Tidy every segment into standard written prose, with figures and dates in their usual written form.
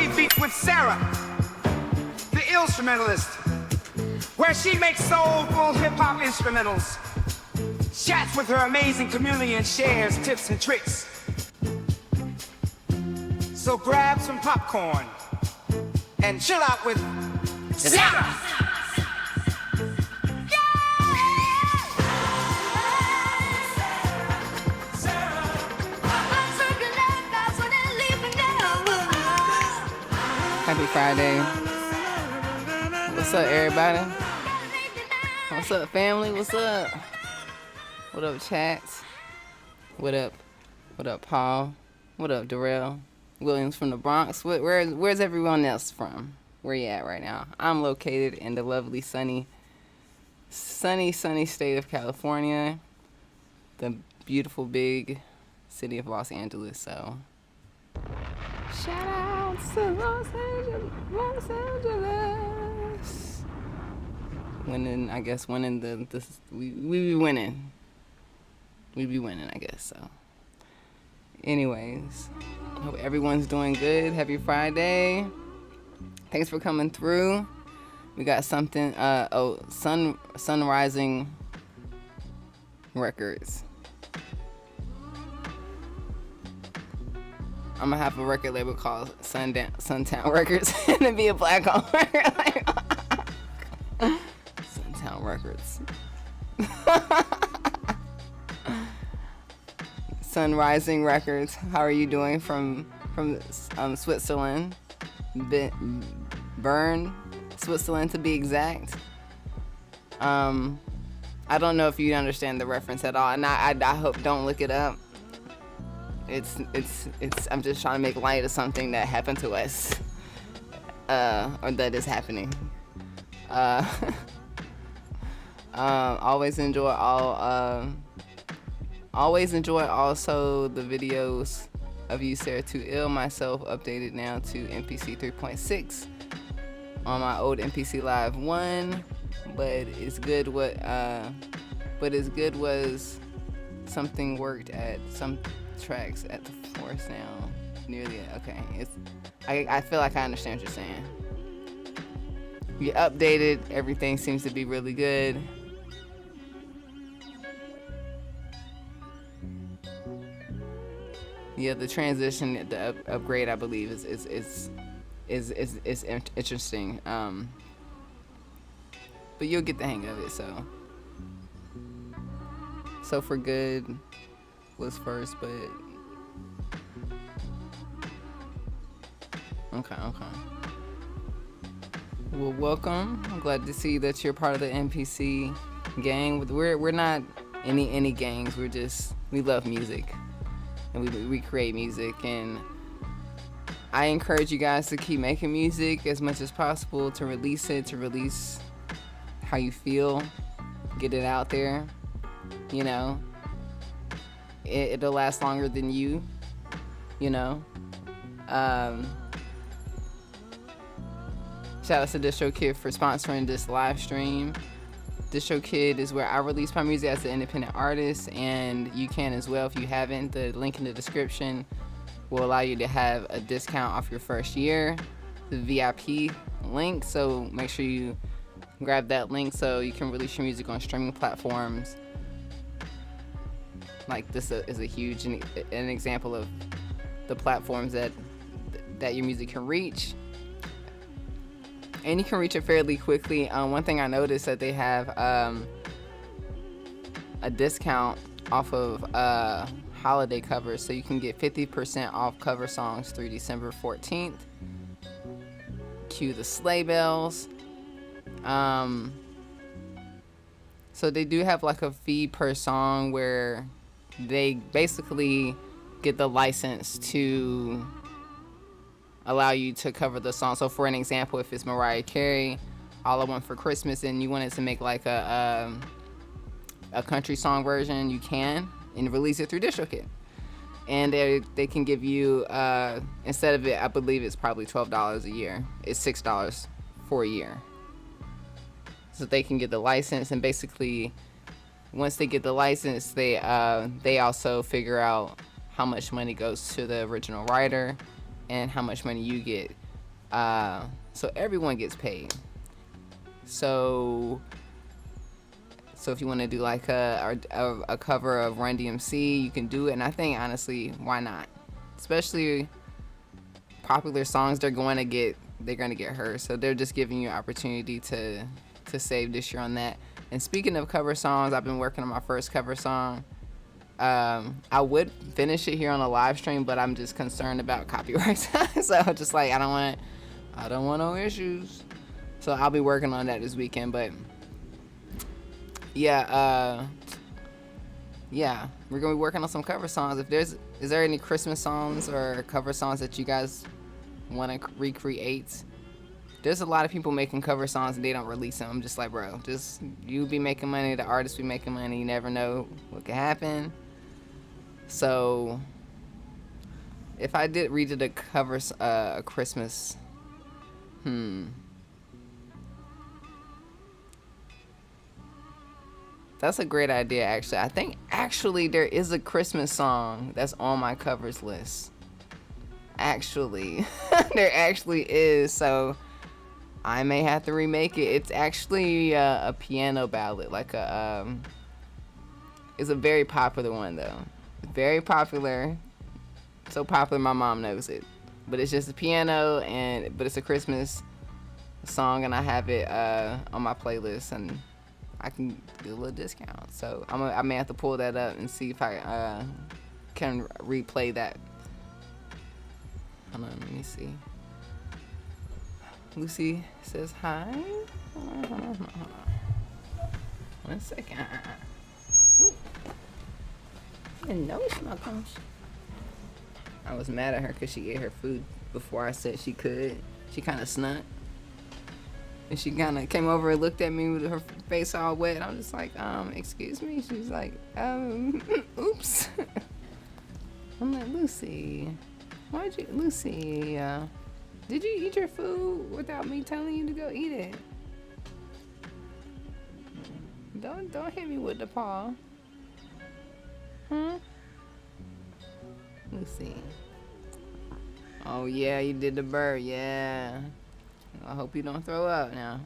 wave beats with Sarah, the Illstrumentalist, where she makes soulful hip-hop instrumentals, chats with her amazing community and shares tips and tricks. So grab some popcorn and chill out with Sarah. Happy Friday. What's up, everybody? What's up, family? What's up? What up, chats? What up? What up, Paul? What up, Darrell? Williams from the Bronx. Where's everyone else from? Where you at right now? I'm located in the lovely, sunny state of California, the beautiful, big city of Los Angeles. So, shout out to Los Angeles. Winning, I guess. Winning we be winning. We be winning, I guess. So, anyways, hope everyone's doing good. Happy Friday. Thanks for coming through. We got something. Sunrising Records. I'm gonna have a record label called Suntown Records, and it'd be a black-owned record. Suntown Records. Sunrising Records. How are you doing from Switzerland? Bern, Switzerland to be exact. I don't know if you understand the reference at all, and I hope don't look it up. It's I'm just trying to make light of something that happened to us, or that is happening. Always enjoy also the videos of you, Sarah Too Ill. Myself updated now to MPC 3.6 on my old MPC Live 1, but it's good was something worked at some tracks at the force now. Nearly okay. I feel like I understand what you're saying. You updated, everything seems to be really good. Yeah, the transition, the upgrade, I believe is interesting. But you'll get the hang of it. So for good was first, but okay. Well, welcome. I'm glad to see that you're part of the MPC gang. We're not any gangs. We love music, and we create music, and I encourage you guys to keep making music as much as possible, to release how you feel, get it out there. You know, it'll last longer than you know. Shout out to DistroKid for sponsoring this live stream. DistroKid is where I release my music as an independent artist, and you can as well if you haven't. The link in the description will allow you to have a discount off your first year, the VIP link. So make sure you grab that link so you can release your music on streaming platforms. Like this is a huge an example of the platforms that your music can reach. And you can reach it fairly quickly. One thing I noticed that they have a discount off of holiday covers, so you can get 50% off cover songs through December 14th. Cue the sleigh bells. So they do have like a fee per song where they basically get the license to allow you to cover the song. So for an example, if it's Mariah Carey, All I Want for Christmas, and you wanted to make like a country song version, you can, and release it through DistroKid. And they can give you, instead of it, I believe it's probably $12 a year. It's $6 for a year. So they can get the license, and basically, once they get the license, they also figure out how much money goes to the original writer and how much money you get. So everyone gets paid. So if you want to do like a cover of Run DMC, you can do it. And I think honestly, why not? Especially popular songs, they're gonna get heard. So they're just giving you an opportunity to save this year on that. And speaking of cover songs, I've been working on my first cover song. I would finish it here on a live stream, but I'm just concerned about copyrights. So I'm just like, I don't want no issues. So I'll be working on that this weekend. But yeah, we're gonna be working on some cover songs. Is there any Christmas songs or cover songs that you guys want to recreate? There's a lot of people making cover songs and they don't release them. I'm just like, bro, just you be making money, the artist be making money. You never know what could happen. So if I did redo the covers, a Christmas, that's a great idea. Actually, I think there is a Christmas song that's on my covers list. Actually, there actually is. So I may have to remake it. It's actually a piano ballad, like it's a very popular one though. Very popular, so popular my mom knows it. But it's just a piano, but it's a Christmas song, and I have it on my playlist, and I can do a little discount. So I may have to pull that up and see if I can replay that. Hold on, let me see. Lucy says hi. Hold on. 1 second. Ooh. I didn't know she not coming. I was mad at her because she ate her food before I said she could. She kind of snuck. And she kind of came over and looked at me with her face all wet. I'm just like, excuse me? She's like, oops. I'm like, Lucy, Lucy, did you eat your food without me telling you to go eat it? Don't hit me with the paw. Huh? Lucy. Oh yeah, you did the bird, yeah. I hope you don't throw up now.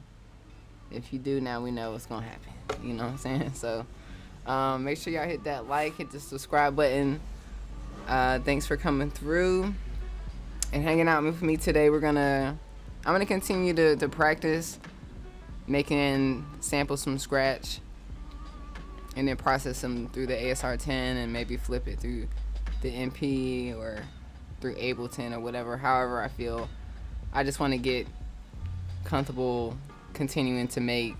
If you do, now we know what's gonna happen. You know what I'm saying? So make sure y'all hit that like, hit the subscribe button. Thanks for coming through and hanging out with me today. I'm gonna continue to practice making samples from scratch and then process them through the ASR-10 and maybe flip it through the MP or through Ableton or whatever, however I feel. I just want to get comfortable continuing to make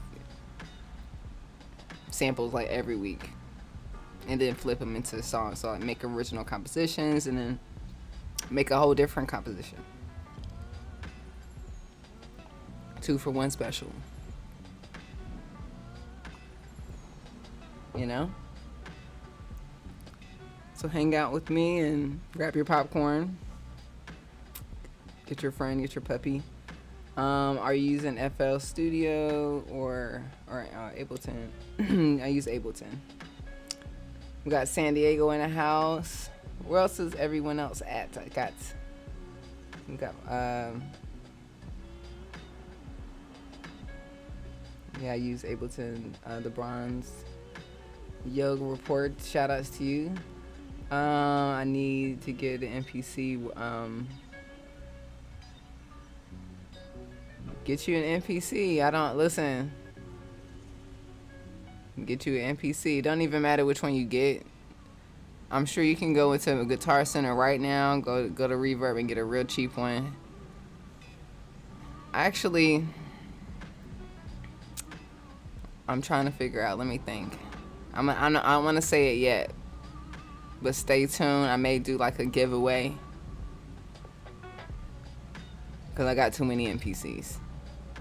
samples like every week and then flip them into songs. So I make original compositions and then make a whole different composition. 2 for 1 special. You know? So hang out with me and grab your popcorn. Get your friend, get your puppy. Are you using FL Studio or Ableton? I use Ableton. We got San Diego in the house. Where else is everyone else at? We got yeah, I use Ableton. The Bronze Yoga Report, shout outs to you. I need to get an MPC. Get you an MPC. Get you an MPC. Don't even matter which one you get. I'm sure you can go into a Guitar Center right now, go to Reverb and get a real cheap one. Actually, I'm trying to figure out. Let me think. I don't want to say it yet, but stay tuned. I may do like a giveaway because I got too many MPCs.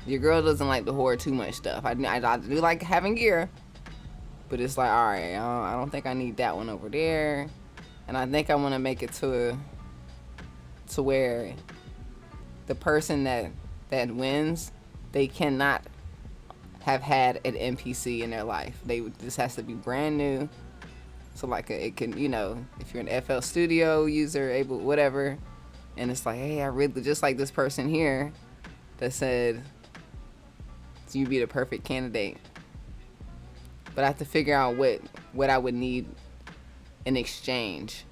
Your girl doesn't like to hoard too much stuff. I do like having gear, but it's like, all right, I don't think I need that one over there, and I think I want to make it to where the person that wins, they cannot have had an MPC in their life. This has to be brand new. So like it can, if you're an FL Studio user, whatever, And it's like, hey, I really just like this person here that said, so you'd be the perfect candidate. But I have to figure out what I would need in exchange.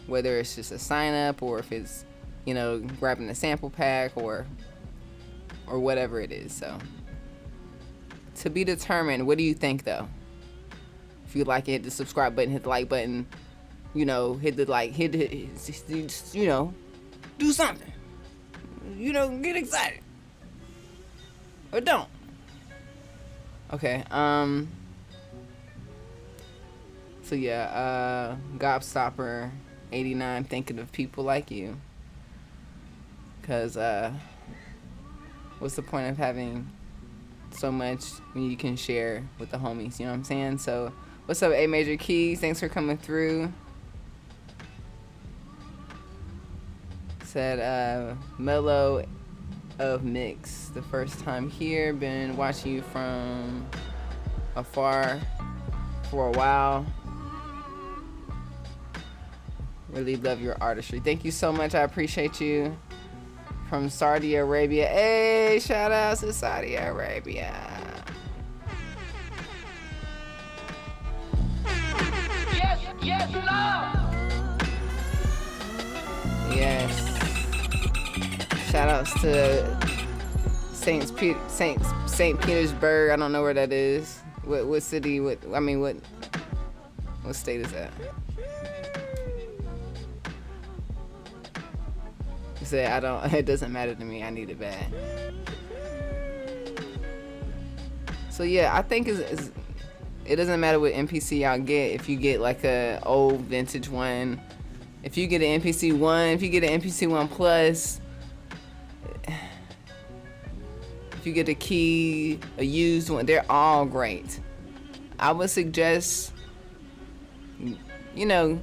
Whether it's just a sign up or if it's, you know, grabbing a sample pack or whatever it is. So to be determined. What do you think though? If you like it, hit the subscribe button, hit the like button, you know, hit the like, you know, do something. You know, get excited. Or don't. Okay, so yeah, Gobstopper 89, thinking of people like you. Cause what's the point of having so much when you can share with the homies, you know what I'm saying? So what's up, A Major Keys? Thanks for coming through. Said Mellow of Mix, the first time here, been watching you from afar for a while. Really love your artistry. Thank you so much. I appreciate you. From Saudi Arabia. Hey, shout out to Saudi Arabia. Yes, yes, Lord. Yes. Shout outs to St. Petersburg. I don't know where that is. What city? What state is that? He said, it doesn't matter to me. I need it bad. So yeah, I think it doesn't matter what MPC y'all get. If you get like a old vintage one, if you get an MPC 1, if you get an MPC 1 Plus, if you get a key, a used one, they're all great. I would suggest, you know,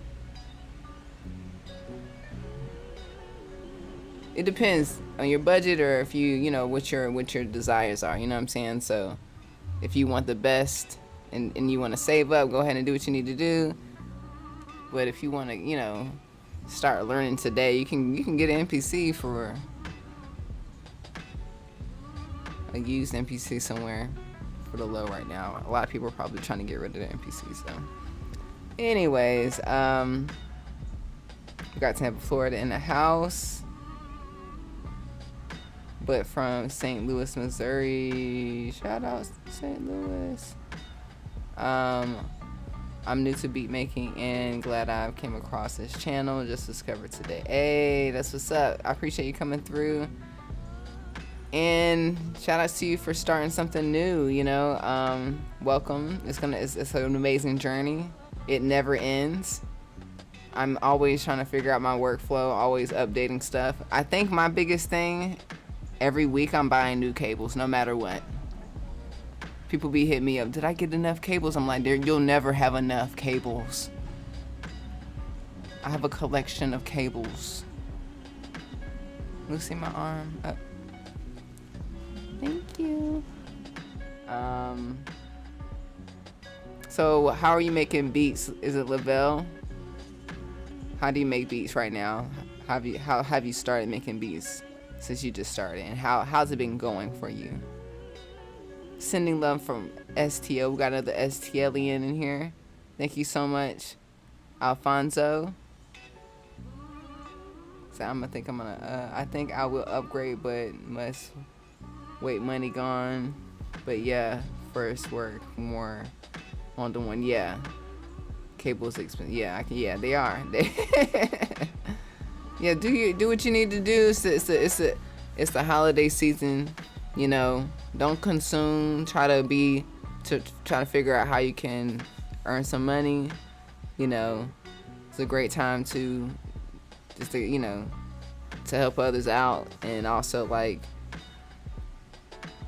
it depends on your budget, or if you know what your desires are, you know what I'm saying? So if you want the best and you want to save up, go ahead and do what you need to do. But if you want to, you know, start learning today, you can get an MPC for a used MPC somewhere for the low right now. A lot of people are probably trying to get rid of their MPC. So anyways, we got Tampa, Florida in the house, but from St. Louis, Missouri. Shout out to St. Louis. I'm new to beatmaking and glad I came across this channel. Just discovered today. Hey, that's what's up. I appreciate you coming through. And shout out to you for starting something new, you know. Welcome. It's an amazing journey. It never ends. I'm always trying to figure out my workflow, always updating stuff. I think my biggest thing, every week I'm buying new cables, no matter what. People be hitting me up, did I get enough cables? I'm like, you'll never have enough cables. I have a collection of cables. Let me see my arm up. Thank you. So how are you making beats? Is it Lavelle? How do you make beats right now? How have you started making beats since you just started? And how's it been going for you? Sending love from STL. We got another STLian in here. Thank you so much, Alfonso. So I think I will upgrade, but must wait, money gone. But yeah, first work more on the one. Yeah, cables expensive. Yeah, yeah, they are. Yeah, do what you need to do. It's the holiday season. You know, don't consume. Try to figure out how you can earn some money. You know, it's a great time to you know, to help others out, and also like,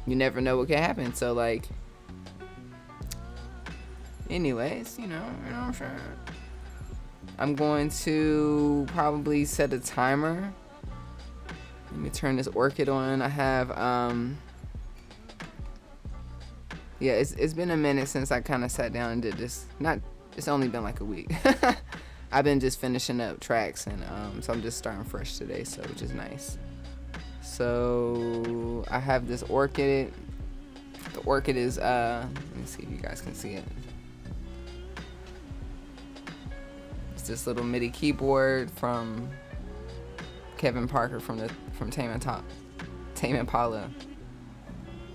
you never know what can happen. So like, anyways, you know what I'm saying. I'm going to probably set a timer. Let me turn this orchid on. I have yeah, it's been a minute since I kind of sat down and did this. It's only been like a week. I've been just finishing up tracks, and so I'm just starting fresh today, so which is nice. So I have this Orchid. The Orchid is let me see if you guys can see it. It's this little MIDI keyboard from Kevin Parker from Tame Impala.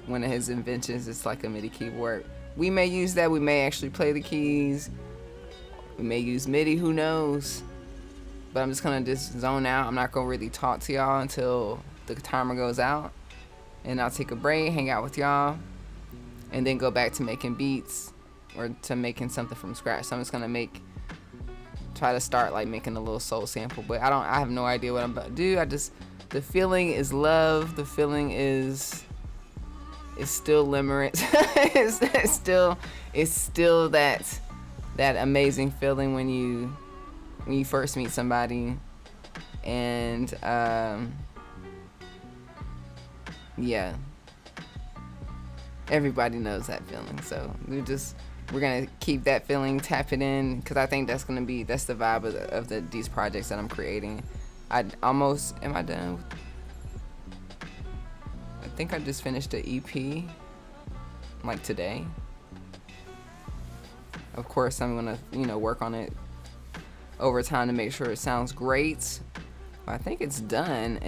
One of his inventions. It's like a MIDI keyboard. We may use that. We may actually play the keys. We may use MIDI. Who knows? But I'm just gonna just zone out. I'm not gonna really talk to y'all until the timer goes out, and I'll take a break, hang out with y'all, and then go back to making beats or to making something from scratch. So I'm just gonna try to start like making a little soul sample, but I have no idea what I'm about to do. The feeling is love. The feeling is still limerence. it's still that amazing feeling when you first meet somebody, and yeah, everybody knows that feeling. So we're gonna keep that feeling, tap it in, because I think that's the vibe of these projects that I'm creating. Am I done? I think I just finished the EP like today. Of course, I'm gonna work on it over time to make sure it sounds great. I think it's done,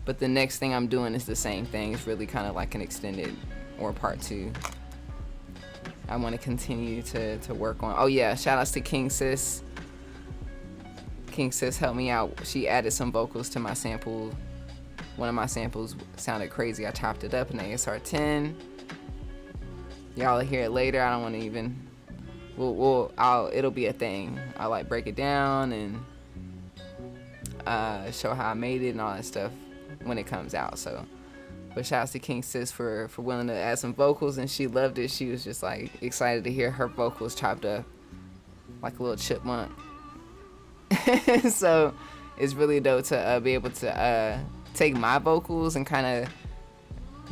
but the next thing I'm doing is the same thing. It's really kind of like an extended or part 2. I want to continue to work on. Oh yeah, shout outs to King Sis. King Sis helped me out. She added some vocals to my sample. One of my samples sounded crazy. I chopped it up in ASR-10. Y'all will hear it later. I don't want to even. It'll be a thing. I'll like break it down and show how I made it and all that stuff when it comes out. So, but shout out to King Sis for willing to add some vocals, and she loved it. She was just like excited to hear her vocals chopped up like a little chipmunk. So it's really dope to be able to take my vocals and kind of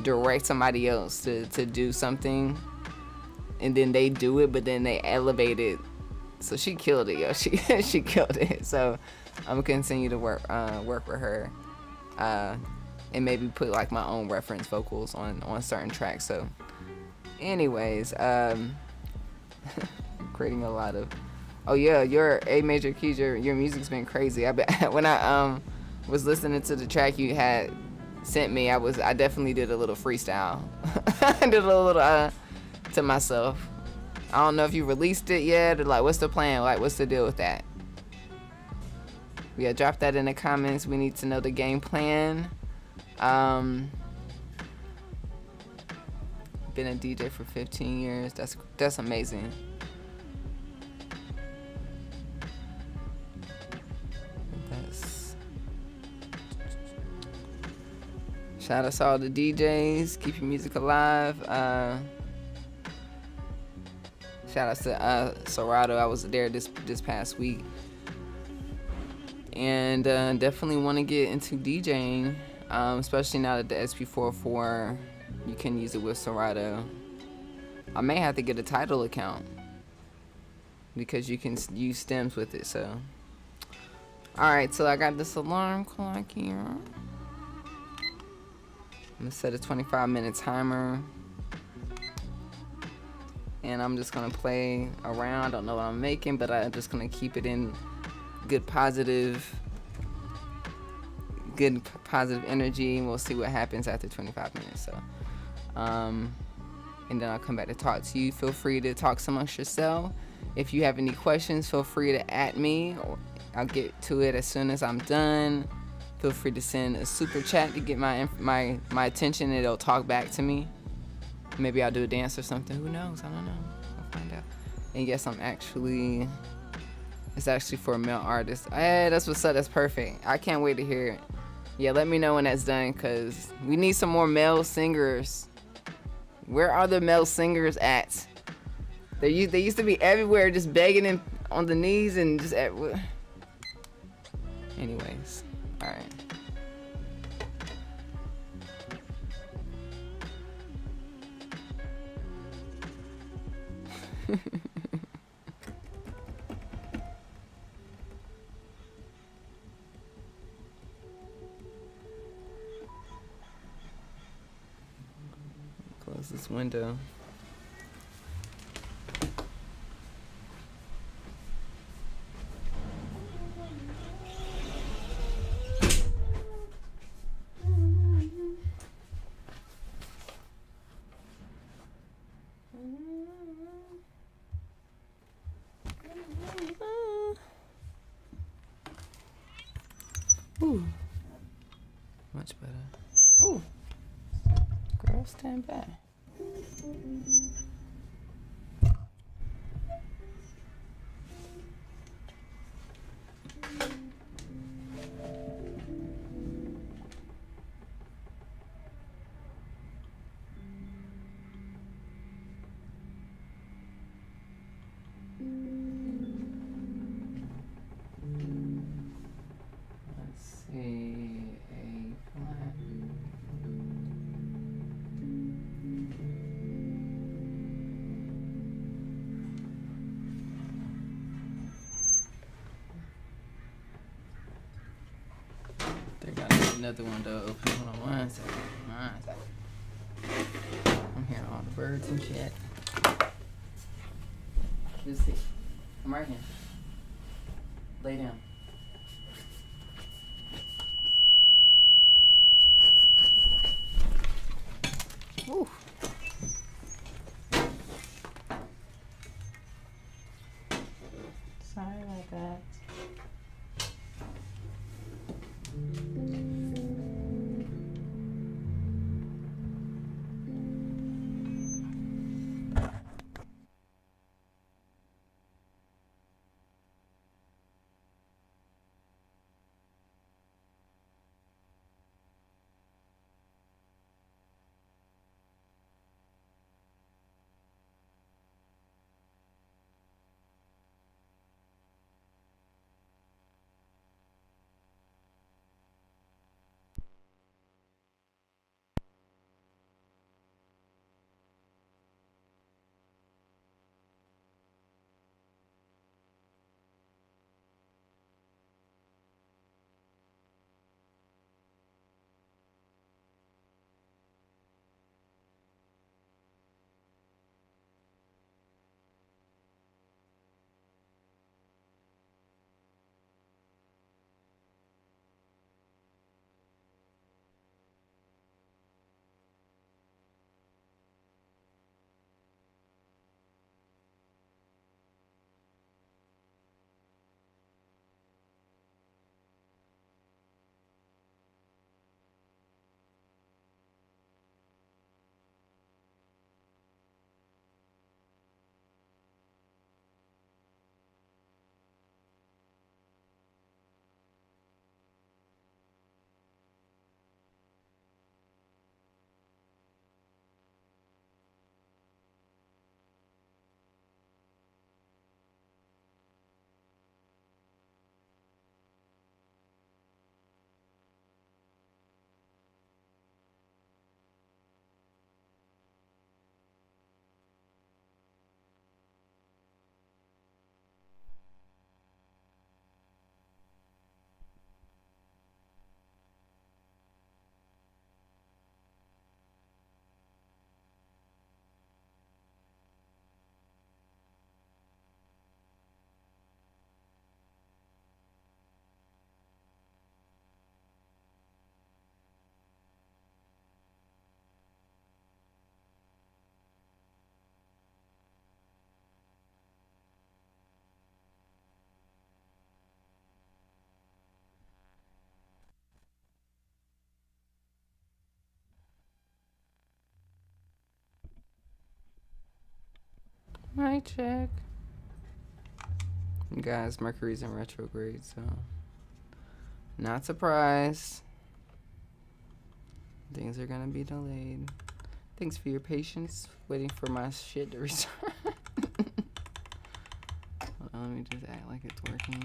direct somebody else to do something, and then they do it, but then they elevate it. So she killed it, yo. She killed it. So I'm gonna continue to work with her, and maybe put like my own reference vocals on certain tracks. So, anyways, creating a lot of. Oh yeah, your A major keys, your music's been crazy. I bet when I was listening to the track you had sent me, I definitely did a little freestyle. I did a little to myself. I don't know if you released it yet, or like what's the plan? Like what's the deal with that? Yeah, drop that in the comments. We need to know the game plan. Been a DJ for 15 years. That's amazing. Shout out to all the DJs. Keep your music alive. Shout out to Serato. I was there this past week. And definitely want to get into DJing. Especially now that the SP404, you can use it with Serato. I may have to get a Tidal account because you can use stems with it. So, all right. So I got this alarm clock here. I'm gonna set a 25-minute timer, and I'm just gonna play around. I don't know what I'm making, but I'm just gonna keep it in good positive energy, and we'll see what happens after 25 minutes. So, and then I'll come back to talk to you. Feel free to talk amongst yourself. If you have any questions, feel free to @, me, or I'll get to it as soon as I'm done. Feel free to send a super chat to get my attention. It'll talk back to me. Maybe I'll do a dance or something. Who knows? I don't know. I'll find out. And yes, it's actually for a male artist. Hey, that's what's up. That's perfect. I can't wait to hear it. Yeah, let me know when that's done, because we need some more male singers. Where are the male singers at? They used to be everywhere, just begging on the knees and just anyways. All right. close this window. Ooh, much better. Ooh, girl, stand back. Another window open. Hold on one second. I'm hearing all the birds and shit. Just see. I'm right here. Lay down. Ooh. Sorry about that. Mic check. Guys, Mercury's in retrograde, so not surprised. Things are gonna be delayed. Thanks for your patience, waiting for my shit to return. Hold on, let me just act like it's working.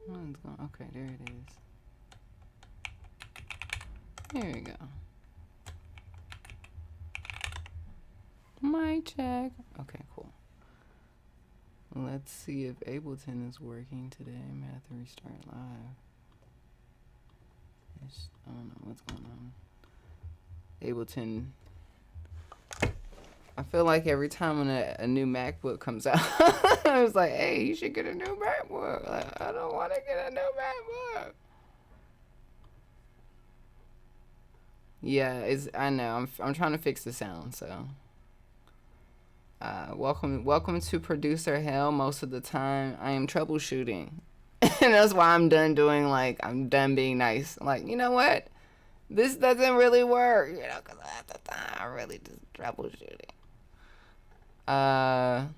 One's going. Okay, there it is. There we go. Mic check. Okay, cool. Let's see if Ableton is working today. I'm gonna have to restart live. I don't know what's going on. Ableton. I feel like every time when a new MacBook comes out, I was like, hey, you should get a new MacBook. Like, I don't want to get a new MacBook. Yeah, I know. I'm trying to fix the sound, so. Welcome to producer hell. Most of the time, I am troubleshooting. And that's why I'm done doing, like, I'm done being nice. Like, you know what? This doesn't really work, you know, because at the time, I'm really just troubleshooting. Yeah,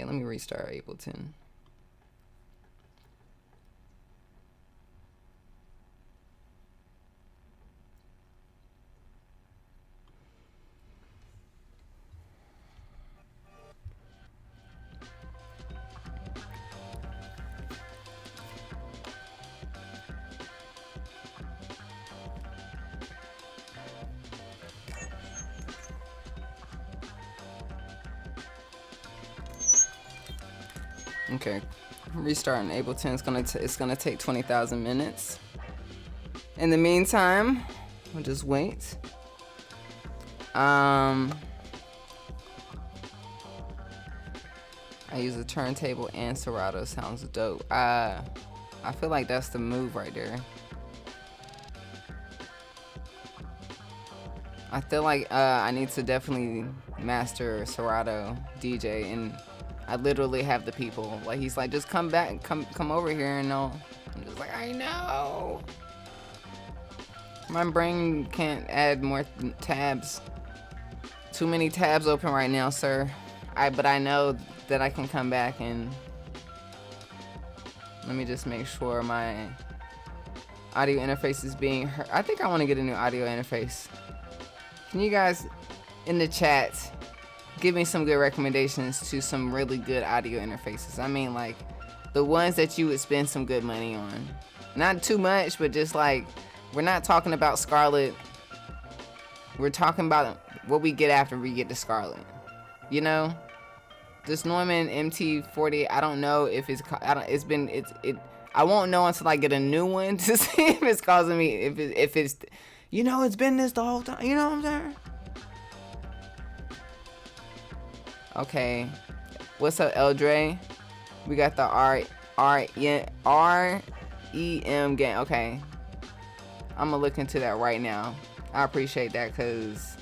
let me restart Ableton. Okay, restarting Ableton. It's gonna take 20,000 minutes. In the meantime, we'll just wait. I use a turntable and Serato. Sounds dope. I feel like that's the move right there. I feel like I need to definitely master Serato DJ, and I literally have the people. Like, he's like, just come back, come over here, and I'm just like, I know. My brain can't add more tabs. Too many tabs open right now, sir. But I know that I can come back, and let me just make sure my audio interface is being heard. I think I want to get a new audio interface. Can you guys in the chat give me some good recommendations to some really good audio interfaces? I mean, like, the ones that you would spend some good money on. Not too much, but just like, we're not talking about Scarlett. We're talking about what we get after we get to Scarlett. You know? This Neumann MT40, I don't know if it's, I won't know until I get a new one to see if it's causing me, if it's, you know, it's been this the whole time. You know what I'm saying? Okay. What's up, Eldre? We got the REM game. Okay. I'm gonna look into that right now. I appreciate that, because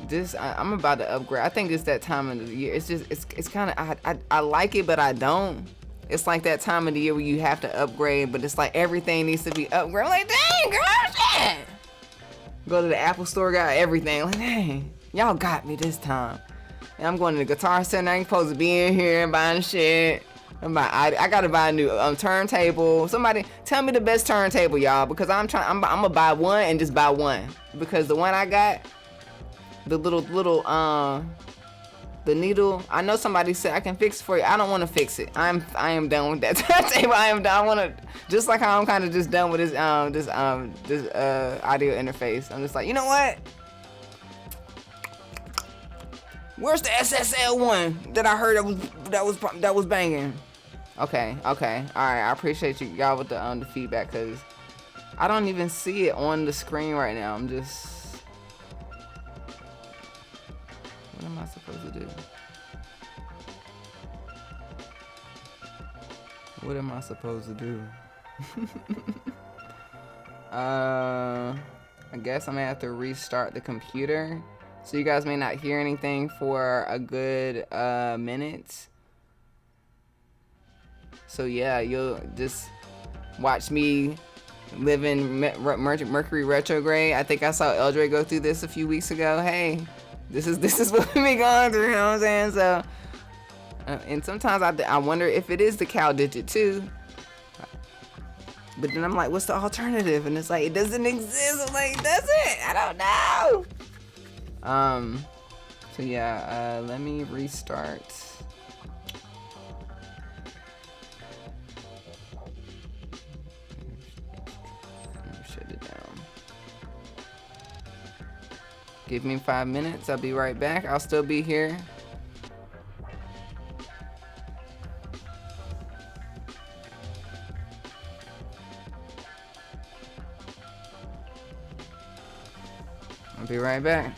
this, I'm about to upgrade. I think it's that time of the year. It's just, it's kind of, I like it, but I don't. It's like that time of the year where you have to upgrade, but it's like everything needs to be upgraded. I'm like, dang, girl, shit. Go to the Apple store, got everything. Like, dang, y'all got me this time. And I'm going to the Guitar Center. I ain't supposed to be in here and buying shit. I gotta buy a new turntable. Somebody tell me the best turntable, y'all, because I'm gonna buy one and just buy one, because the one I got, the little the needle, I know somebody said I can fix it for you. I don't want to fix it. I am done with that turntable. I am done. I want to, just like how I'm kind of just done with this audio interface. I'm just like, you know what? Where's the SSL one that I heard that was banging? Okay. All right. I appreciate y'all with the feedback, because I don't even see it on the screen right now. I'm just, what am I supposed to do? What am I supposed to do? I guess I'm gonna have to restart the computer. So you guys may not hear anything for a good minute. So yeah, you'll just watch me live in Mercury retrograde. I think I saw Eldre go through this a few weeks ago. Hey, this is what we going through, you know what I'm saying? So, and sometimes I wonder if it is the cow digit too. But then I'm like, what's the alternative? And it's like, it doesn't exist. I'm like, does it? I don't know. So yeah, let me restart. Shut it down. Give me 5 minutes. I'll be right back. I'll still be here. I'll be right back.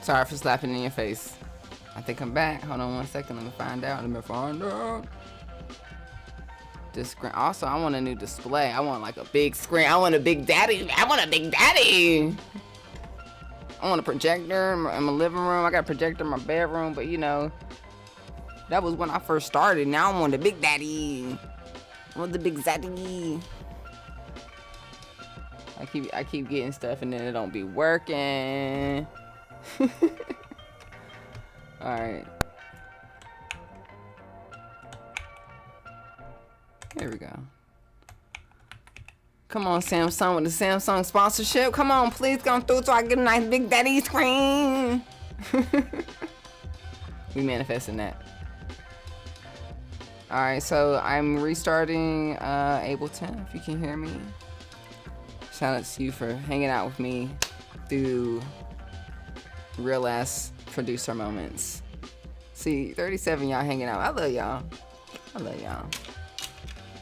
Sorry for slapping in your face. I think I'm back. Hold on 1 second. Let me find out. This screen. Also, I want a new display. I want like a big screen. I want a big daddy. I want a projector in my living room. I got a projector in my bedroom. But you know, that was when I first started. Now I want the big daddy. I want the big zaddy. I keep getting stuff and then it don't be working. Alright. Here we go. Come on, Samsung, with the Samsung sponsorship. Come on, please come through so I get a nice big daddy screen. We manifesting that. Alright, so I'm restarting Ableton, if you can hear me. Shout out to you for hanging out with me through real ass producer moments. See, 37 y'all hanging out. I love y'all.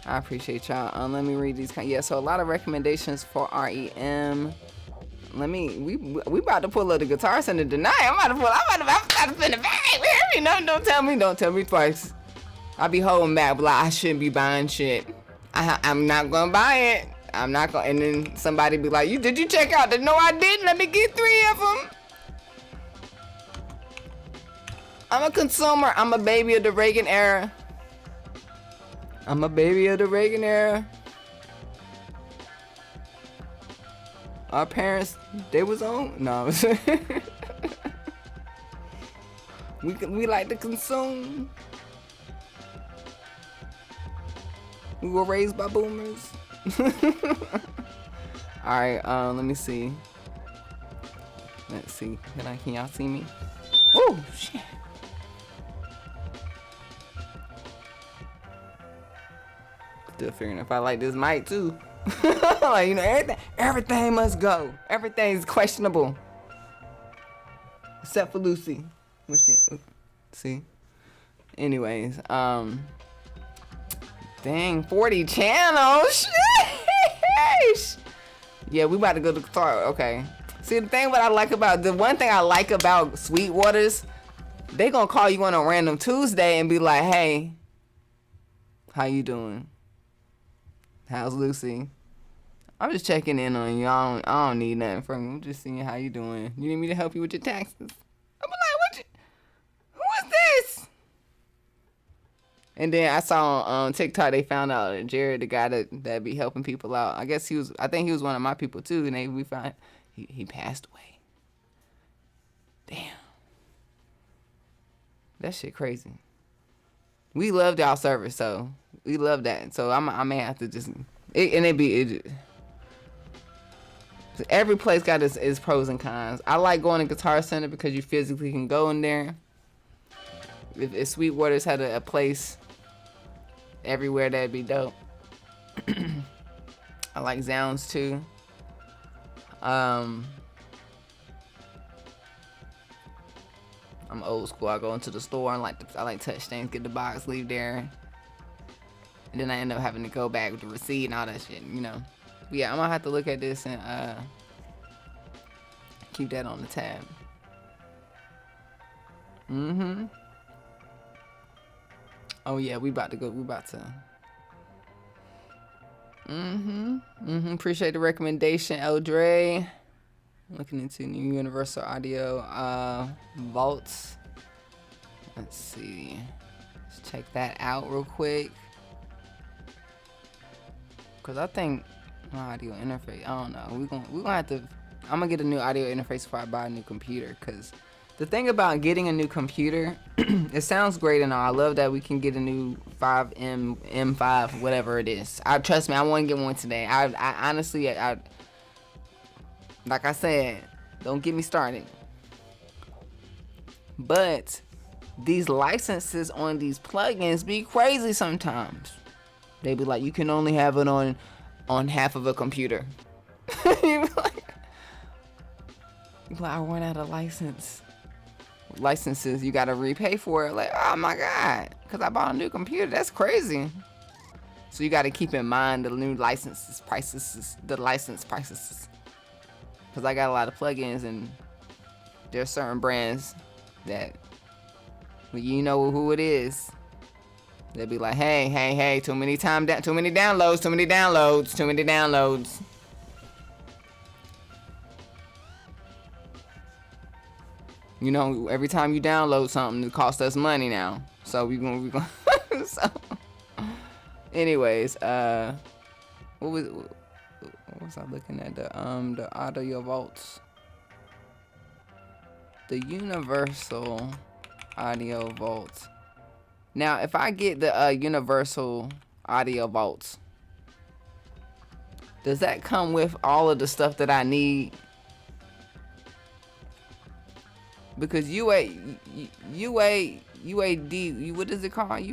I appreciate y'all. Let me read these. Yeah, so a lot of recommendations for REM. We about to pull up the Guitar Center tonight. I'm about to spin the bag. No, don't tell me twice. I be holding back, but like, I shouldn't be buying shit. I'm not gonna buy it. I'm not gonna. And then somebody be like, did you check out? No, I didn't. Let me get 3 of them. I'm a consumer. I'm a baby of the Reagan era. Our parents, they was on. No. we like to consume. We were raised by boomers. Alright, let me see. Let's see. Can y'all see me? Oh shit. Still figuring if I like this mic too. Like, you know, everything must go. Everything's questionable. Except for Lucy. Where's she at? See? Anyways, dang, 40 channels. Sheesh. Yeah, we about to go to guitar. Okay. See, the one thing I like about Sweetwater's, they gonna call you on a random Tuesday and be like, hey, how you doing? How's Lucy? I'm just checking in on you. I don't need nothing from you. I'm just seeing how you doing. You need me to help you with your taxes? I'm like, who is this? And then I saw on TikTok they found out that Jared, the guy that be helping people out, I think he was one of my people too. And we found he passed away. Damn, that shit crazy. We loved y'all service, so we love that. So I may have to just Every place got its pros and cons. I like going to Guitar Center because you physically can go in there. If Sweetwater's had a place everywhere, that'd be dope. I like Zounds too. I'm old school. I go into the store and I like touch things, get the box, leave there, and then I end up having to go back with the receipt and all that shit, you know. But yeah, I'm gonna have to look at this and keep that on the tab. Oh yeah, we about to go. Appreciate the recommendation, Eldre. Looking into new Universal Audio vaults. Let's see. Let's check that out real quick. Cause I think my audio interface. I don't know. We're gonna have to. I'm gonna get a new audio interface before I buy a new computer. Cause the thing about getting a new computer, it sounds great and all. I love that we can get a new M5, whatever it is. Trust me, I want to get one today. I honestly, like I said, don't get me started. But these licenses on these plugins be crazy sometimes. They be like, you can only have it on half of a computer. You be like, I run out of licenses. You gotta repay for it. Like, oh my god, because I bought a new computer. That's crazy. So you gotta keep in mind the new license prices. Because I got a lot of plugins and there's certain brands that, well, you know who it is. They'll be like, hey, too many downloads. You know, every time you download something, it costs us money now. So we gonna so anyways, what was I looking at? The audio vaults. The Universal Audio Vaults. Now, if I get the Universal Audio Vaults, does that come with all of the stuff that I need? Because UAD, what is it called?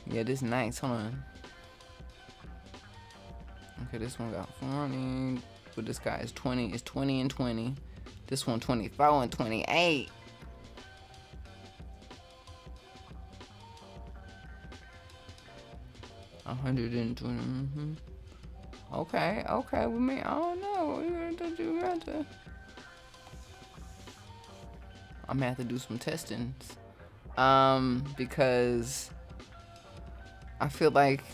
Yeah, this is nice. Hold on. Okay, this one got 40. But this guy is 20. It's 20 and 20. This one 24 and 28. $120. Okay. With me, I don't know. I'm gonna have to do some testing. Because I feel like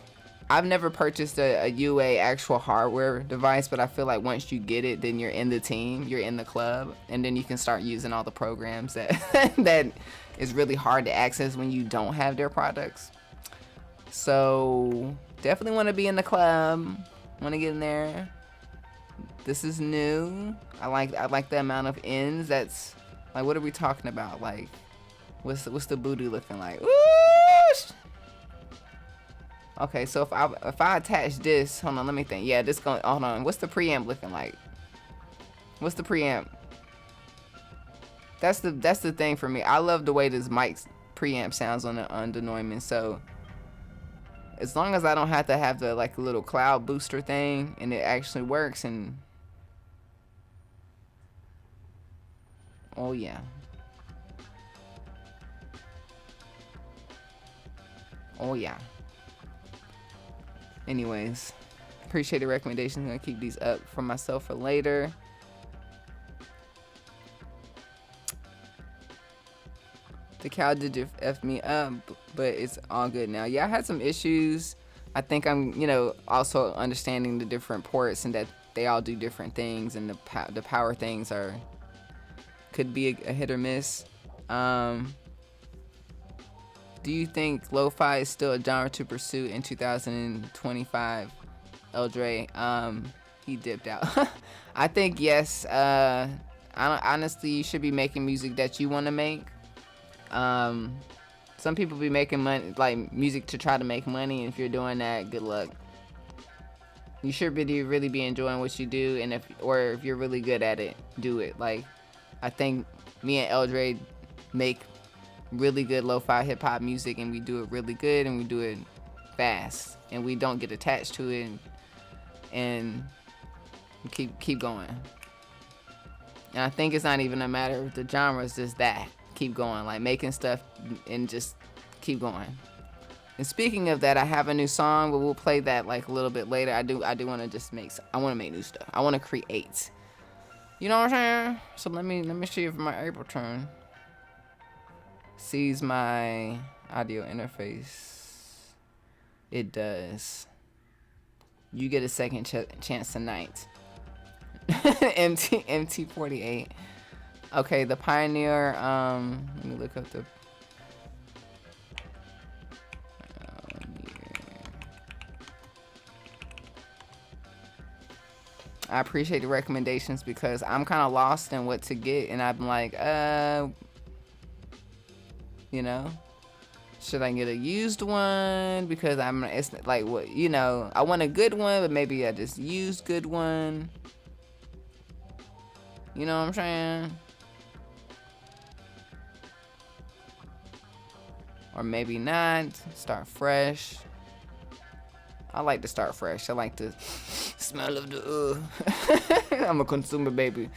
I've never purchased a UA actual hardware device, but I feel like once you get it, then you're in the team, you're in the club, and then you can start using all the programs that that is really hard to access when you don't have their products. So definitely want to be in the club. Want to get in there. This is new. I like the amount of ends. That's like, what are we talking about? Like, what's the booty looking like? Whoosh! Okay, so if I attach this, hold on, let me think. Yeah, this going. Hold on. What's the preamp looking like? What's the preamp? That's the thing for me. I love the way this mic's preamp sounds on the Neumann. So as long as I don't have to have the like little cloud booster thing, and it actually works, and oh yeah. Oh yeah. Anyways, appreciate the recommendations. I'm gonna keep these up for myself for later. The cow did F me up, but it's all good now. Yeah, I had some issues. I think I'm, also understanding the different ports and that they all do different things, and the power things could be a hit or miss. Do you think lo-fi is still a genre to pursue in 2025? Eldre, he dipped out. I think yes. Honestly, you should be making music that you want to make. Some people be making money, like music to try to make money, and if you're doing that, good luck. You should really be enjoying what you do, and if you're really good at it, do it. Like, I think me and Eldre make really good lo-fi hip-hop music, and we do it really good, and we do it fast, and we don't get attached to it, and keep going. And I think it's not even a matter of the genre, it's just that. Keep going, like making stuff and just keep going. And speaking of that, I have a new song, but we'll play that like a little bit later. I do want to just I want to make new stuff. I want to create. You know what I'm saying? So let me see if my Ableton sees my audio interface. It does. You get a second chance tonight. MT48. Okay, the Pioneer. Let me look up the. I appreciate the recommendations because I'm kind of lost in what to get, and I'm like, you know, should I get a used one? Because it's like, what, you know, I want a good one, but maybe I just used good one. You know what I'm saying? Or maybe not. Start fresh. I like to start fresh. I like the smell of the I'm a consumer, baby.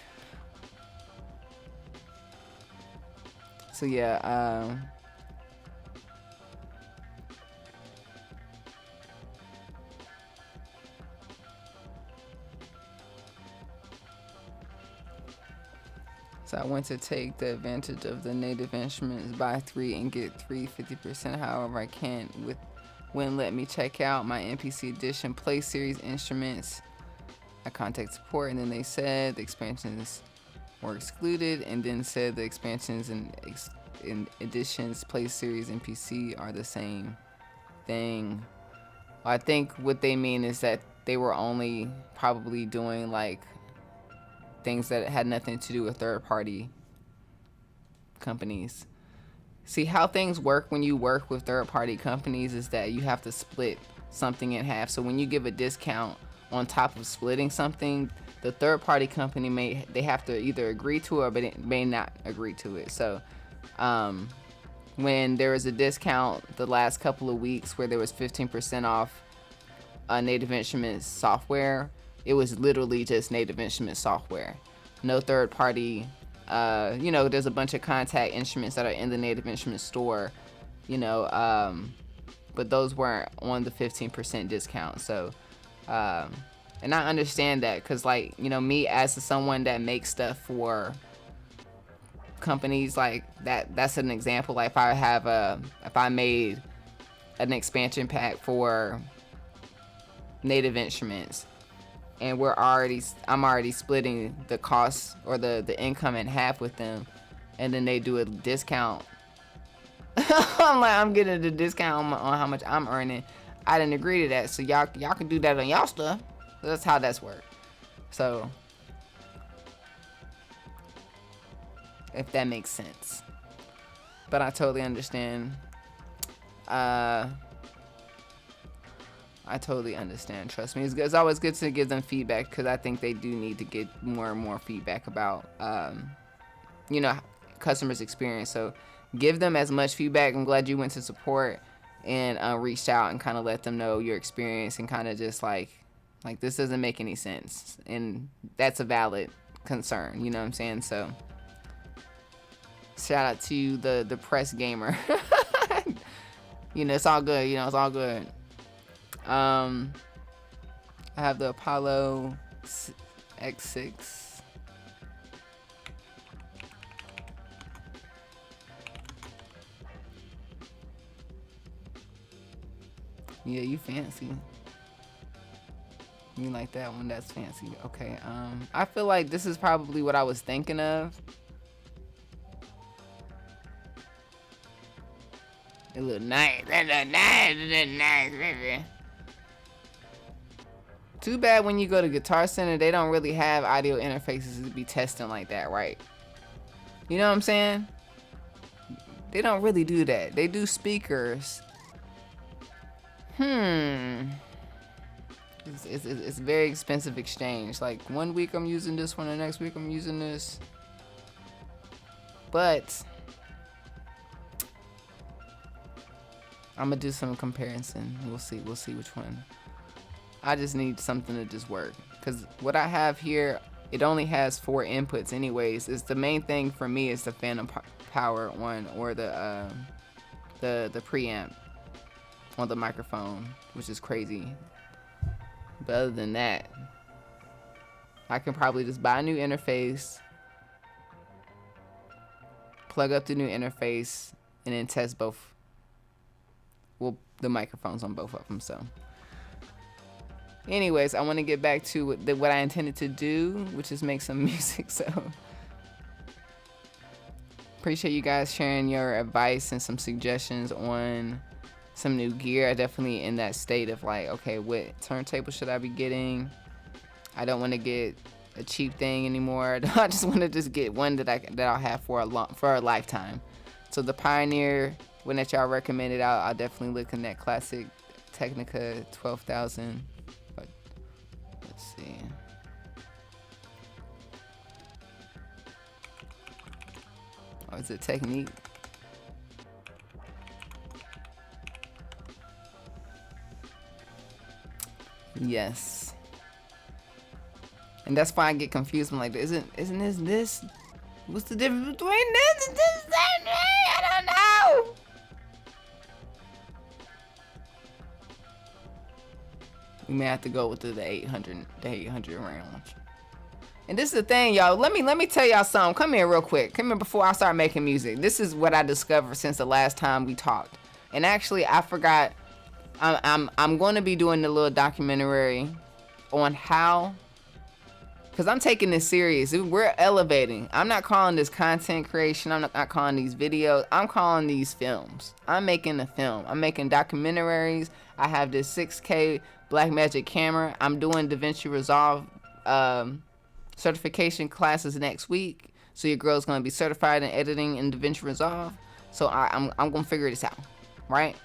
So yeah, so I went to take the advantage of the native instruments, buy 3 and get 3 50%. However, I can't wouldn't let me check out my MPC edition Play Series instruments. I contacted support, and then they said the expansions were excluded, and then said the expansions and editions Play Series MPC are the same thing. I think what they mean is that they were only probably doing like things that had nothing to do with third-party companies. See, how things work when you work with third-party companies is that you have to split something in half. So when you give a discount on top of splitting something, the third-party company they have to either agree to it, but it may not agree to it. So when there was a discount the last couple of weeks where there was 15% off Native Instruments software, it was literally just Native Instruments software. No third-party. You know, there's a bunch of contact instruments that are in the Native Instruments store, you know, but those weren't on the 15% discount. So, and I understand that because, like, you know, me as someone that makes stuff for companies like that's an example. Like, if I made an expansion pack for Native Instruments, and I'm already splitting the cost or the income in half with them, and then they do a discount. I'm getting the discount on how much I'm earning. I didn't agree to that, so y'all can do that on y'all stuff. So that's how that's worked. So if that makes sense, but I totally understand. I totally understand. Trust me. It's always good to give them feedback because I think they do need to get more and more feedback about, you know, customers' experience. So give them as much feedback. I'm glad you went to support and reached out and kind of let them know your experience and kind of just like this doesn't make any sense. And that's a valid concern. You know what I'm saying? So shout out to the press gamer. You know, it's all good. You know, it's all good. I have the Apollo X6. Yeah, you fancy. You like that one? That's fancy. Okay. I feel like this is probably what I was thinking of. It look nice. It look nice, baby. Too bad when you go to Guitar Center, they don't really have audio interfaces to be testing like that, right? You know what I'm saying? They don't really do that. They do speakers. It's very expensive exchange. Like 1 week I'm using this one, the next week I'm using this. But I'm gonna do some comparison. We'll see which one. I just need something to just work, because what I have here, it only has 4 inputs anyways. It's the main thing for me is the phantom power one, or the preamp on the microphone, which is crazy. But other than that, I can probably just buy a new interface, plug up the new interface, and then test both, well, the microphones on both of them. So anyways, I want to get back to what I intended to do, which is make some music. So appreciate you guys sharing your advice and some suggestions on some new gear. I definitely in that state of like, okay, what turntable should I be getting? I don't want to get a cheap thing anymore. I just want to just get one that I'll have for a lifetime. So the Pioneer one that y'all recommended, I'll definitely look in that classic Technica 12,000. But let's see. Oh, is it Technique? Yes. And that's why I get confused. I'm like, isn't this? What's the difference between this and this? I don't know. We may have to go with the 800 range. And this is the thing, y'all. Let me tell y'all something. Come here real quick. Come here before I start making music. This is what I discovered since the last time we talked. And actually, I forgot. I'm going to be doing a little documentary on how, because I'm taking this serious. We're elevating. I'm not calling this content creation. I'm not calling these videos. I'm calling these films. I'm making a film. I'm making documentaries. I have this 6K Blackmagic camera. I'm doing DaVinci Resolve certification classes next week. So your girl's going to be certified in editing in DaVinci Resolve. So I'm going to figure this out, right?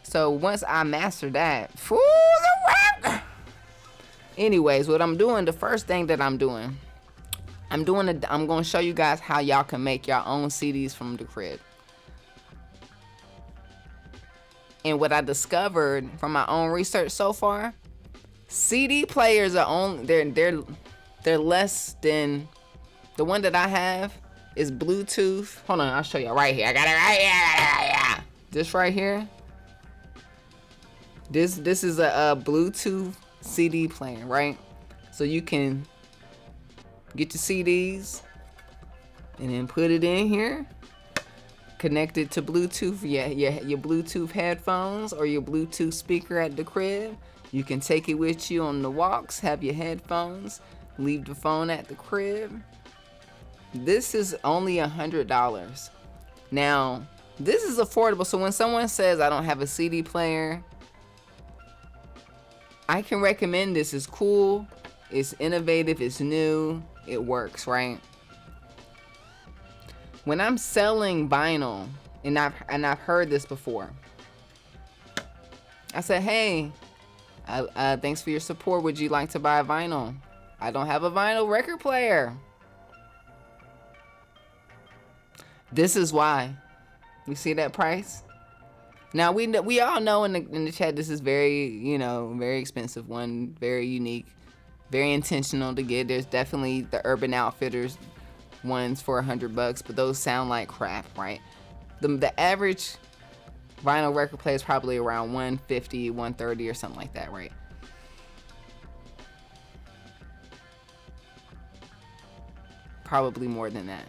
So once I master that, for the rap. Anyways, what I'm doing, the first thing that I'm doing, I'm going to show you guys how y'all can make your own CDs from the crib. And what I discovered from my own research so far, CD players are only they're less than, the one that I have is Bluetooth. Hold on, I'll show you right here. I got it right here. This right here. This is a Bluetooth CD player, right? So you can get your CDs and then put it in here, connect it to Bluetooth, your Bluetooth headphones or your Bluetooth speaker at the crib. You can take it with you on the walks, have your headphones, leave the phone at the crib. This is only $100. Now, this is affordable. So when someone says I don't have a CD player, I can recommend this. It's cool, it's innovative, it's new, it works, right? When I'm selling vinyl, and I've heard this before, I said, hey, thanks for your support. Would you like to buy a vinyl? I don't have a vinyl record player. This is why. You see that price? Now we all know in the chat this is very, very expensive one, very unique, very intentional to get. There's definitely the Urban Outfitters ones for $100, but those sound like crap, right? The average vinyl record player is probably around $150, $130 or something like that, right? Probably more than that.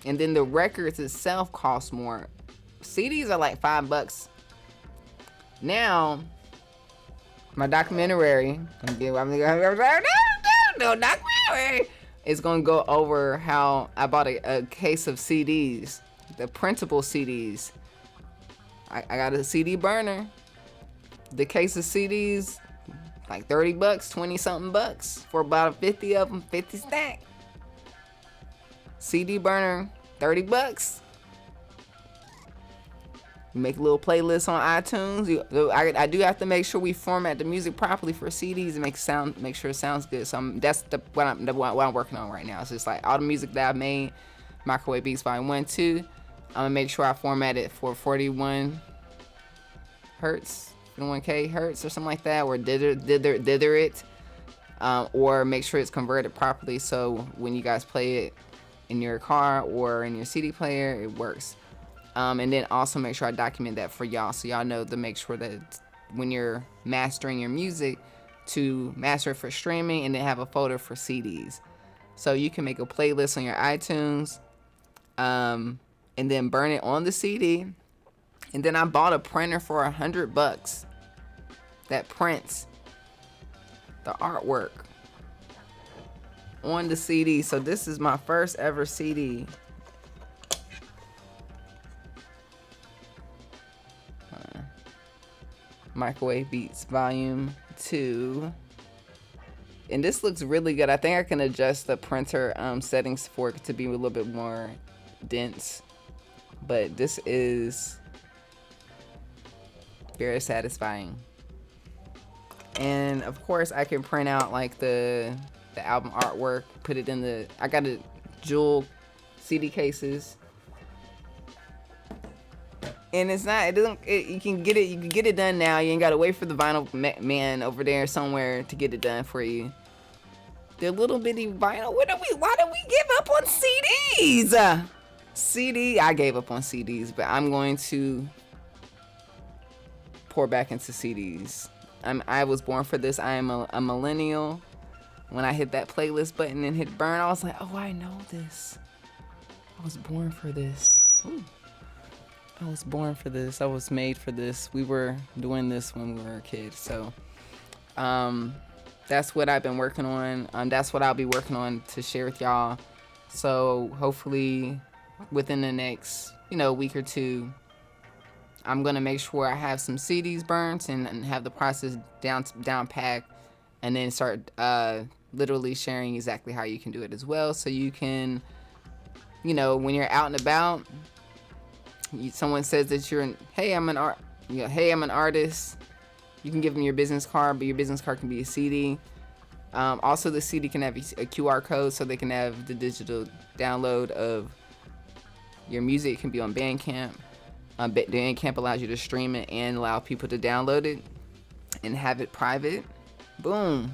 And then the records itself cost more. CDs are like $5. Now, my documentary, is going to go over how I bought a case of CDs, the printable CDs. I got a CD burner. The case of CDs, like $30, 20 something bucks for about 50 of them, 50 stack. CD burner, $30. You make a little playlist on iTunes. I do have to make sure we format the music properly for CDs and make sure it sounds good. So that's what I'm working on right now. It's just like all the music that I've made, Microwave Beats Volume 1, 2. I'm gonna make sure I format it for 41 hertz, 41K hertz or something like that, or dither it, or make sure it's converted properly so when you guys play it in your car or in your CD player, it works. And then also make sure I document that for y'all, so y'all know to make sure that when you're mastering your music, to master it for streaming and then have a folder for CDs. So you can make a playlist on your iTunes, and then burn it on the CD. And then I bought a printer for $100 that prints the artwork on the CD. So this is my first ever CD. Microwave Beats Volume 2. And this looks really good. I think I can adjust the printer settings for it to be a little bit more dense. But this is very satisfying. And of course I can print out like the album artwork, put it in the, I got a jewel CD cases. And it's not, you can get it done now. You ain't gotta wait for the vinyl man over there somewhere to get it done for you. The little bitty vinyl, why do we give up on CDs? I gave up on CDs, but I'm going to pour back into CDs. I was born for this. I am a millennial. When I hit that playlist button and hit burn, I was like, oh, I know this. I was born for this. Ooh. I was born for this. I was made for this. We were doing this when we were a kid. So that's what I've been working on. That's what I'll be working on to share with y'all. So hopefully within the next, week or two, I'm gonna make sure I have some CDs burnt and have the process down pat, and then start literally sharing exactly how you can do it as well. So you can, when you're out and about, someone says that hey, I'm an artist. You can give them your business card, but your business card can be a CD. Also, the CD can have a QR code, so they can have the digital download of your music. It can be on Bandcamp. Bandcamp allows you to stream it and allow people to download it and have it private. Boom.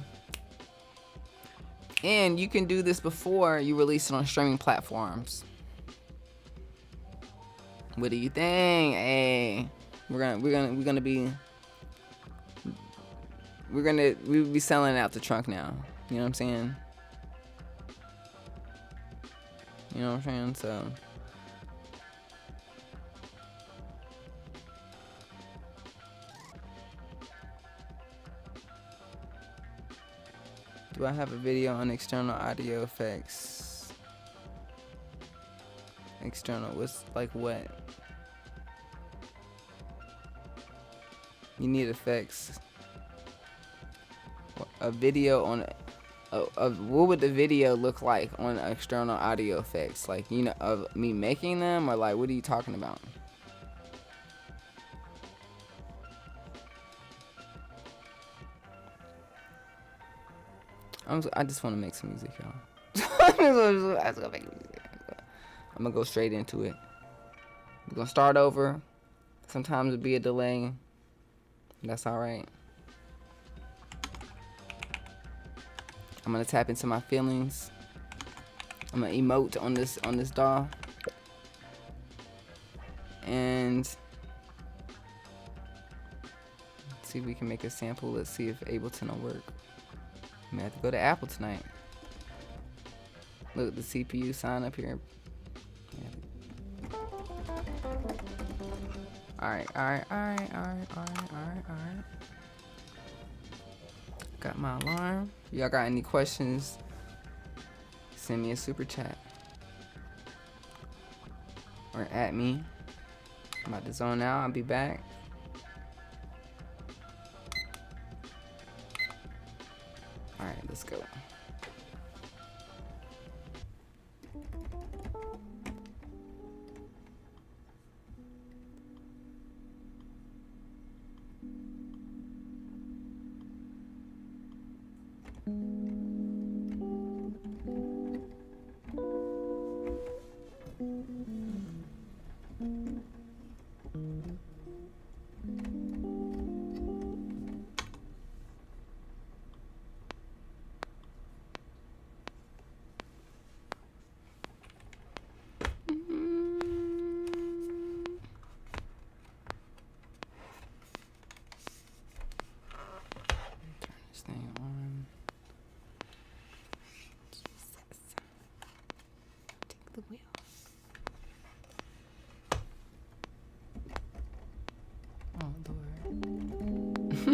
And you can do this before you release it on streaming platforms. What do you think? Hey, we'll be selling out the trunk now. You know what I'm saying? So do I have a video on external audio effects? External, what's like what? You need effects. A video on what would the video look like on external audio effects? Like, of me making them, or like, what are you talking about? I just want to make some music, y'all. I'm gonna go straight into it. We're gonna start over. Sometimes it'll be a delay. That's all right. I'm gonna tap into my feelings. I'm gonna emote on this DAW. And let's see if we can make a sample. Let's see if Ableton will work. I may have to go to Apple tonight. Look, the CPU sign up here. Yeah. Alright. Got my alarm. Y'all got any questions? Send me a super chat. Or at me. I'm about to zone out. I'll be back. Alright, let's go. Turn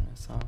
this off.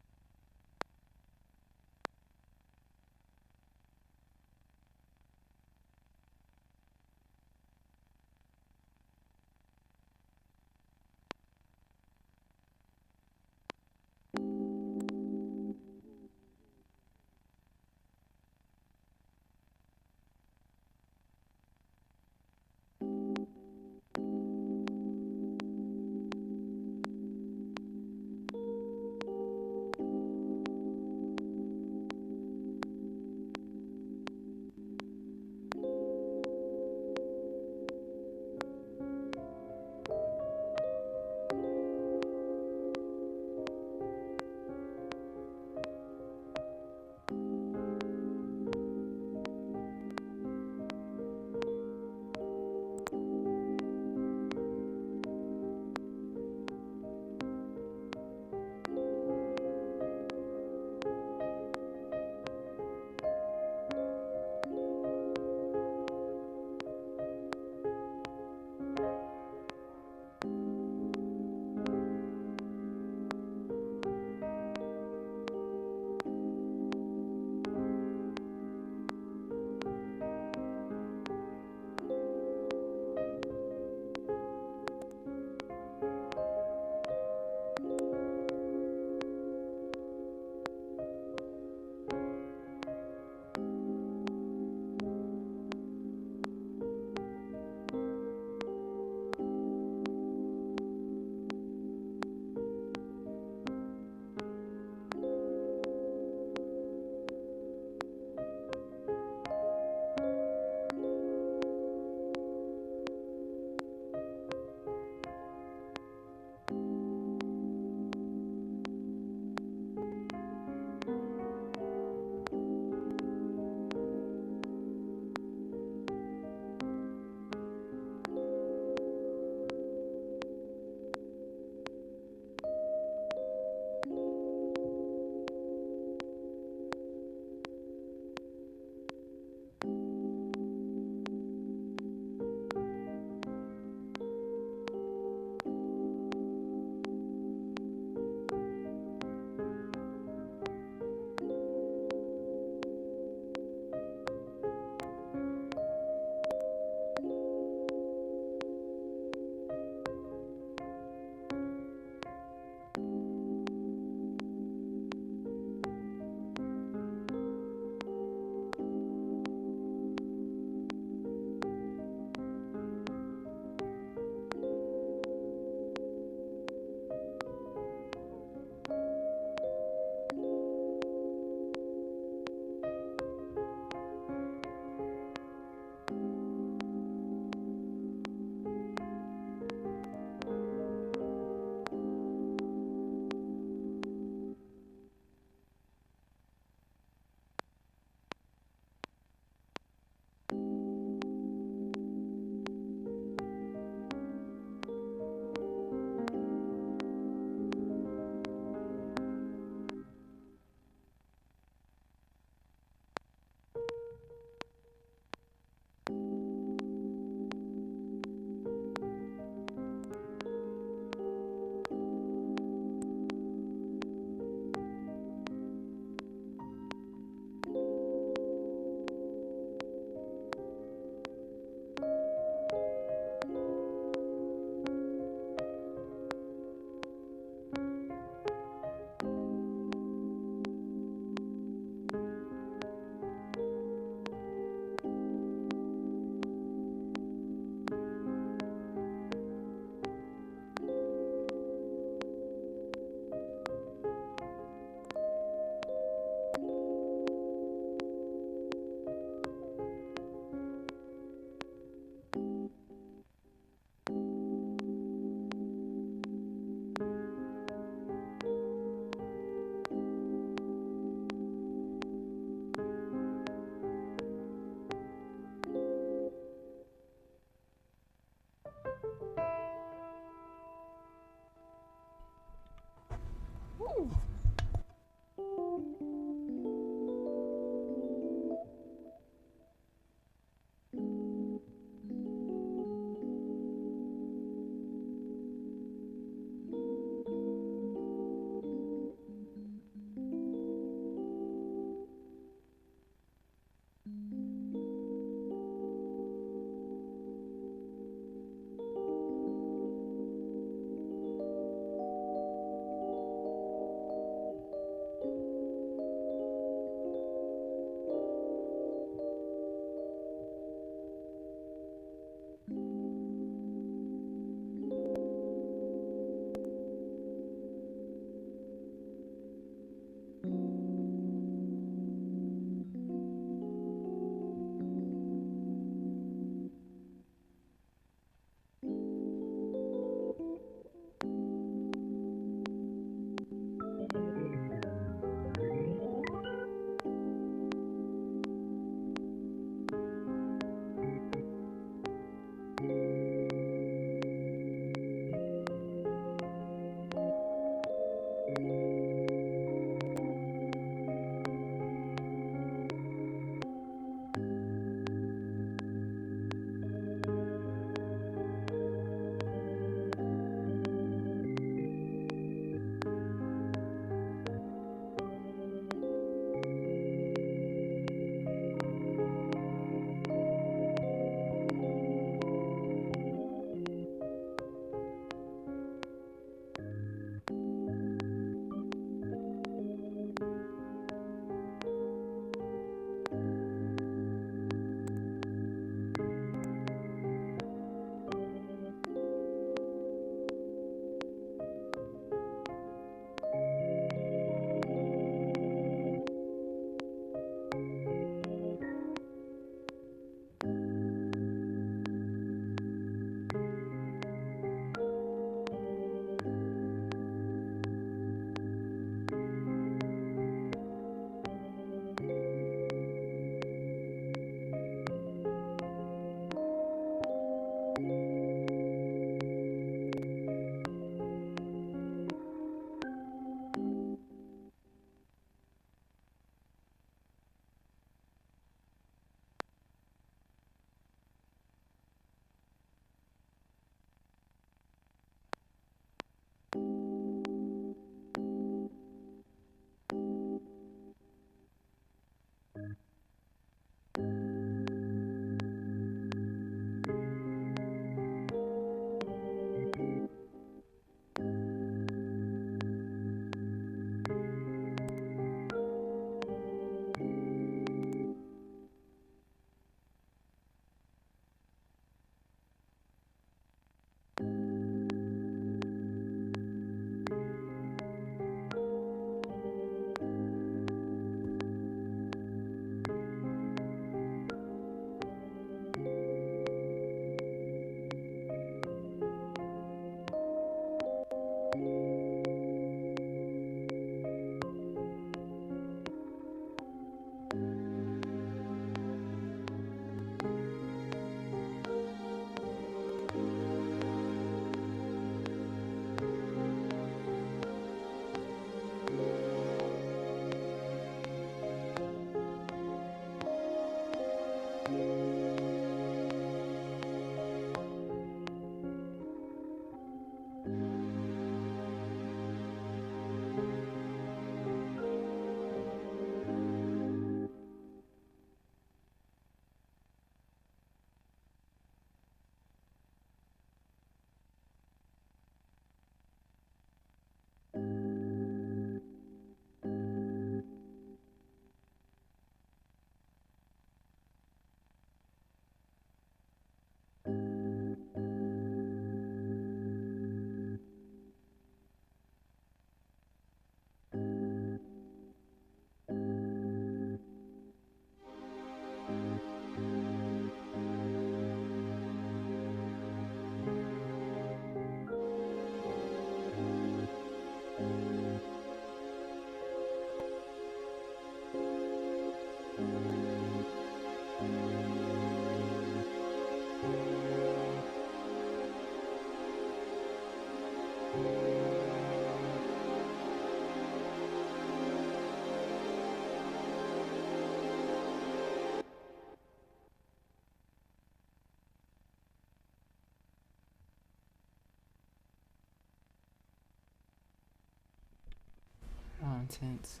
contents.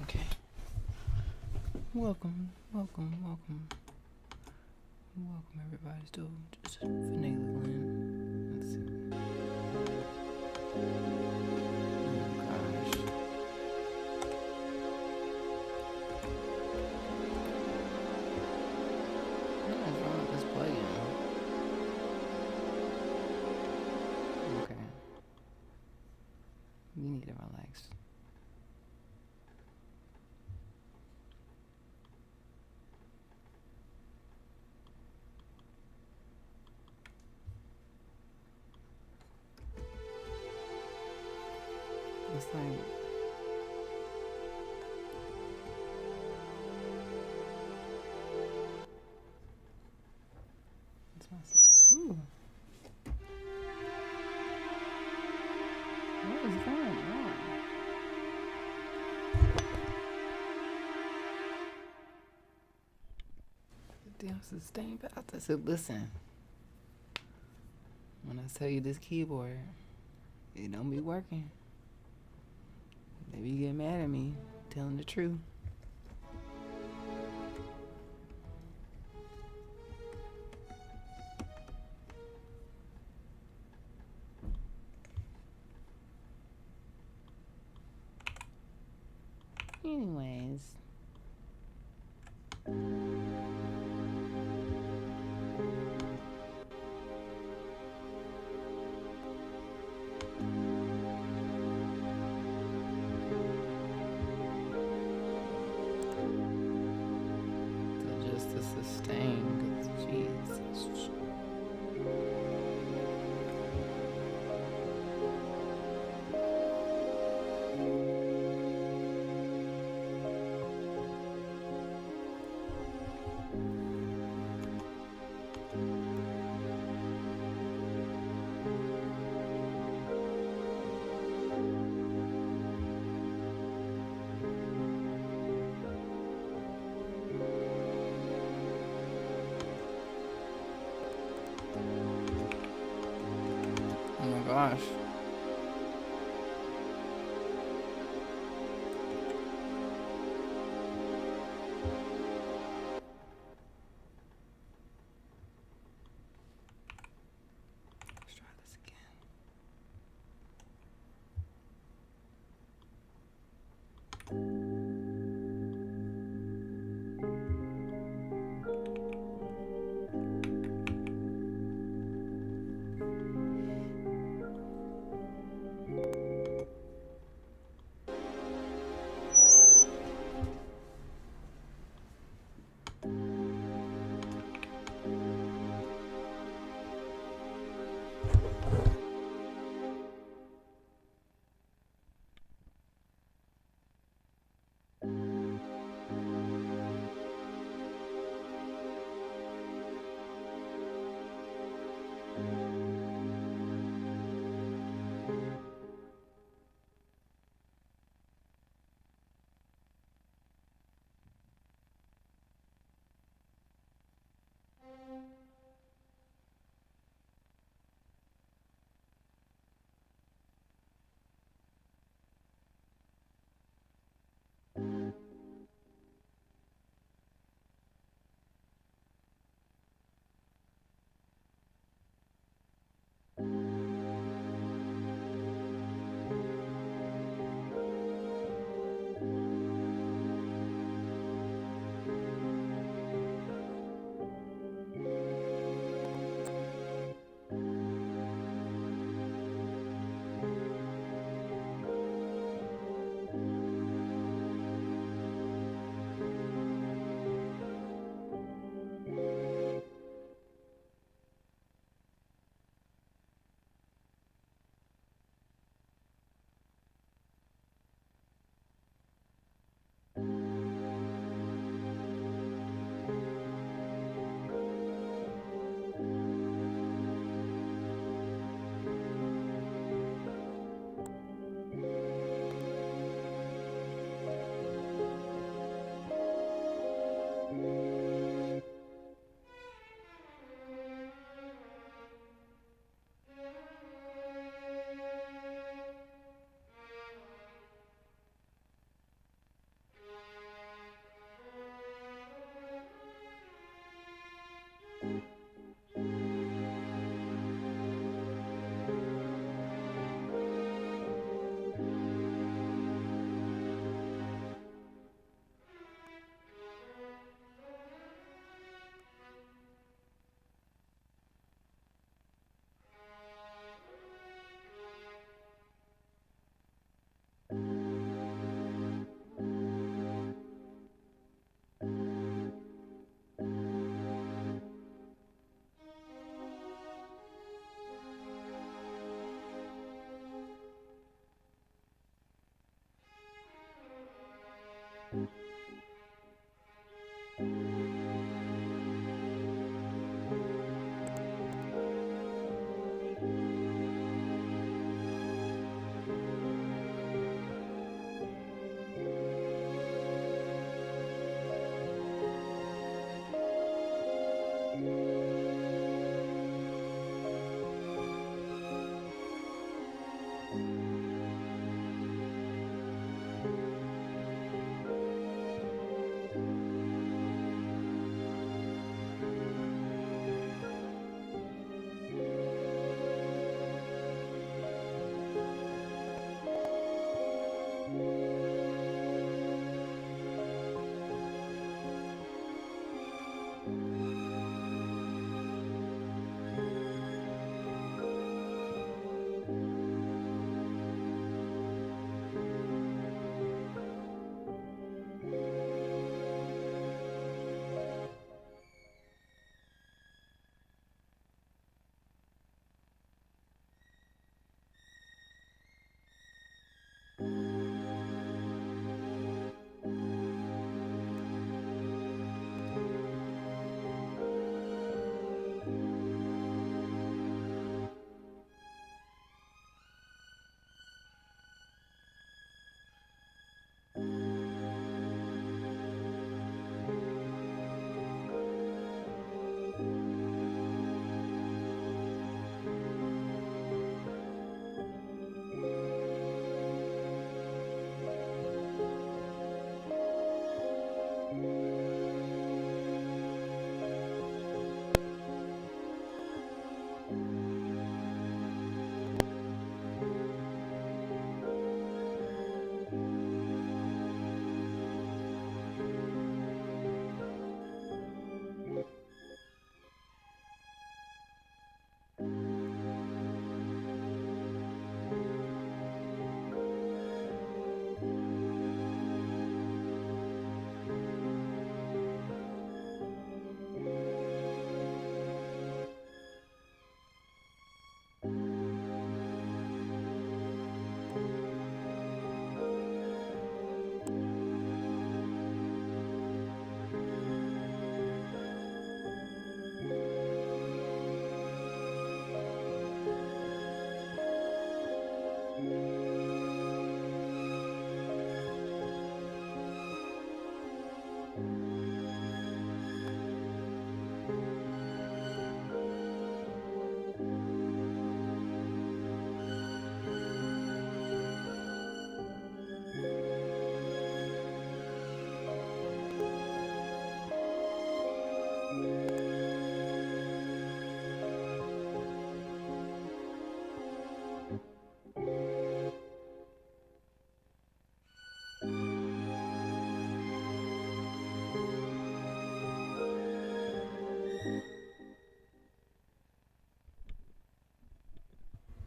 Okay. Welcome everybody. Still just finagling. Let's see. Oh gosh. What is wrong with this plugin? Okay. You need to relax. It's like it's my ooh. What is going on? The damn sustain about this. So listen. When I tell you this keyboard, it don't be working. Maybe you get mad at me telling the truth. Anyways. Just to sustain, 'cause Jesus. Oh my gosh. Let's try this again.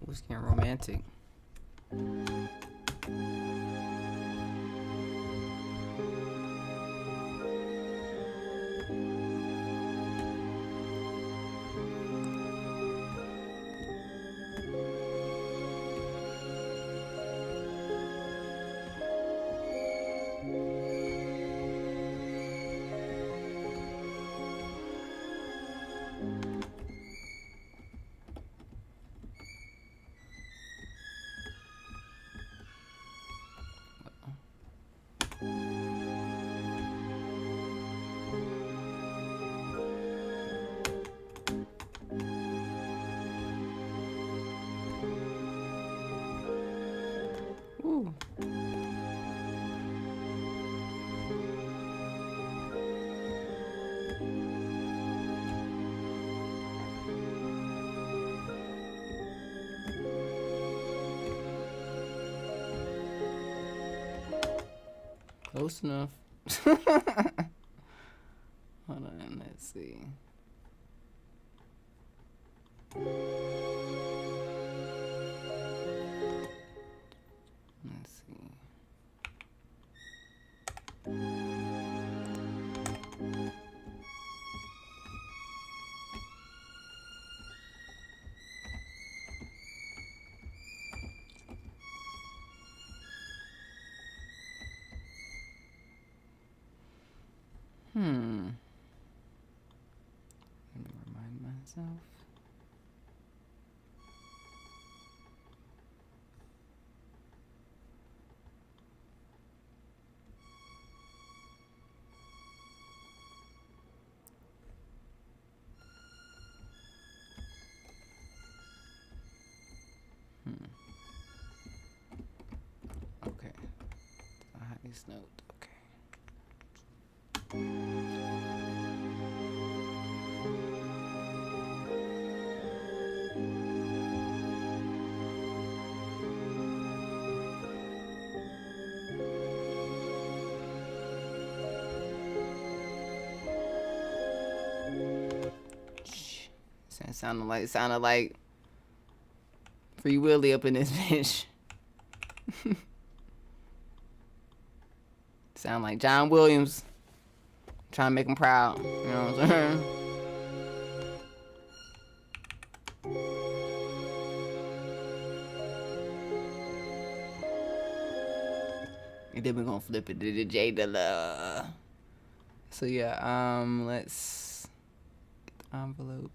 It's getting romantic. Ooh. Close enough. Hold on, let's see. Let's see. Let me remind myself. Okay. The highest note. Okay. Sounded like Free Willy up in this bitch. Sound like John Williams. Trying to make him proud. You know what I'm saying? And then we're gonna flip it to the J Dilla. So yeah, let's get the envelope.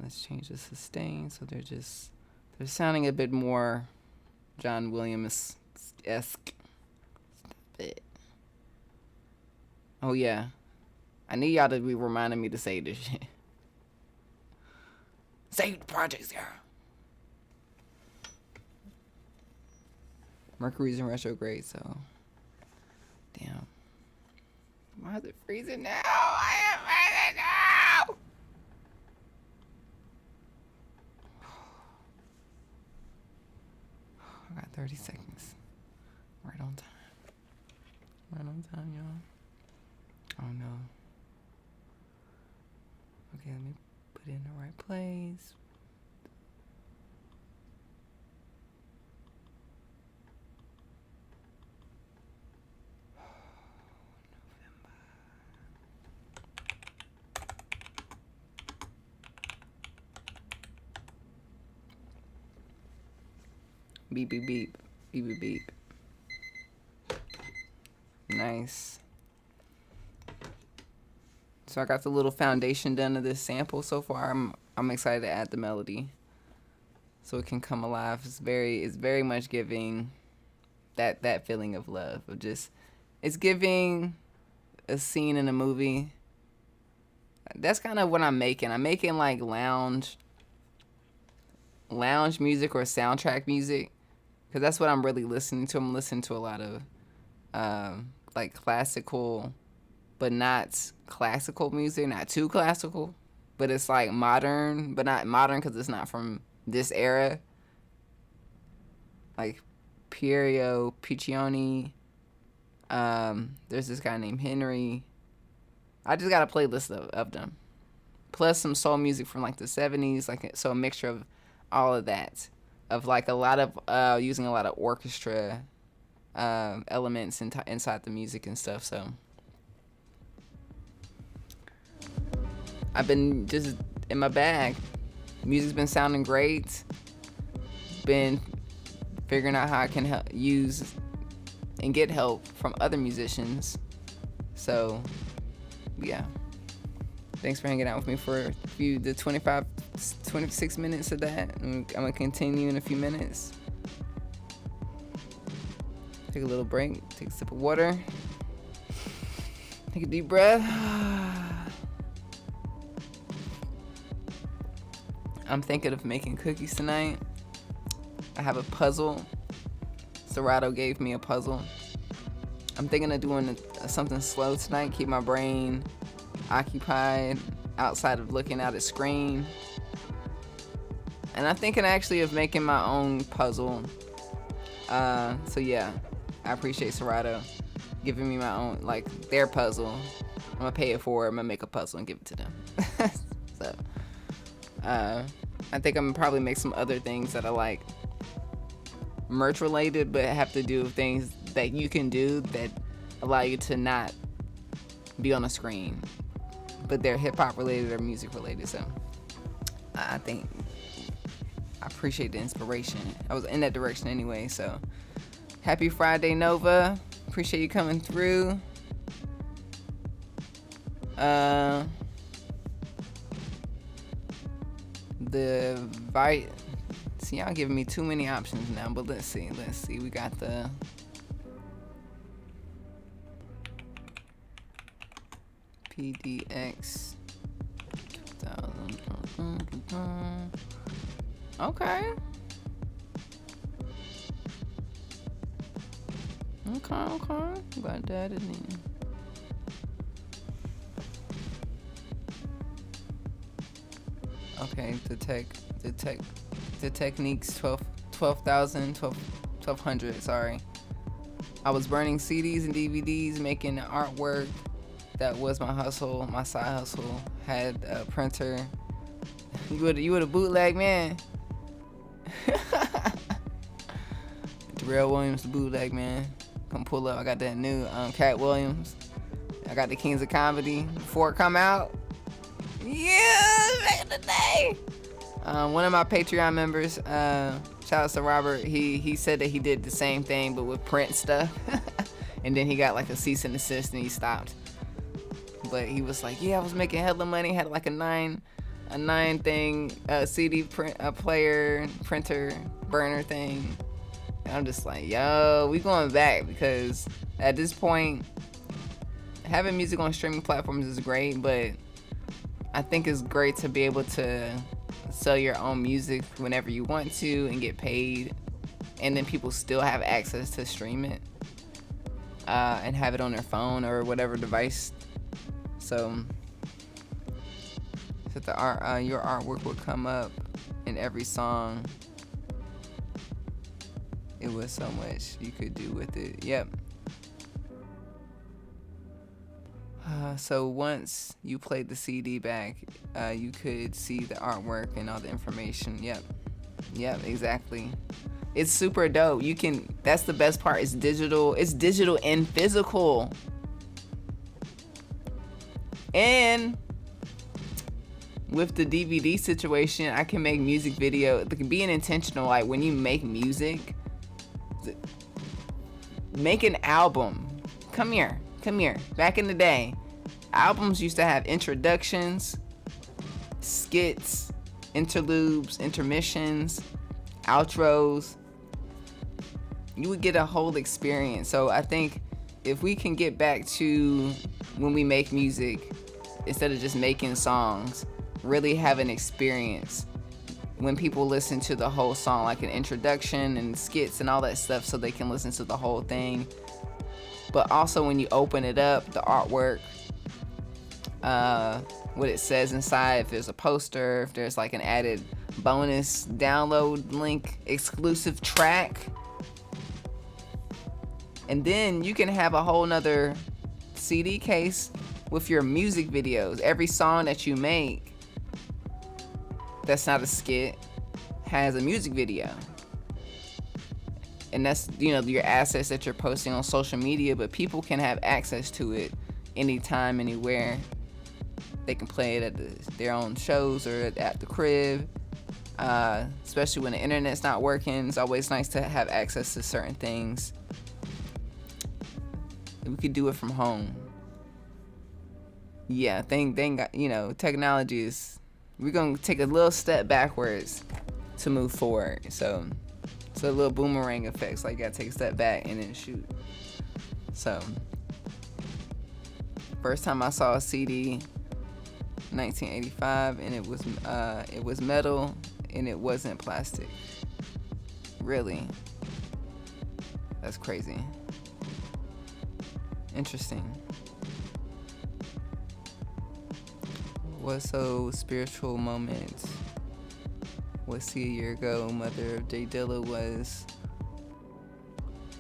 Let's change the sustain so they're sounding a bit more John Williams-esque. Stop it. Oh yeah. I need y'all to be reminding me to say this shit. Save the projects, yeah. Mercury's in retrograde, so damn. Why is it freezing now? I am freezing now. I got 30 seconds. Right on time. Right on time, y'all. Oh no. Okay, let me put it in the right place. Beep, beep, beep. Beep, beep, beep. Nice. So I got the little foundation done of this sample so far. I'm excited to add the melody so it can come alive. It's very much giving that feeling of love, of just, it's giving a scene in a movie. That's kind of what I'm making. I'm making like lounge music or soundtrack music, because that's what I'm really listening to. I'm listening to a lot of like classical, but not classical music, not too classical, but it's like modern, but not modern because it's not from this era. Like Piero Piccioni. There's this guy named Henry. I just got a playlist of them. Plus some soul music from like the 70s, like, so a mixture of all of that, of like a lot of using a lot of orchestra elements inside the music and stuff. So I've been just in my bag. Music's been sounding great. Been figuring out how I can use and get help from other musicians. So yeah, thanks for hanging out with me for the 26 minutes of that. I'm gonna continue in a few minutes. Take a little break, take a sip of water, take a deep breath. I'm thinking of making cookies tonight. I have a puzzle. Serato gave me a puzzle. I'm thinking of doing something slow tonight, keep my brain occupied outside of looking at a screen. And I'm thinking actually of making my own puzzle. So yeah, I appreciate Serato giving me my own, like, their puzzle. I'm gonna pay it forward. I'm gonna make a puzzle and give it to them. So I think I'm gonna probably make some other things that are like merch related, but have to do with things that you can do that allow you to not be on a screen, but they're hip hop related or music related. So I think I appreciate the inspiration. I was in that direction anyway. So happy Friday, Nova. Appreciate you coming through. See, y'all giving me too many options now, but let's see. We got the PDX 2000. Okay. Got that in there. Okay, the Techniques 1200, sorry. I was burning CDs and DVDs, making artwork. That was my hustle, my side hustle. Had a printer. You would a bootleg man. Darrell Williams, the bootleg man. Come pull up. I got that new Cat Williams. I got the Kings of Comedy before it come out. Yeah, back in the day. One of my Patreon members, shout out to Robert, he said that he did the same thing but with print stuff. And then he got like a cease and desist and he stopped. But he was like, yeah, I was making hella money, had like a nine thing, CD player, printer, burner thing. And I'm just like, yo, we going back, because at this point, having music on streaming platforms is great, but I think it's great to be able to sell your own music whenever you want to and get paid, and then people still have access to stream it and have it on their phone or whatever device. So the your artwork would come up in every song. It was so much you could do with it. Yep. So once you played the CD back, you could see the artwork and all the information. Yep, exactly. It's super dope. You can, that's the best part. It's digital and physical. And with the DVD situation, I can make music video, being intentional. Like when you make music, make an album. Come here. Back in the day, albums used to have introductions, skits, interludes, intermissions, outros. You would get a whole experience. So I think if we can get back to when we make music, instead of just making songs, really have an experience when people listen to the whole song, like an introduction and skits and all that stuff, so they can listen to the whole thing. But also when you open it up, the artwork, what it says inside, if there's a poster, if there's like an added bonus download link, exclusive track. And then you can have a whole nother CD case with your music videos. Every song that you make that's not a skit has a music video. And that's, you know, your assets that you're posting on social media, but people can have access to it anytime, anywhere. They can play it at their own shows or at the crib. Especially when the internet's not working, it's always nice to have access to certain things. We could do it from home. Yeah, you know, technology is, we're gonna take a little step backwards to move forward. So it's a little boomerang effects, like you gotta take a step back and then shoot. So first time I saw a CD, 1985, and it was metal and it wasn't plastic. Really? That's crazy. Interesting. What so spiritual moment? Was see a year ago, Mother of J Dilla was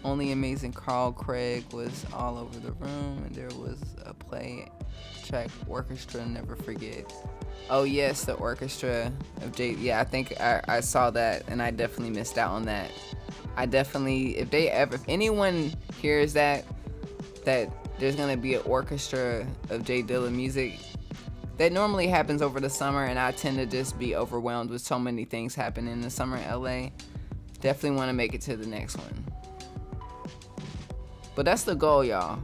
only amazing. Carl Craig was all over the room, and there was a play track orchestra, never forget. Oh yes, the orchestra of J. Yeah, I think I saw that, and I definitely missed out on that. I definitely, if anyone hears that there's gonna be an orchestra of J Dilla music, that normally happens over the summer, and I tend to just be overwhelmed with so many things happening in the summer in LA. Definitely want to make it to the next one. But that's the goal, y'all.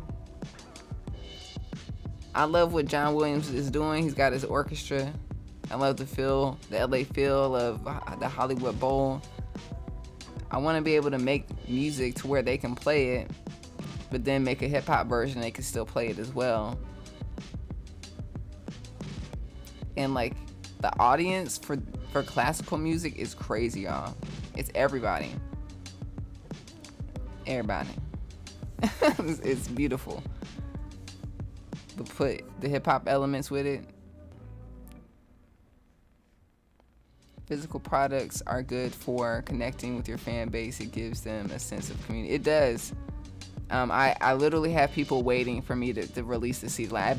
I love what John Williams is doing. He's got his orchestra. I love the LA feel of the Hollywood Bowl. I want to be able to make music to where they can play it, but then make a hip hop version they can still play it as well. And like the audience for classical music is crazy, y'all. It's everybody. It's beautiful. But put the hip hop elements with it. Physical products are good for connecting with your fan base. It gives them a sense of community. It does. I literally have people waiting for me to release the CD. Like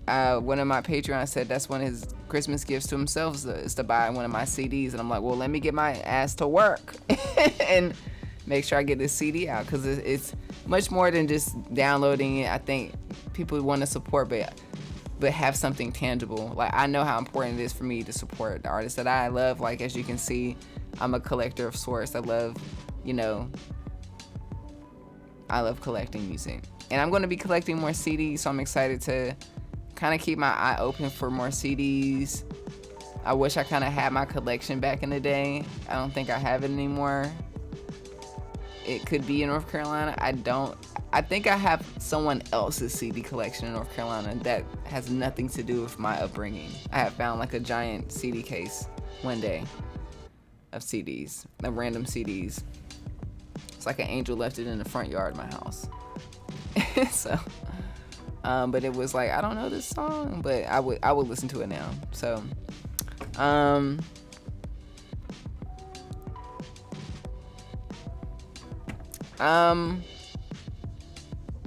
one of my Patreons said that's one of his Christmas gifts to himself is to buy one of my CDs, and I'm like, well, let me get my ass to work and make sure I get this CD out, because it's much more than just downloading it. I think people want to support, but have something tangible. Like, I know how important it is for me to support the artists that I love. Like, as you can see, I'm a collector of sorts. I love collecting music, and I'm going to be collecting more CDs, so I'm excited to kind of keep my eye open for more CDs. I wish I kind of had my collection back in the day. I don't think I have it anymore. It could be in North Carolina. I think I have someone else's CD collection in North Carolina that has nothing to do with my upbringing. I have found like a giant CD case one day of CDs, of random CDs. It's like an angel left it in the front yard of my house. So, but it was like, I don't know this song, but I would listen to it now. So,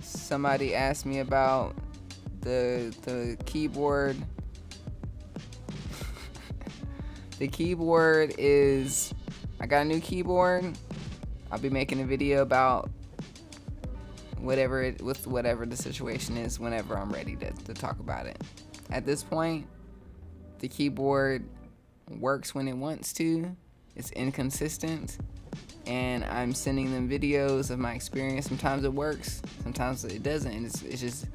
somebody asked me about the keyboard. The keyboard is, I got a new keyboard. I'll be making a video about whatever the situation is whenever I'm ready to talk about it. At this point, the keyboard works when it wants to. It's inconsistent, and I'm sending them videos of my experience. Sometimes it works, sometimes it doesn't, and it's just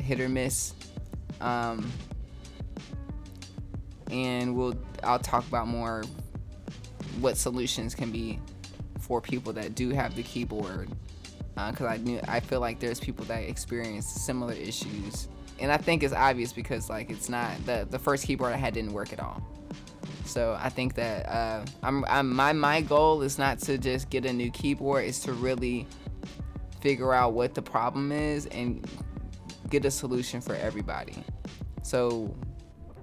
hit or miss. And I'll talk about more what solutions can be for people that do have the keyboard, because I feel like there's people that experience similar issues, and I think it's obvious because like it's not the first keyboard I had didn't work at all. So I think that my goal is not to just get a new keyboard, it's to really figure out what the problem is and get a solution for everybody. So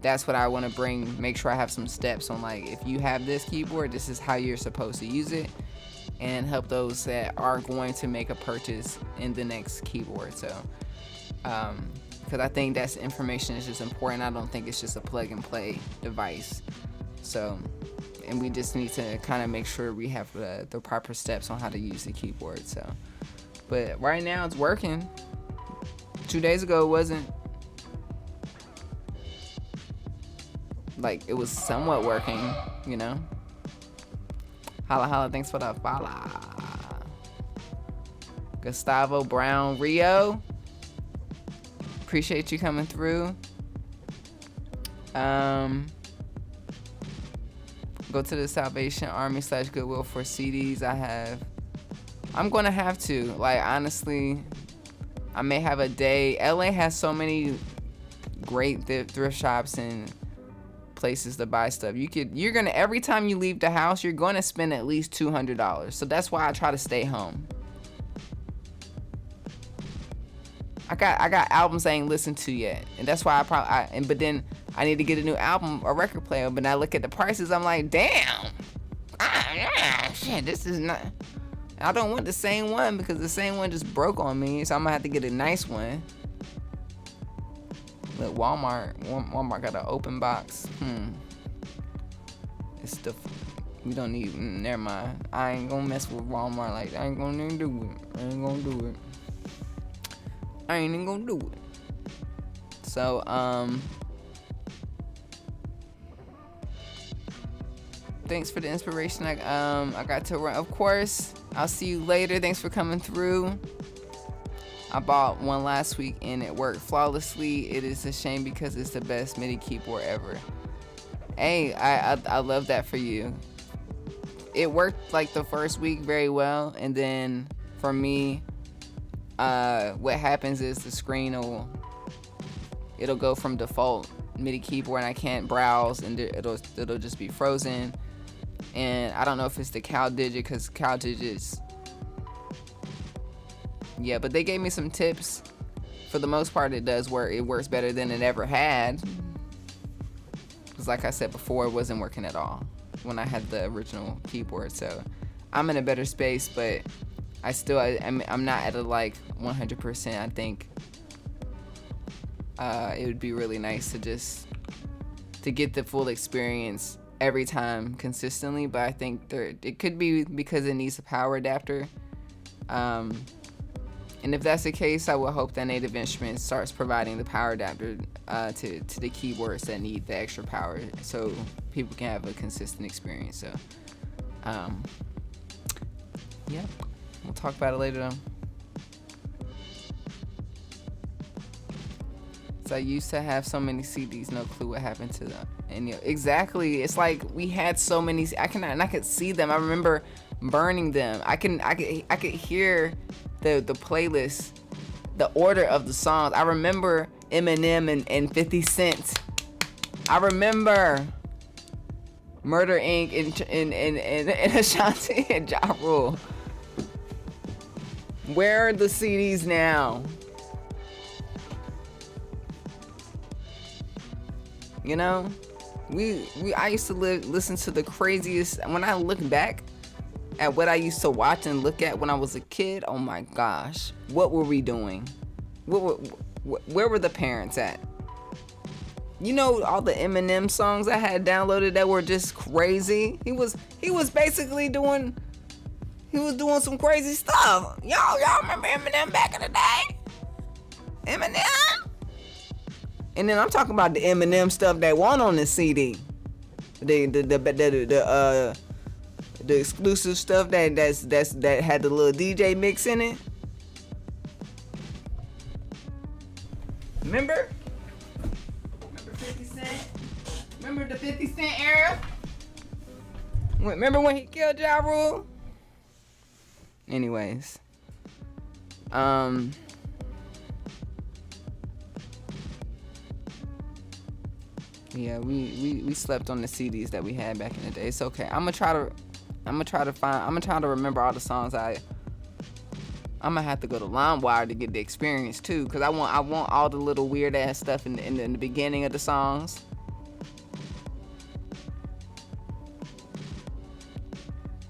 that's what I want to bring. Make sure I have some steps on, like, if you have this keyboard, this is how you're supposed to use it, and help those that are going to make a purchase in the next keyboard. So because I think that's information is just important. I don't think it's just a plug and play device. So and we just need to kind of make sure we have the proper steps on how to use the keyboard. So, but right now it's working. 2 days ago it wasn't. Like, it was somewhat working, you know. Holla holla, thanks for the follow. Gustavo Brown Rio, appreciate you coming through. Go to the Salvation Army / Goodwill for CDs. I'm gonna have to, like, honestly, I may have a day. LA has so many great thrift shops and places to buy stuff. You're gonna, every time you leave the house, you're gonna spend at least $200. So that's why I try to stay home. I got albums I ain't listened to yet, and that's why but then I need to get a new album, a record player. But I look at the prices, I'm like, damn, shit, this is not. I don't want the same one because the same one just broke on me, so I'm gonna have to get a nice one. Look, Walmart got an open box. It's we don't need. Never mind. I ain't gonna mess with Walmart like that. I ain't gonna even do it. I ain't gonna do it. I ain't even gonna do it. So, thanks for the inspiration. I got to run. Of course, I'll see you later. Thanks for coming through. I bought one last week and it worked flawlessly. It is a shame because it's the best MIDI keyboard ever. Hey, I love that for you. It worked like the first week very well, and then for me, what happens is the screen it'll go from default MIDI keyboard and I can't browse, and it'll just be frozen. And I don't know if it's the cow digit, because cow digits, yeah, but they gave me some tips. For the most part, it does work. It works better than it ever had, because like I said before, it wasn't working at all when I had the original keyboard. So I'm in a better space, but I'm not at a like 100%. I think it would be really nice to get the full experience every time consistently, but I think it could be because it needs a power adapter. And if that's the case, I would hope that Native Instruments starts providing the power adapter to the keyboards that need the extra power, so people can have a consistent experience. So, yeah, we'll talk about it later though. So I used to have so many CDs, no clue what happened to them. And exactly, it's like we had so many. I could see them. I remember burning them. I could hear the playlist, the order of the songs. I remember Eminem and 50 Cent. I remember Murder Inc. and Ashanti and Ja Rule. Where are the CDs now? You know, I used to listen to the craziest. When I look back at what I used to watch and look at when I was a kid, oh my gosh, what were we doing? Where were the parents at? You know, all the Eminem songs I had downloaded that were just crazy. He was basically doing some crazy stuff. Y'all remember Eminem back in the day? Eminem? And then I'm talking about the Eminem stuff that wasn't on the CD. The exclusive stuff that had the little DJ mix in it. Remember 50 Cent? Remember the 50 Cent era? Remember when he killed Ja Rule? Anyways, yeah, we slept on the CDs that we had back in the day. It's okay. I'm gonna try to remember all the songs. I'm gonna have to go to LimeWire to get the experience too, because I want all the little weird ass stuff in the beginning of the songs.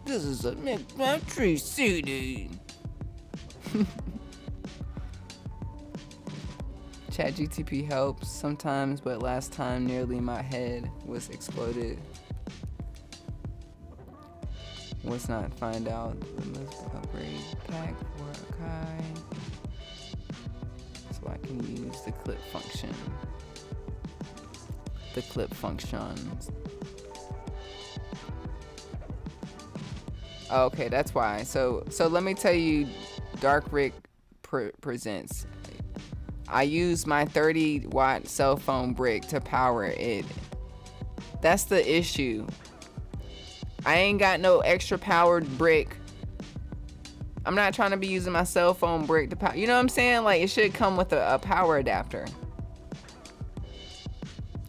This is a McMurtry CD. ChatGTP helps sometimes, but last time nearly my head was exploded. What's not? Find out. Let's upgrade pack for Kai. So I can use the clip function. The clip functions. Okay, that's why. So let me tell you, Dark Rick presents. I use my 30-watt cell phone brick to power it. That's the issue. I ain't got no extra powered brick. I'm not trying to be using my cell phone brick to power. You know what I'm saying? Like, it should come with a power adapter.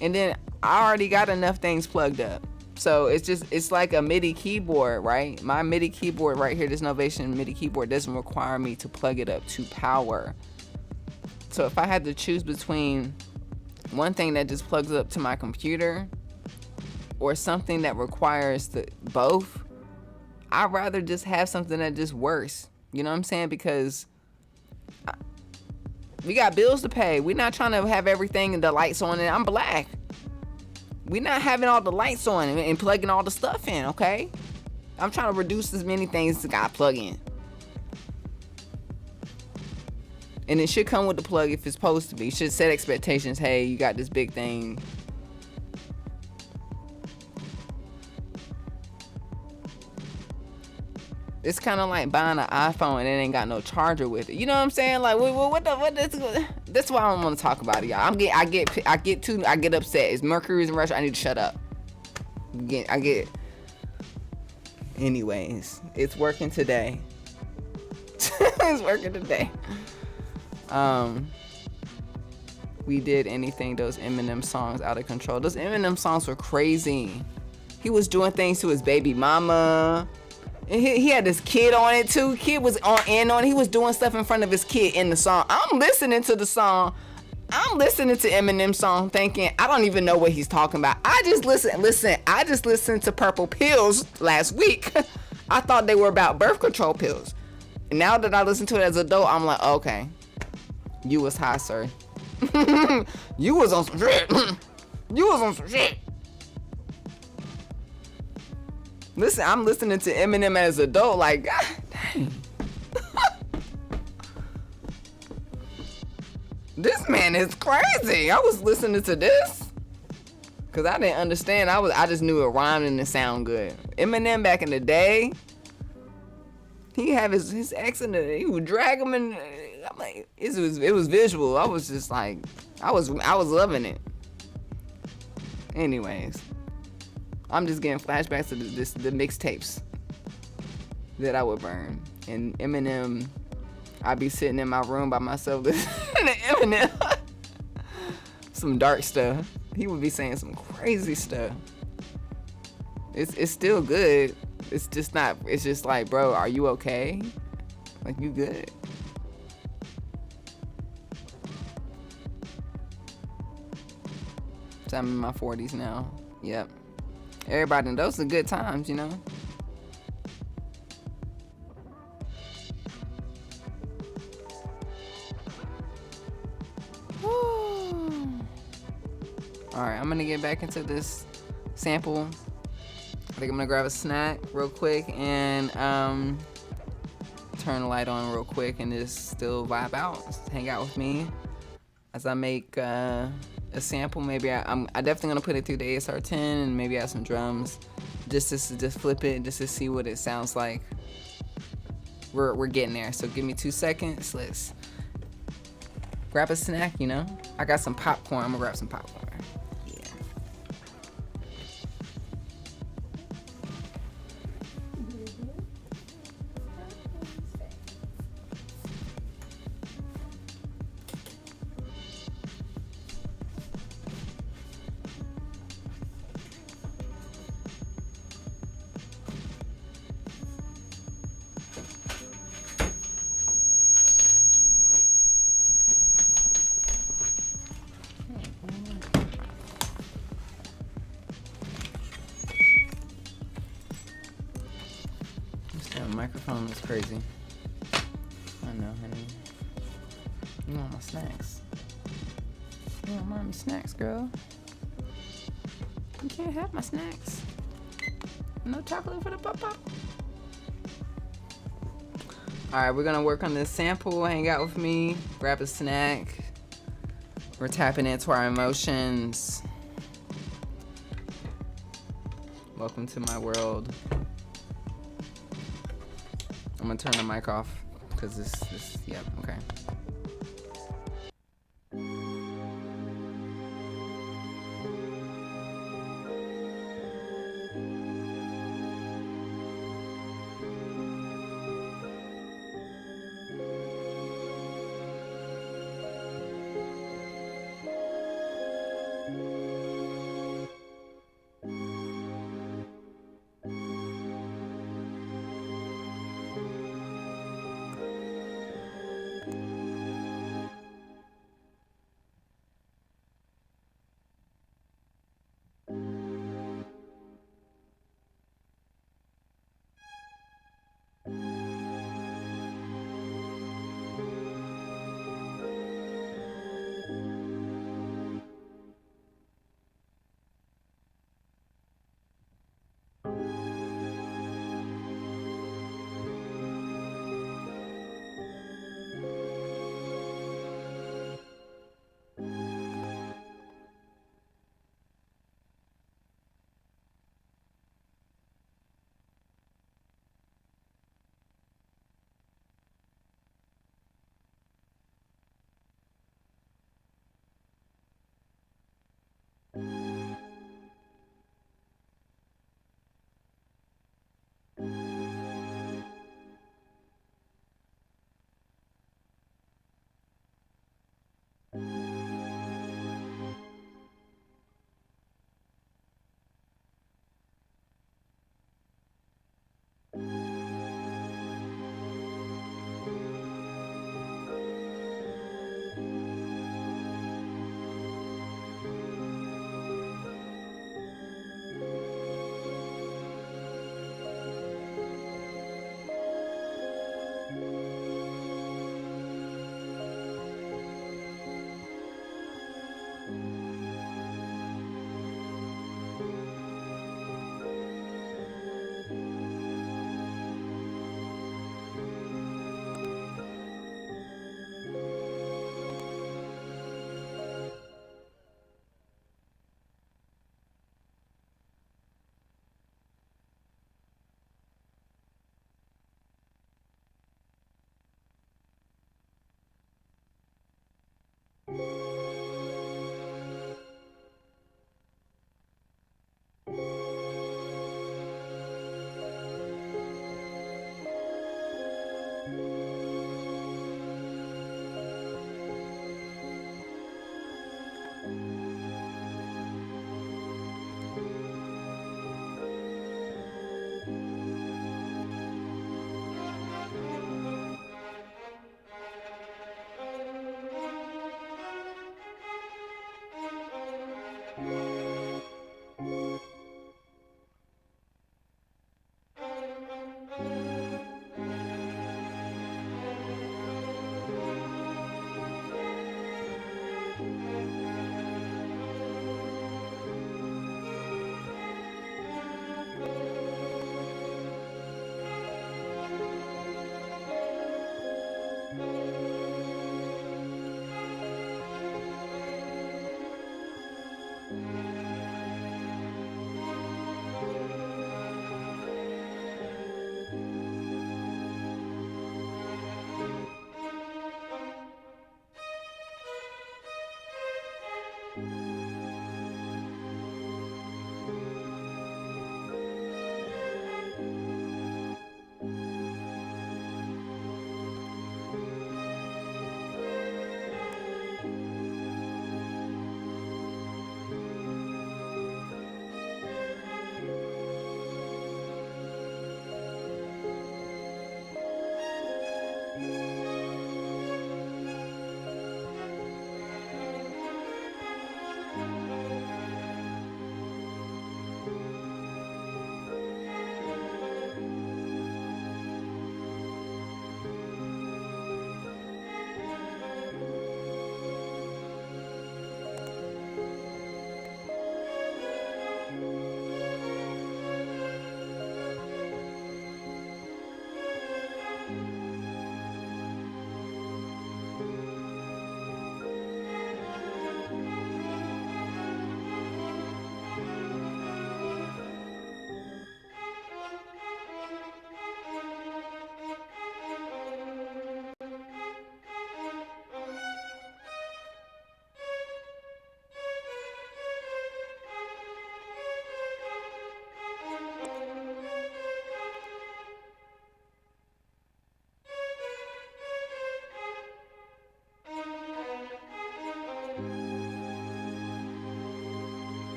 And then I already got enough things plugged up. So it's like a MIDI keyboard, right? My MIDI keyboard right here, this Novation MIDI keyboard, doesn't require me to plug it up to power. So if I had to choose between one thing that just plugs up to my computer or something that requires both, I'd rather just have something that just works. You know what I'm saying? Because we got bills to pay. We're not trying to have everything, the lights on, and I'm black. We're not having all the lights on and plugging all the stuff in, okay? I'm trying to reduce as many things as I got plug in. And it should come with the plug if it's supposed to be. You should set expectations. Hey, you got this big thing. It's kind of like buying an iPhone and it ain't got no charger with it. You know what I'm saying? Like, that's why I don't want to talk about it, y'all. I get upset. It's Mercury's in Russia. I need to shut up. I get. Anyways, it's working today. It's working today. We did anything. Those Eminem songs out of control. Those Eminem songs were crazy. He was doing things to his baby mama. And he had this kid on it too. Kid was on it. He was doing stuff in front of his kid in the song. I'm listening to the song. I'm listening to Eminem's song thinking, I don't even know what he's talking about. I just listened to Purple Pills last week. I thought they were about birth control pills. And now that I listen to it as an adult, I'm like, okay, you was high, sir. You was on some shit. You was on some shit. Listen, I'm listening to Eminem as an adult, like, God dang. This man is crazy. I was listening to this because I didn't understand. I just knew it rhymed and it sounded good. Eminem back in the day, he have his ex in it. He would drag him in. I'm like, it was visual. I was just like, I was loving it. Anyways, I'm just getting flashbacks to the mixtapes that I would burn. And Eminem, I'd be sitting in my room by myself listening to Eminem. Some dark stuff. He would be saying some crazy stuff. It's still good. It's just not, it's just like, bro, are you okay? Like, you good? So I'm in my 40s now. Yep. Everybody, those are good times, you know? Alright, I'm gonna get back into this sample. I think I'm gonna grab a snack real quick and turn the light on real quick and just still vibe out. Just hang out with me as I make a sample. Maybe I'm definitely gonna put it through the ASR-10 and maybe add some drums just to flip it just to see what it sounds like. We're getting there, so give me 2 seconds. Let's grab a snack, you know? I got some popcorn. I'm gonna grab some popcorn. Yeah. Microphone is crazy. I know, honey. You want my snacks? You want mommy snacks, girl? You can't have my snacks. No chocolate for the pop-pop. Alright, we're gonna work on this sample. Hang out with me, grab a snack. We're tapping into our emotions. Welcome to my world. I'm gonna turn the mic off because this, yeah, okay.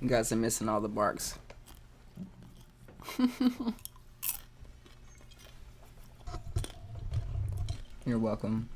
You guys are missing all the barks. You're welcome.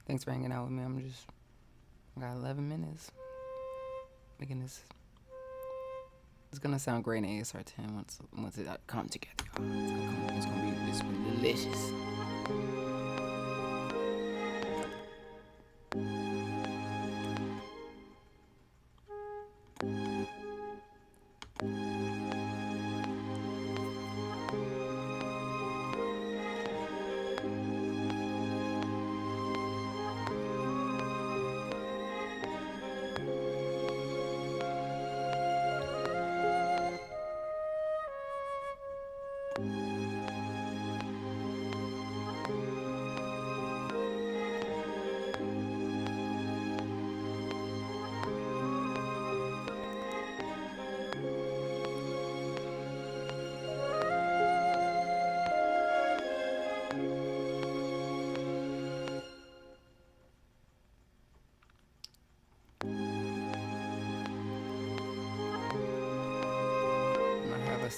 Thanks for hanging out with me. I got 11 minutes making this. It's gonna sound great in ASR-10 once it comes together, y'all. It's gonna be delicious.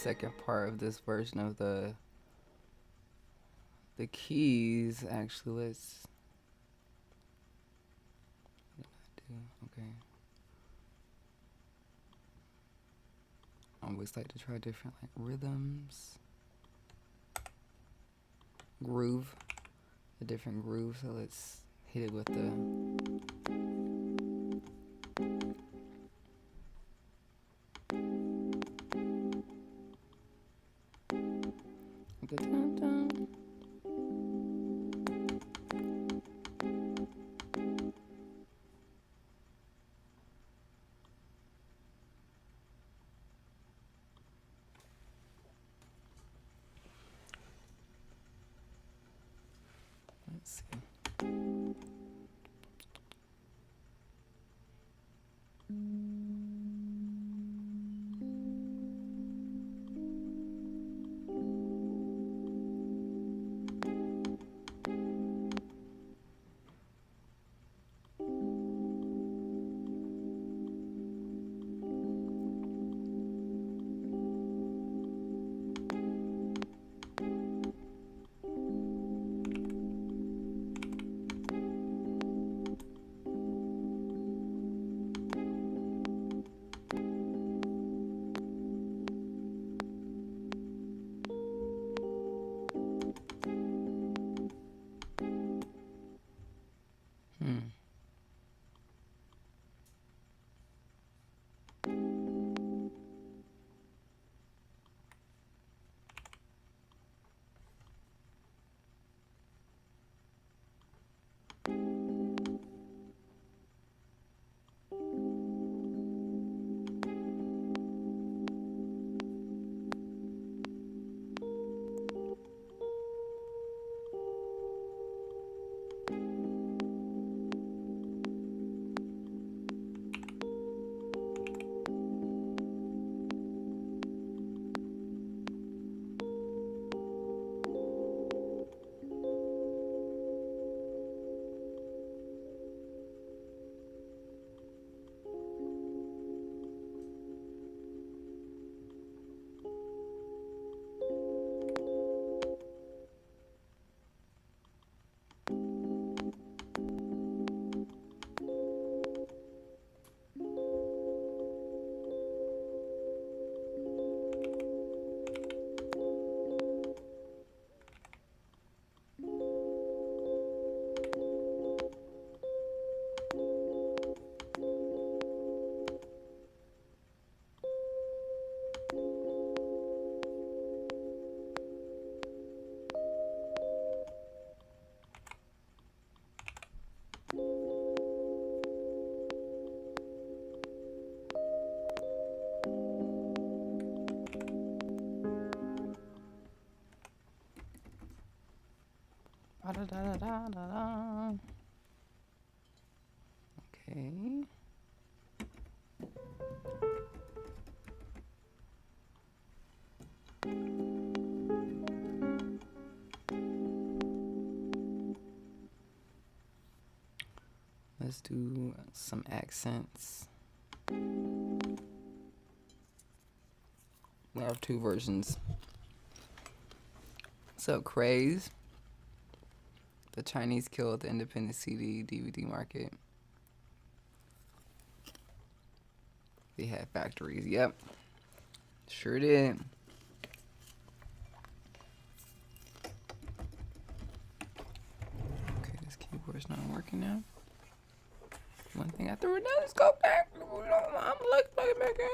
second part of this version of the keys. Actually, let's do. Okay. I always like to try different like rhythms, groove, a different groove. So let's hit it with the. Dun, dun. Let's see. Da-da-da-da-da-da. Okay. Let's do some accents. We have two versions. So Craze. The Chinese killed the independent CD, DVD market. They had factories. Yep. Sure did. Okay, this keyboard's not working now. One thing I threw it down, let's go back. I'm looking back in.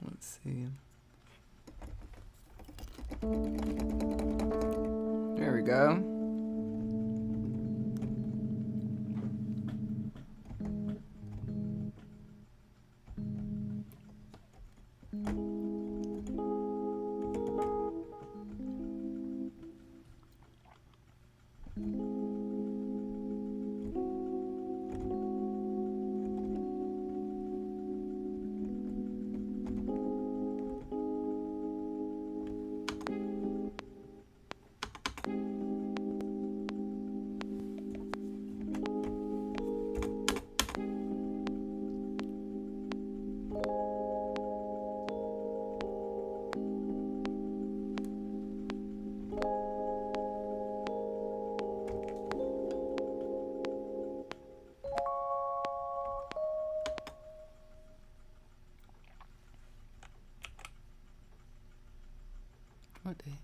Let's see. There we go. What the heck?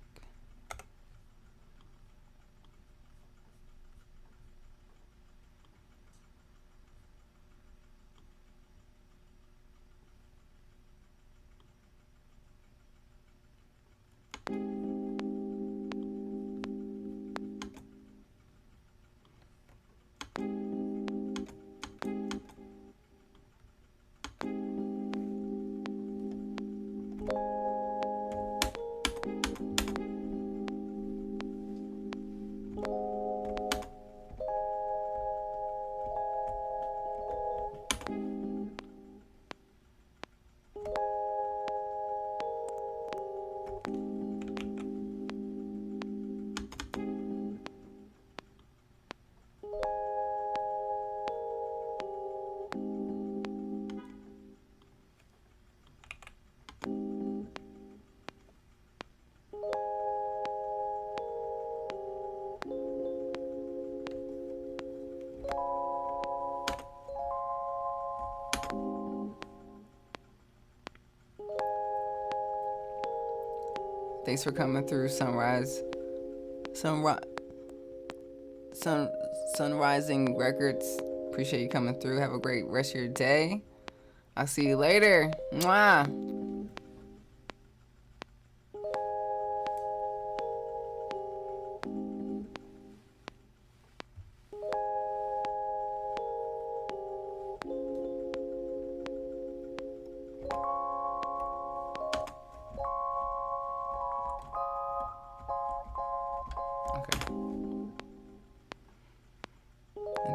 Thanks for coming through, Sunrising Records. Appreciate you coming through. Have a great rest of your day. I'll see you later. Mwah.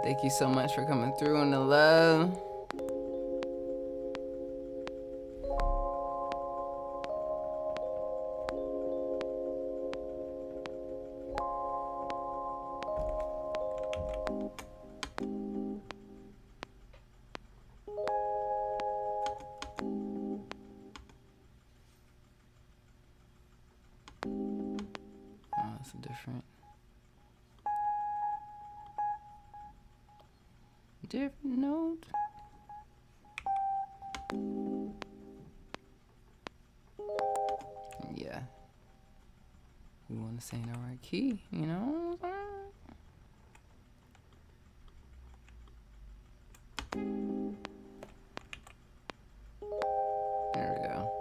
Thank you so much for coming through on the love. Oh, it's different note. Yeah, we want to sing the right key, you know. There we go.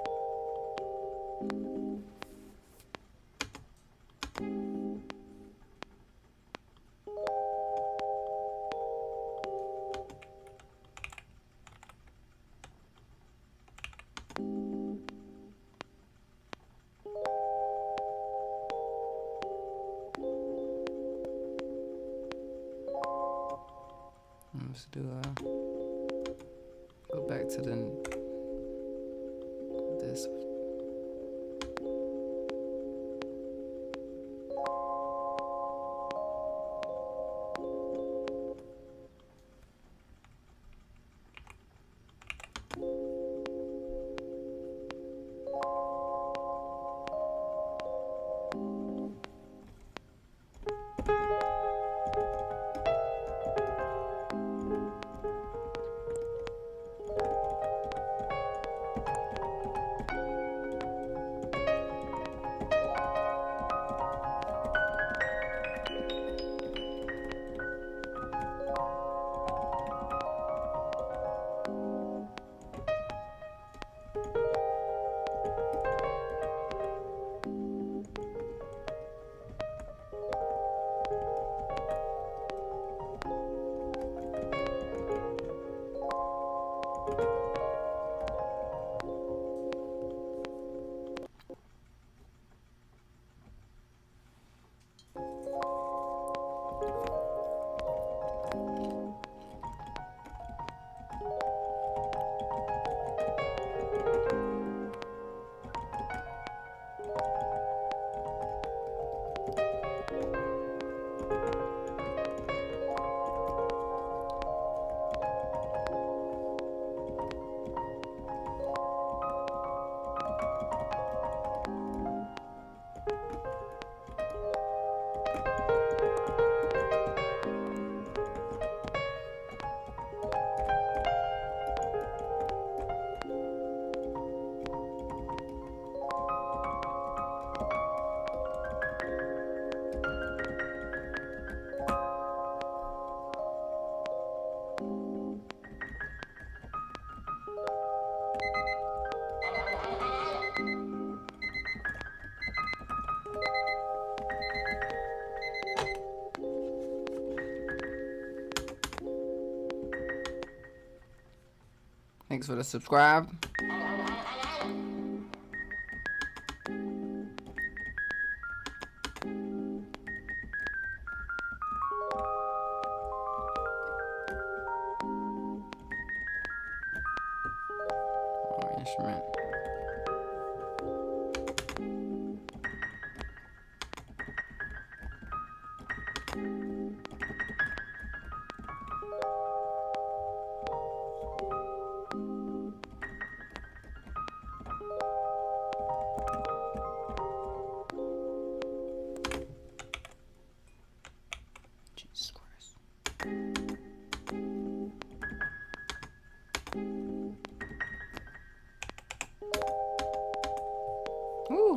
Let's do go back to this. Thanks for the subscribe. Instrument. Jesus Christ. Ooh.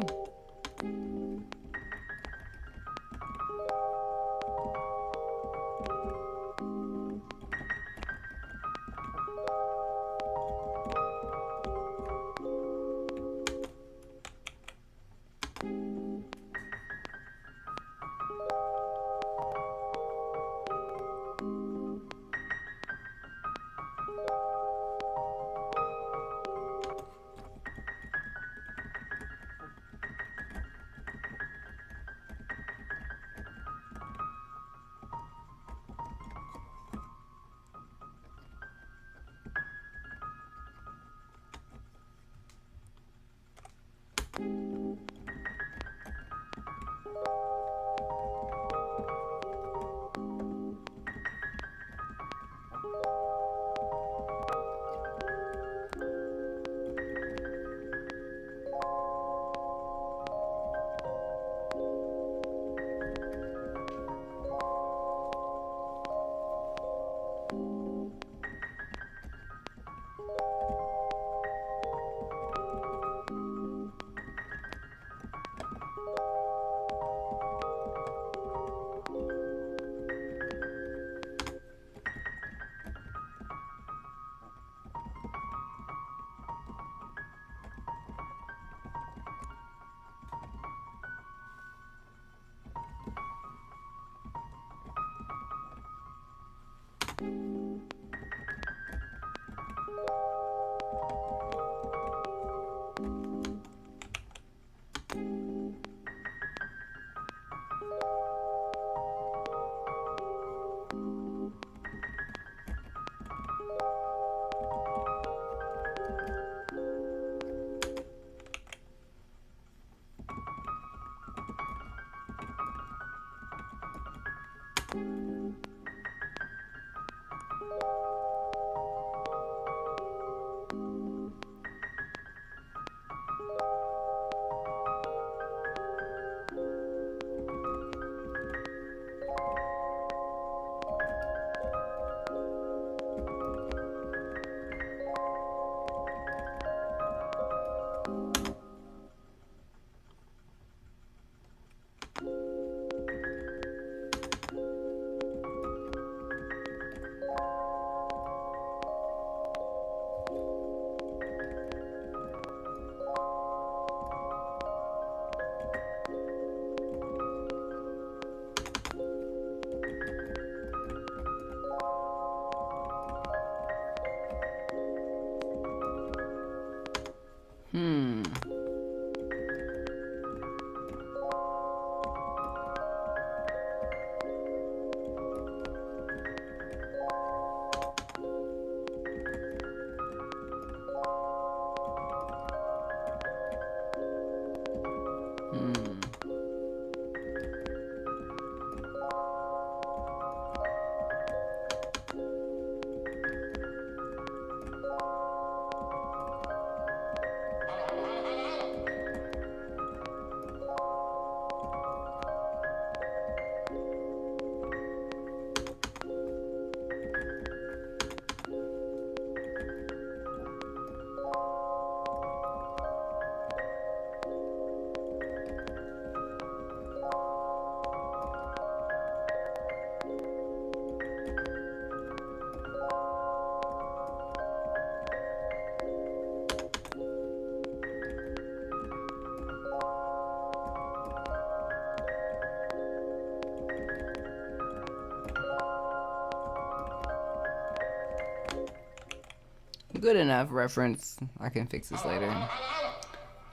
Good enough reference. I can fix this later.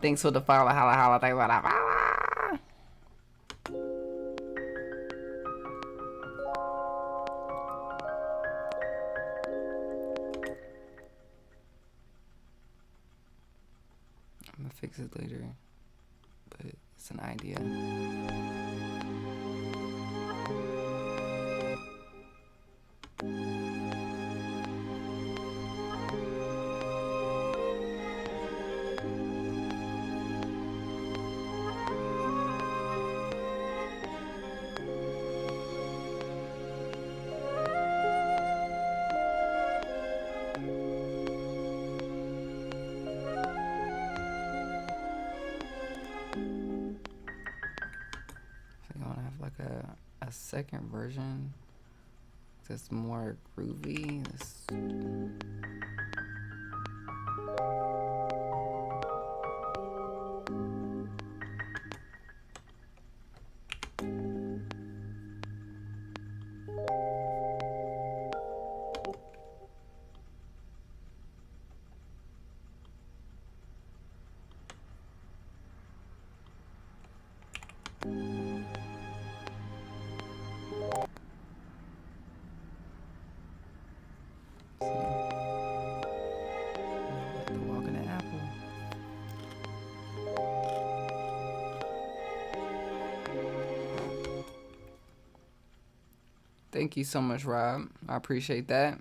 Thanks for the follow. Holla holla. Thanks for the follow. I'm gonna fix it later, but it's an idea. A second version that's more groovy. Thank you so much, Rob. I appreciate that.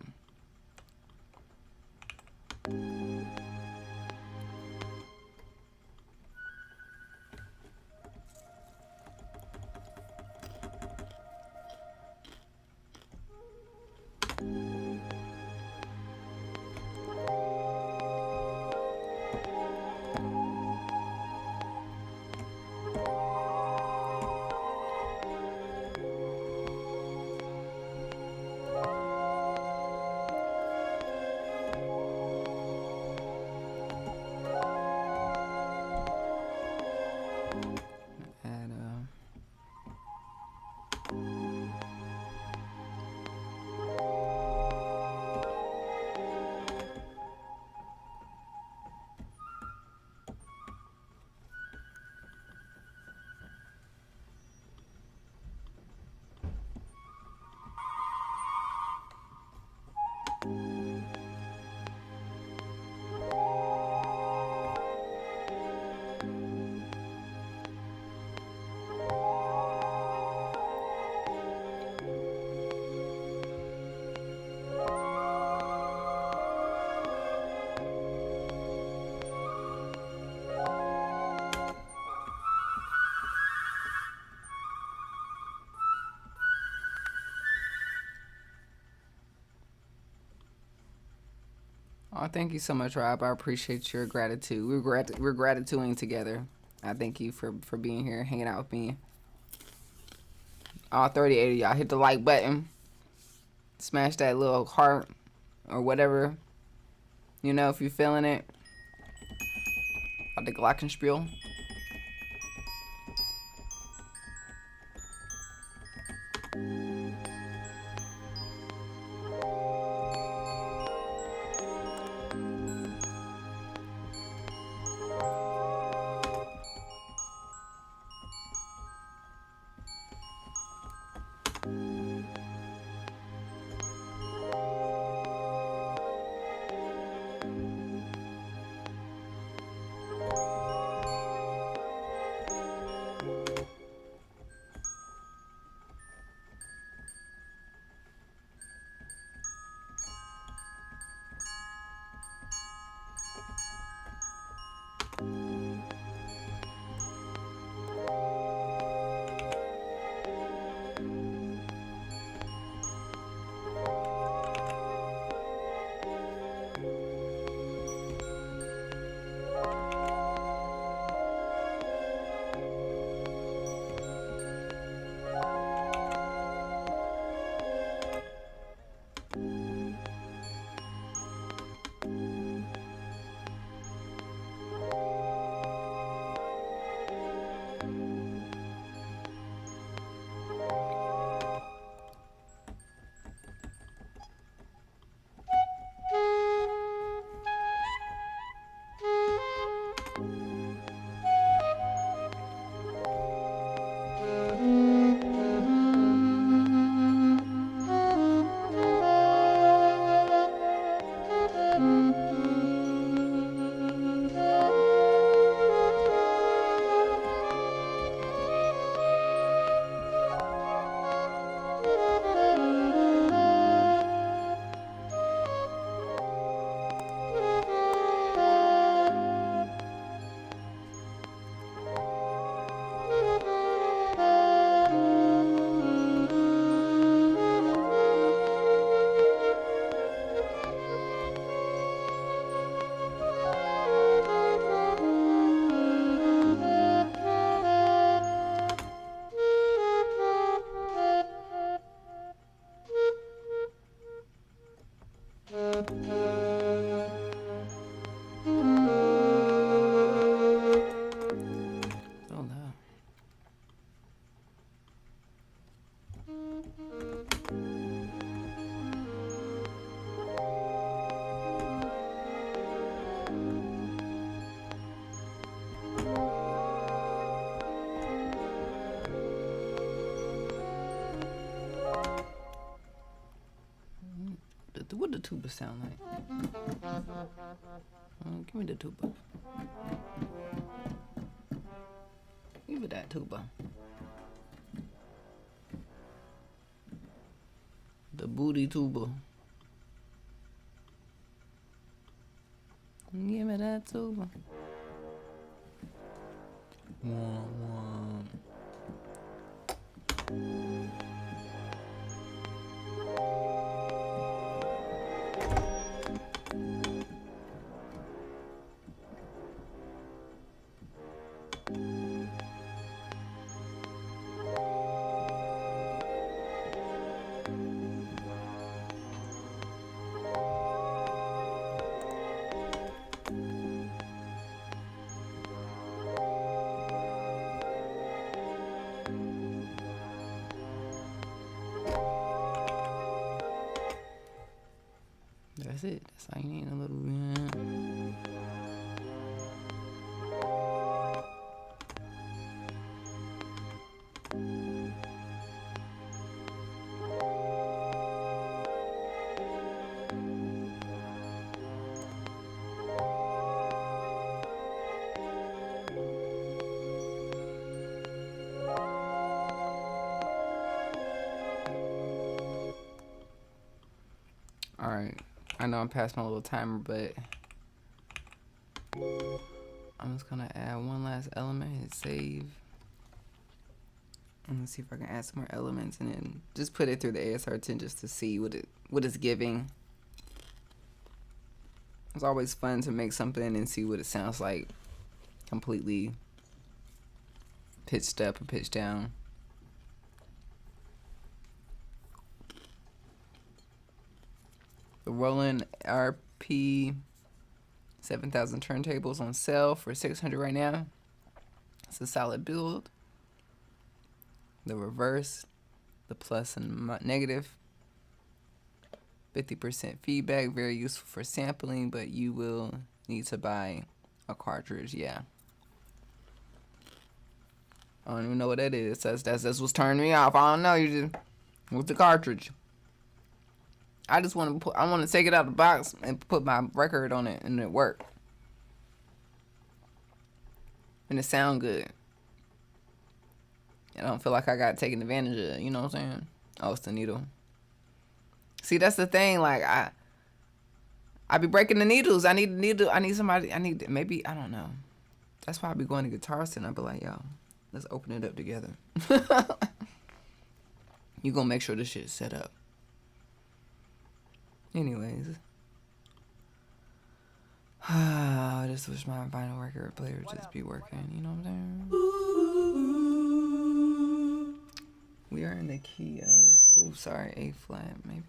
Oh, thank you so much, Rob. I appreciate your gratitude. We're gratituding together. I thank you for being here, hanging out with me. All 38 of y'all, hit the like button. Smash that little heart or whatever. You know, if you're feeling it. The Glockenspiel. What the tuba sound like? Give me the tuba. Give me that tuba. The booty tuba. Give me that tuba. Wah, wah. That's it. That's all you need, a little. All right. I know I'm past my little timer, but I'm just gonna add one last element, hit save. And let's see if I can add some more elements and then just put it through the ASR-10 just to see what it's giving. It's always fun to make something and see what it sounds like completely pitched up or pitched down. The Roland RP 7000 turntables on sale for $600 right now. It's a solid build. The reverse, the plus and negative. 50% feedback, very useful for sampling, but you will need to buy a cartridge. Yeah. I don't even know what that is. That's what's turning me off. I don't know. You just with the cartridge. I just want to take it out of the box and put my record on it and it work. And it sound good. I don't feel like I got taken advantage of, you know what I'm saying? Oh, it's the needle. See, that's the thing, like I be breaking the needles. I need a needle. I need somebody, maybe, I don't know. That's why I be going to Guitar Center. I be like, yo, let's open it up together. You gonna make sure this shit's set up. Anyways, I just wish my vinyl record player would just be working, you know what I'm saying? We are in the key of, A flat, maybe.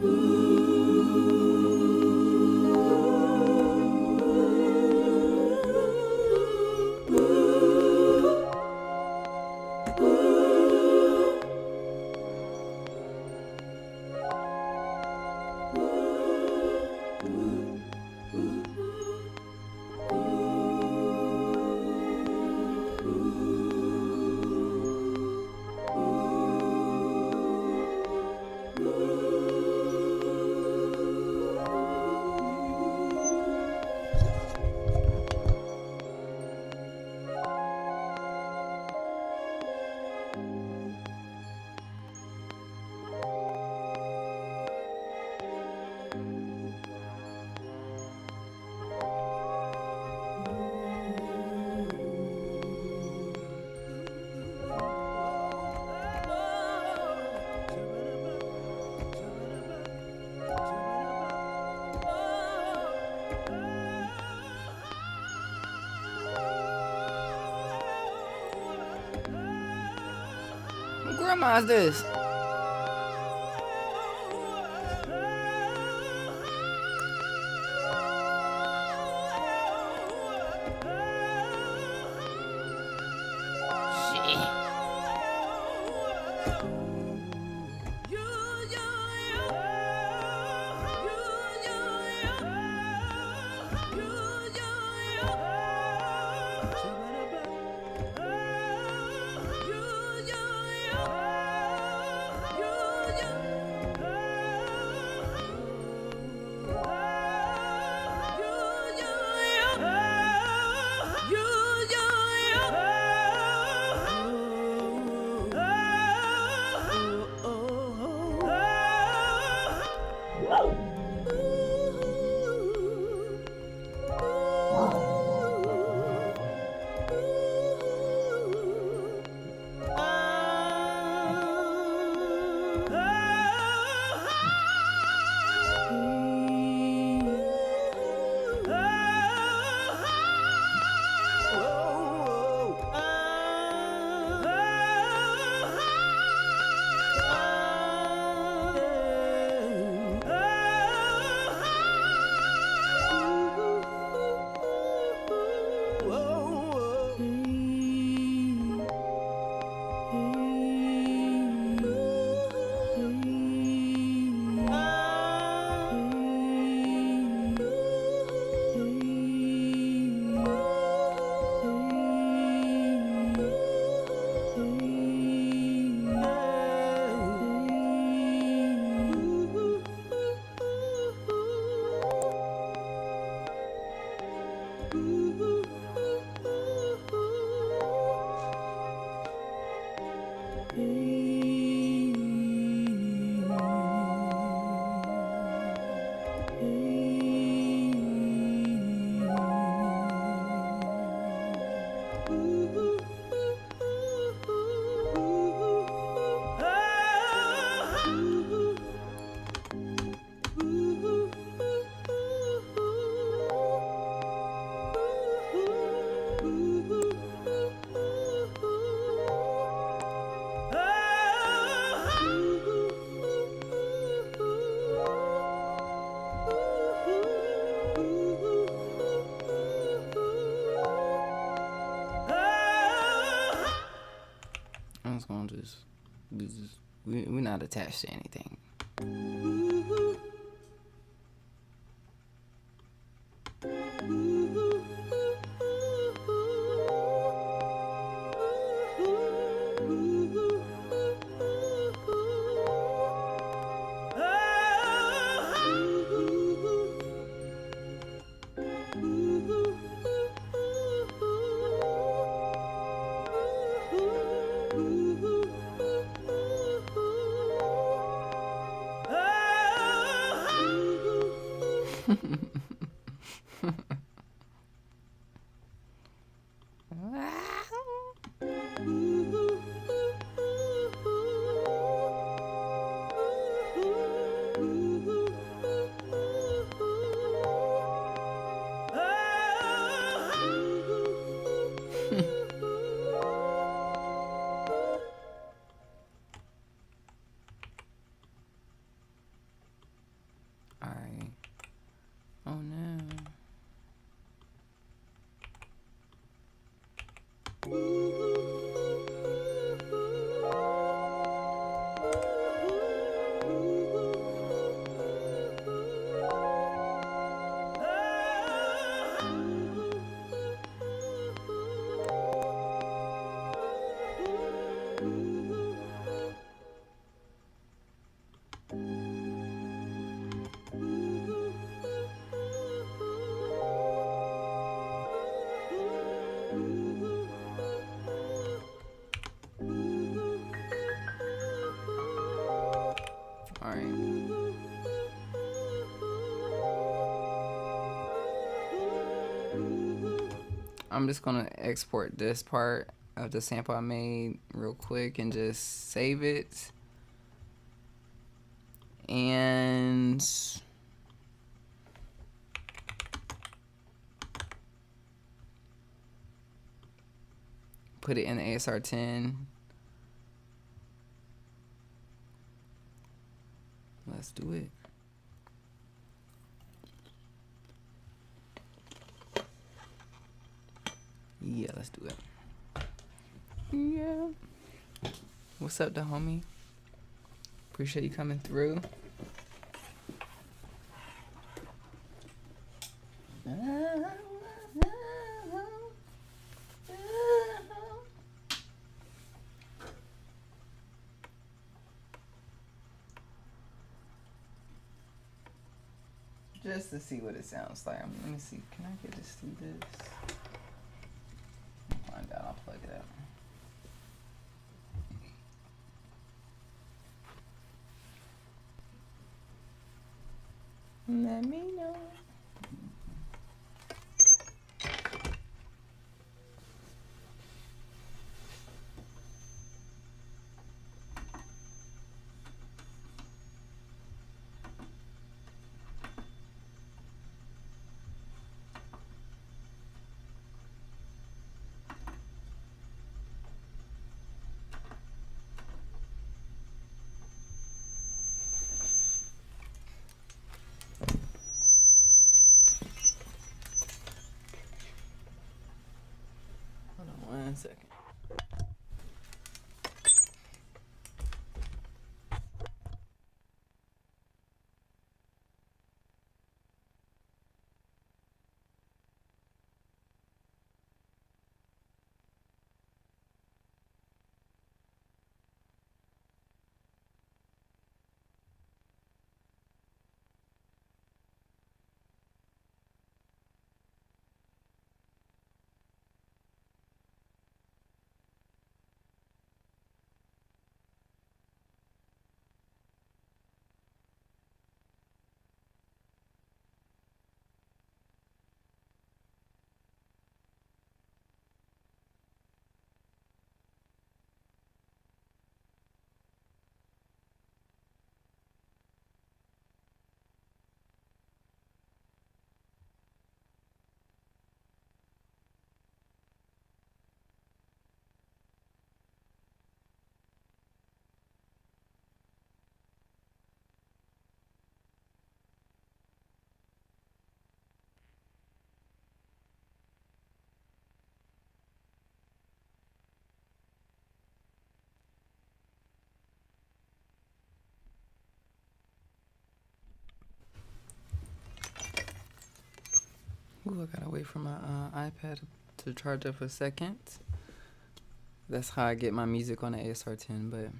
Thank you. grandma's this? We're not attached to anything. I'm just gonna export this part of the sample I made real quick and just save it. And put it in the ASR-10. let's do it. Yeah, let's do it. Yeah. What's up, the homie? Appreciate you coming through. Just to see what it sounds like. Let me see. Can I get this through this? I'll find out. I'll plug it out. Let me know. Hold on 1 second. Ooh, I gotta wait for my iPad to charge up for a second. That's how I get my music on the ASR-10, but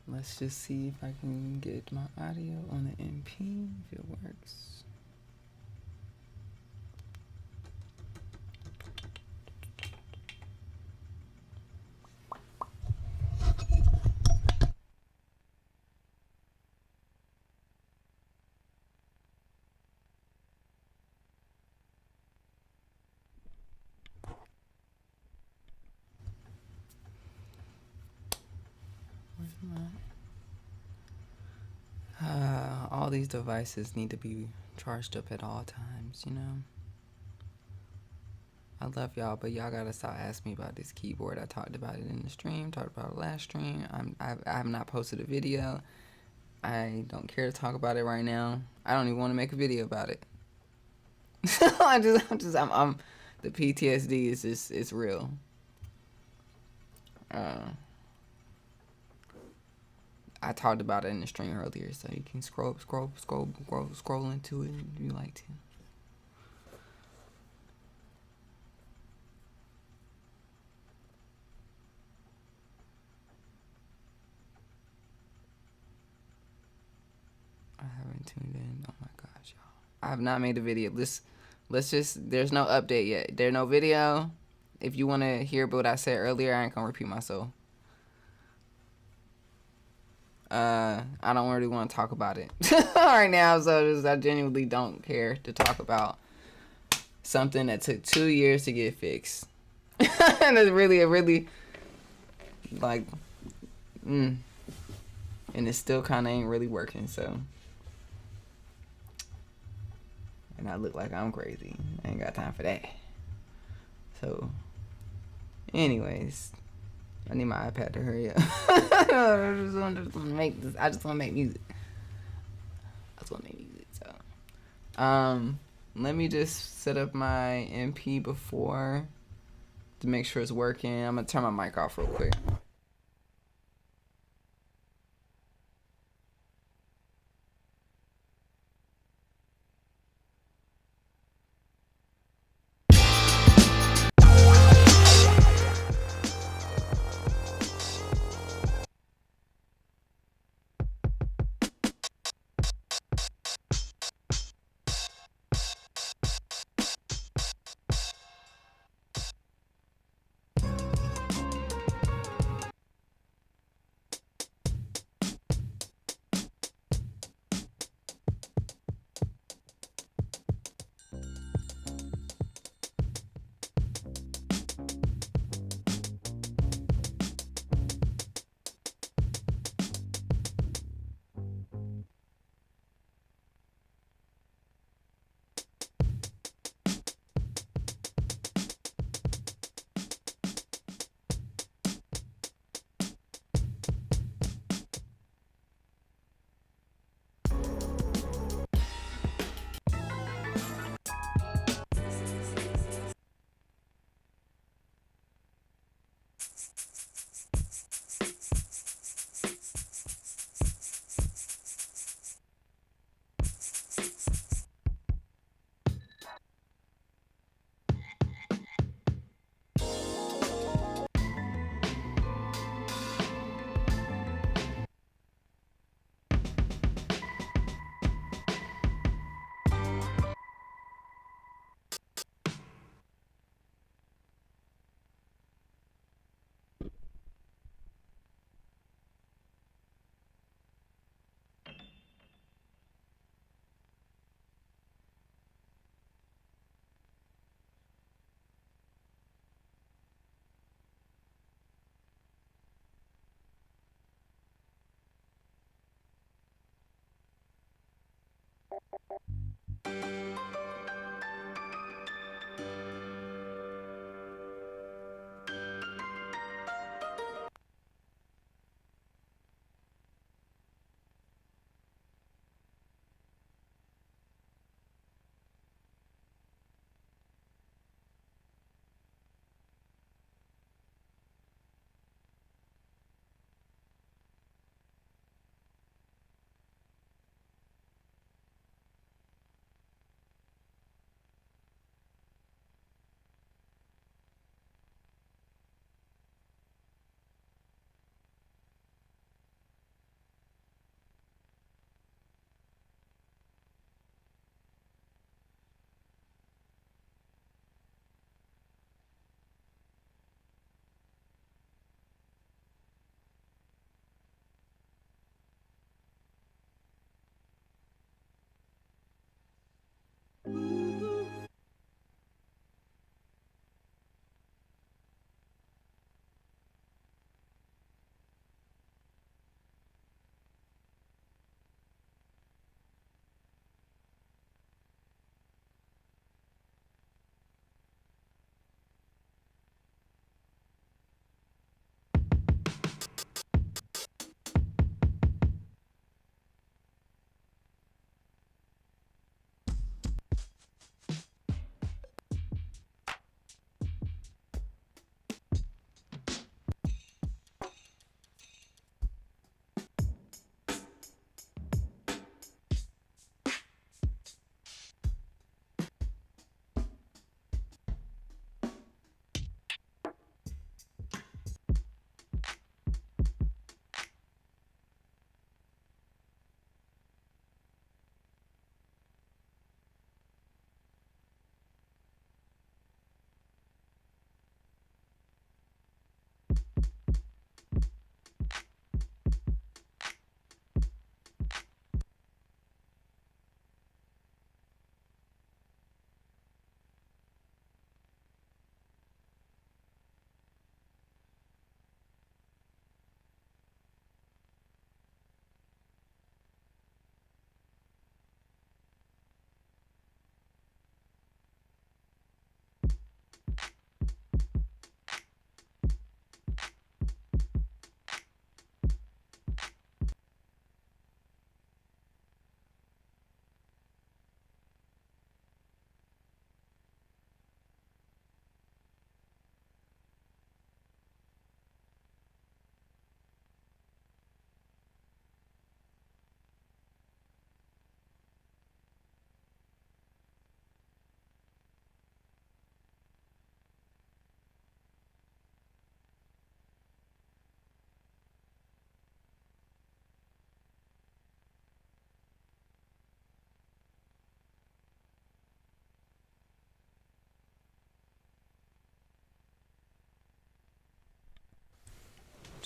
let's just see if I can get my audio on the MP, if it works. All these devices need to be charged up at all times, you know. I love y'all, but y'all gotta stop asking me about this keyboard. I talked about it in the stream, talked about it last stream. I have not posted a video. I don't care to talk about it right now. I don't even want to make a video about it. I'm the PTSD is just, it's real. I talked about it in the stream earlier, so you can scroll into it if you like to. I haven't tuned in. Oh my gosh, y'all. I have not made a video. Let's just, there's no update yet. There's no video. If you want to hear what I said earlier, I ain't gonna repeat myself. I don't really want to talk about it right now, so I genuinely don't care to talk about something that took 2 years to get fixed. And it's really like, and it still kind of ain't really working, so. And I look like I'm crazy. I ain't got time for that. So, anyways, I need my iPad to hurry up. I just want to make this. I just want to make music. So, let me just set up my MP before to make sure it's working. I'm gonna turn my mic off real quick.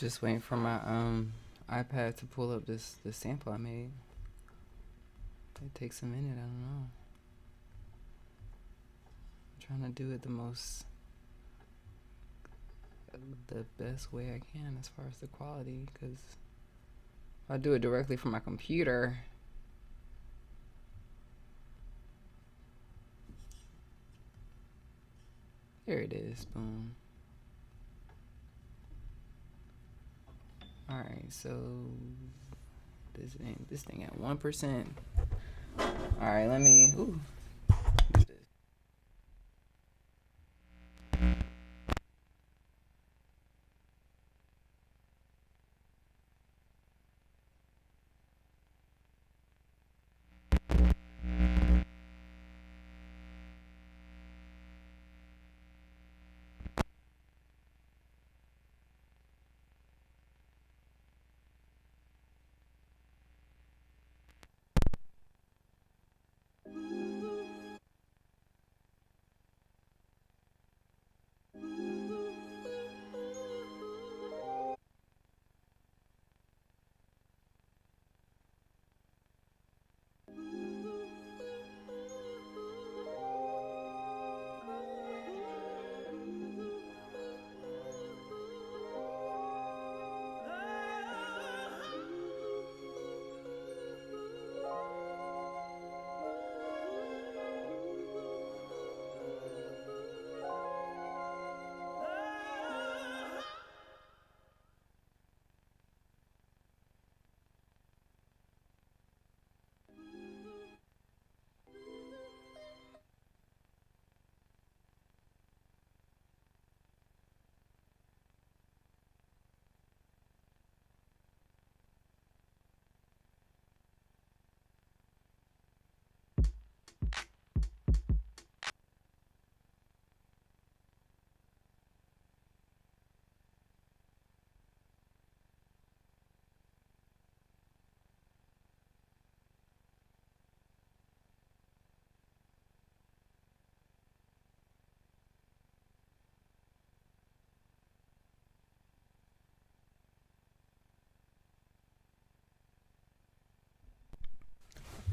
Just waiting for my iPad to pull up this sample I made. It takes a minute, I don't know. I'm trying to do it the best way I can as far as the quality, because if I do it directly from my computer, there it is, boom. Alright, so this thing at 1%. Alright, let me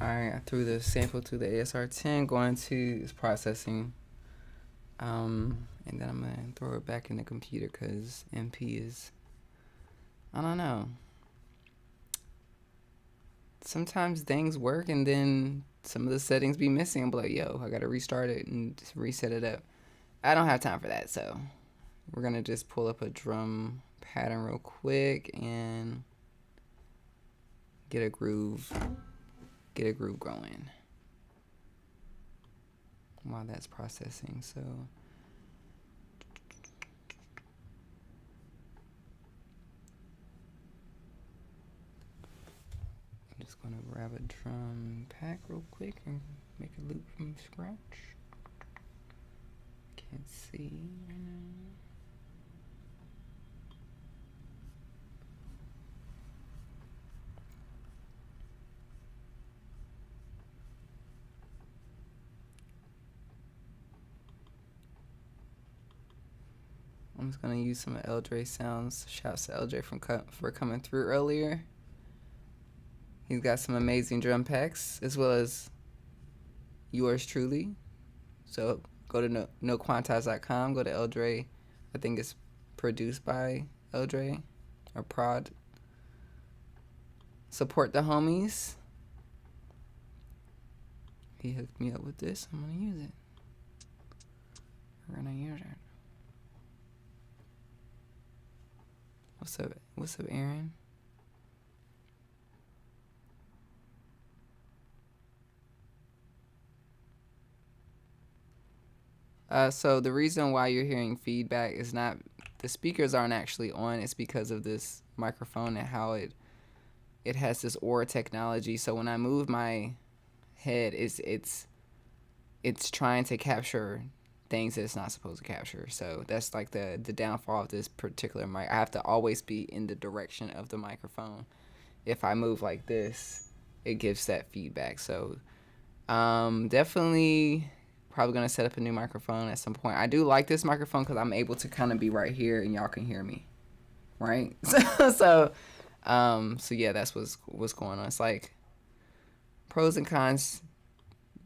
Alright, I threw the sample to the ASR-10, going to its processing. And then I'm going to throw it back in the computer because MP is, I don't know. Sometimes things work and then some of the settings be missing. I'm like, yo, I got to restart it and just reset it up. I don't have time for that, so we're going to just pull up a drum pattern real quick and get a groove going while that's processing. So I'm just gonna grab a drum pack real quick and make a loop from scratch. Can't see right now. I'm just gonna use some of LJ sounds. Shouts to LJ for coming through earlier. He's got some amazing drum packs as well as yours truly. So go to noquantize.com. Go to LJ. I think it's produced by LJ or prod. Support the homies. He hooked me up with this. I'm gonna use it. We're gonna use it. What's up? What's up, Aaron? So the reason why you're hearing feedback is not, the speakers aren't actually on. It's because of this microphone and how it has this aura technology. So when I move my head, it's trying to capture things that it's not supposed to capture. So that's like the downfall of this particular mic. I have to always be in the direction of the microphone. If I move like this, it gives that feedback. So definitely probably gonna set up a new microphone at some point. I do like this microphone because I'm able to kind of be right here and y'all can hear me. right? So yeah, that's what's going on. It's like pros and cons.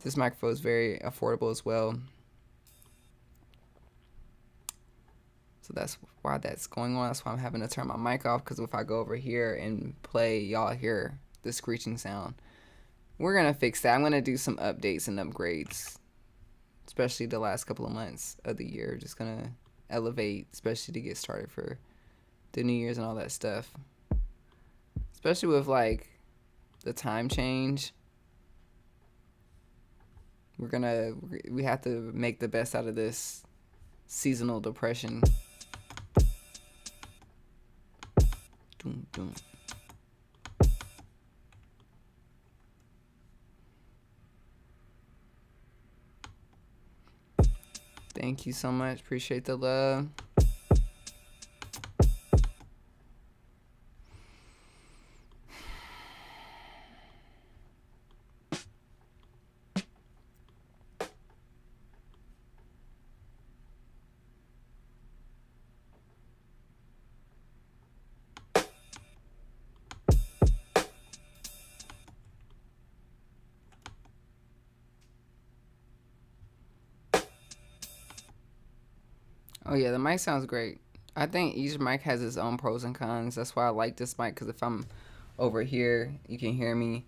This microphone is very affordable as well. So that's why that's going on. That's why I'm having to turn my mic off, because if I go over here and play, y'all hear the screeching sound. We're going to fix that. I'm going to do some updates and upgrades, especially the last couple of months of the year. Just going to elevate, especially to get started for the New Year's and all that stuff. Especially with, like, the time change. We have to make the best out of this seasonal depression. Doom, doom. Thank you so much. Appreciate the love. Oh yeah, the mic sounds great. I think each mic has its own pros and cons. That's why I like this mic, because if I'm over here, you can hear me.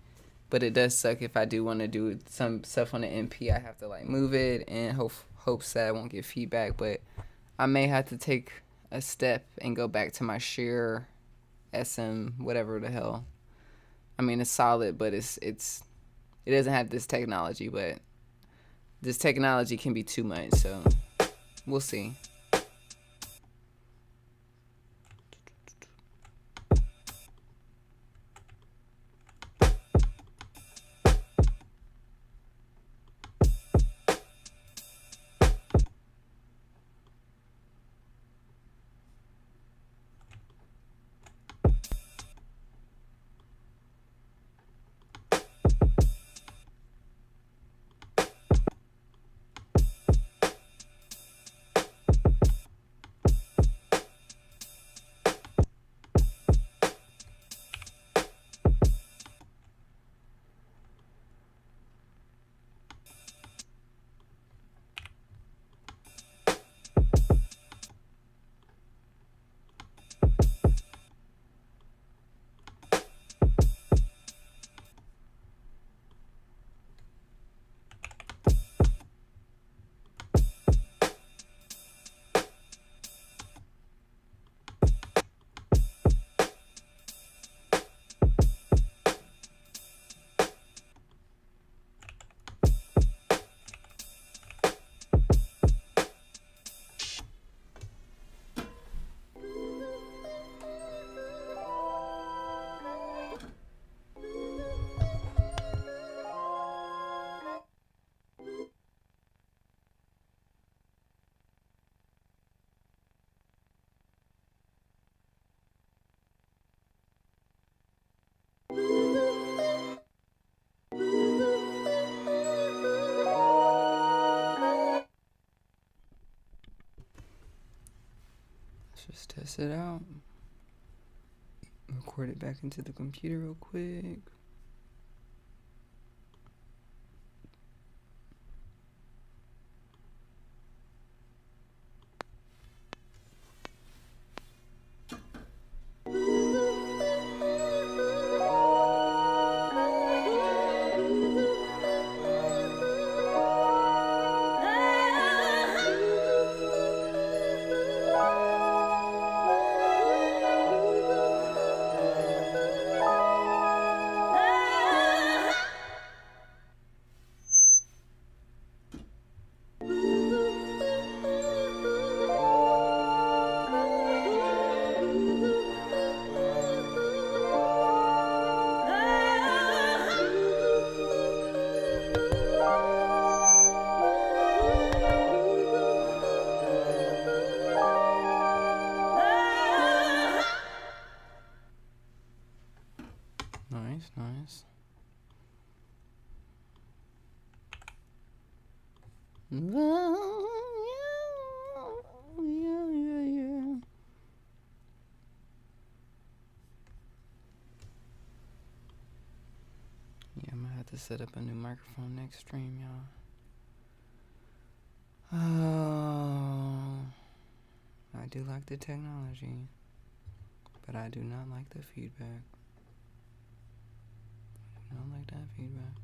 But it does suck if I do want to do some stuff on the MP. I have to like move it and hopes that I won't get feedback. But I may have to take a step and go back to my Sheer SM, whatever the hell. I mean, it's solid, but it doesn't have this technology. But this technology can be too much, so we'll see. Just test it out. Record it back into the computer real quick. Nice. to set up a new microphone next stream, y'all. Oh, I do like the technology, but I do not like the feedback. I don't like that feedback.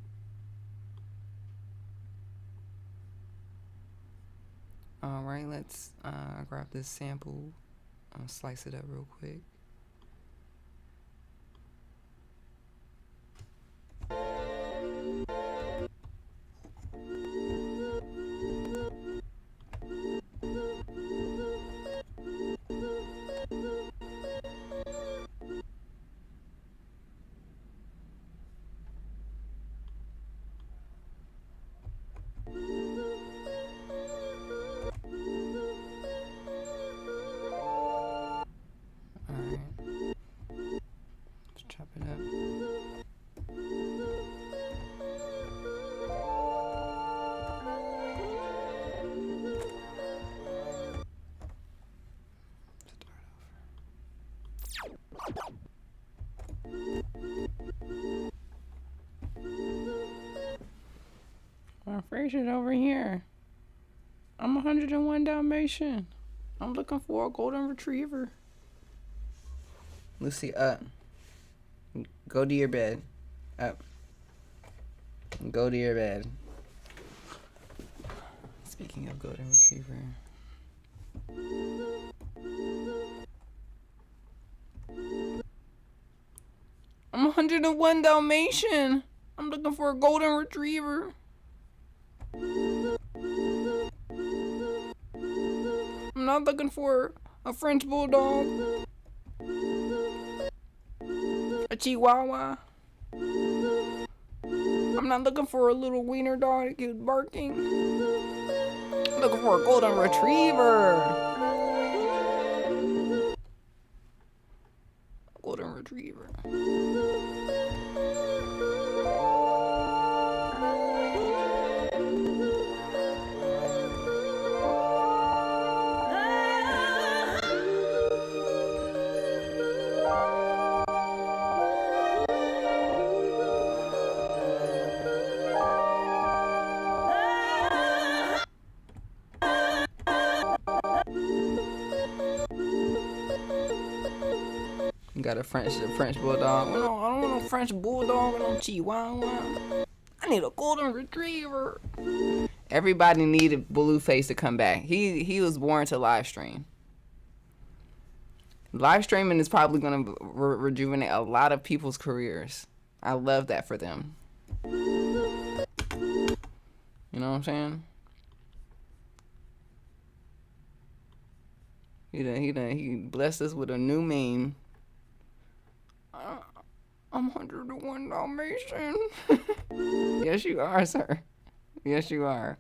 Alright, let's grab this sample. I'll slice it up real quick. Chop it up. My phrase is over here. I'm 101 Dalmatian. I'm looking for a golden retriever. Lucy, up. Go to your bed. Up. Go to your bed. Speaking of golden retriever. I'm 101 Dalmatian. I'm looking for a golden retriever. I'm not looking for a French bulldog. A chihuahua. I'm not looking for a little wiener dog that keeps barking. I'm looking for a golden retriever. Golden retriever. Got a French bulldog. No, I don't want a French bulldog or no chihuahua. I need a golden retriever. Everybody needed Blueface to come back. He was born to live stream. Live streaming is probably going to rejuvenate a lot of people's careers. I love that for them. You know what I'm saying? He blessed us with a new meme. I'm 101 Dalmatian. Yes, you are, sir. Yes, you are.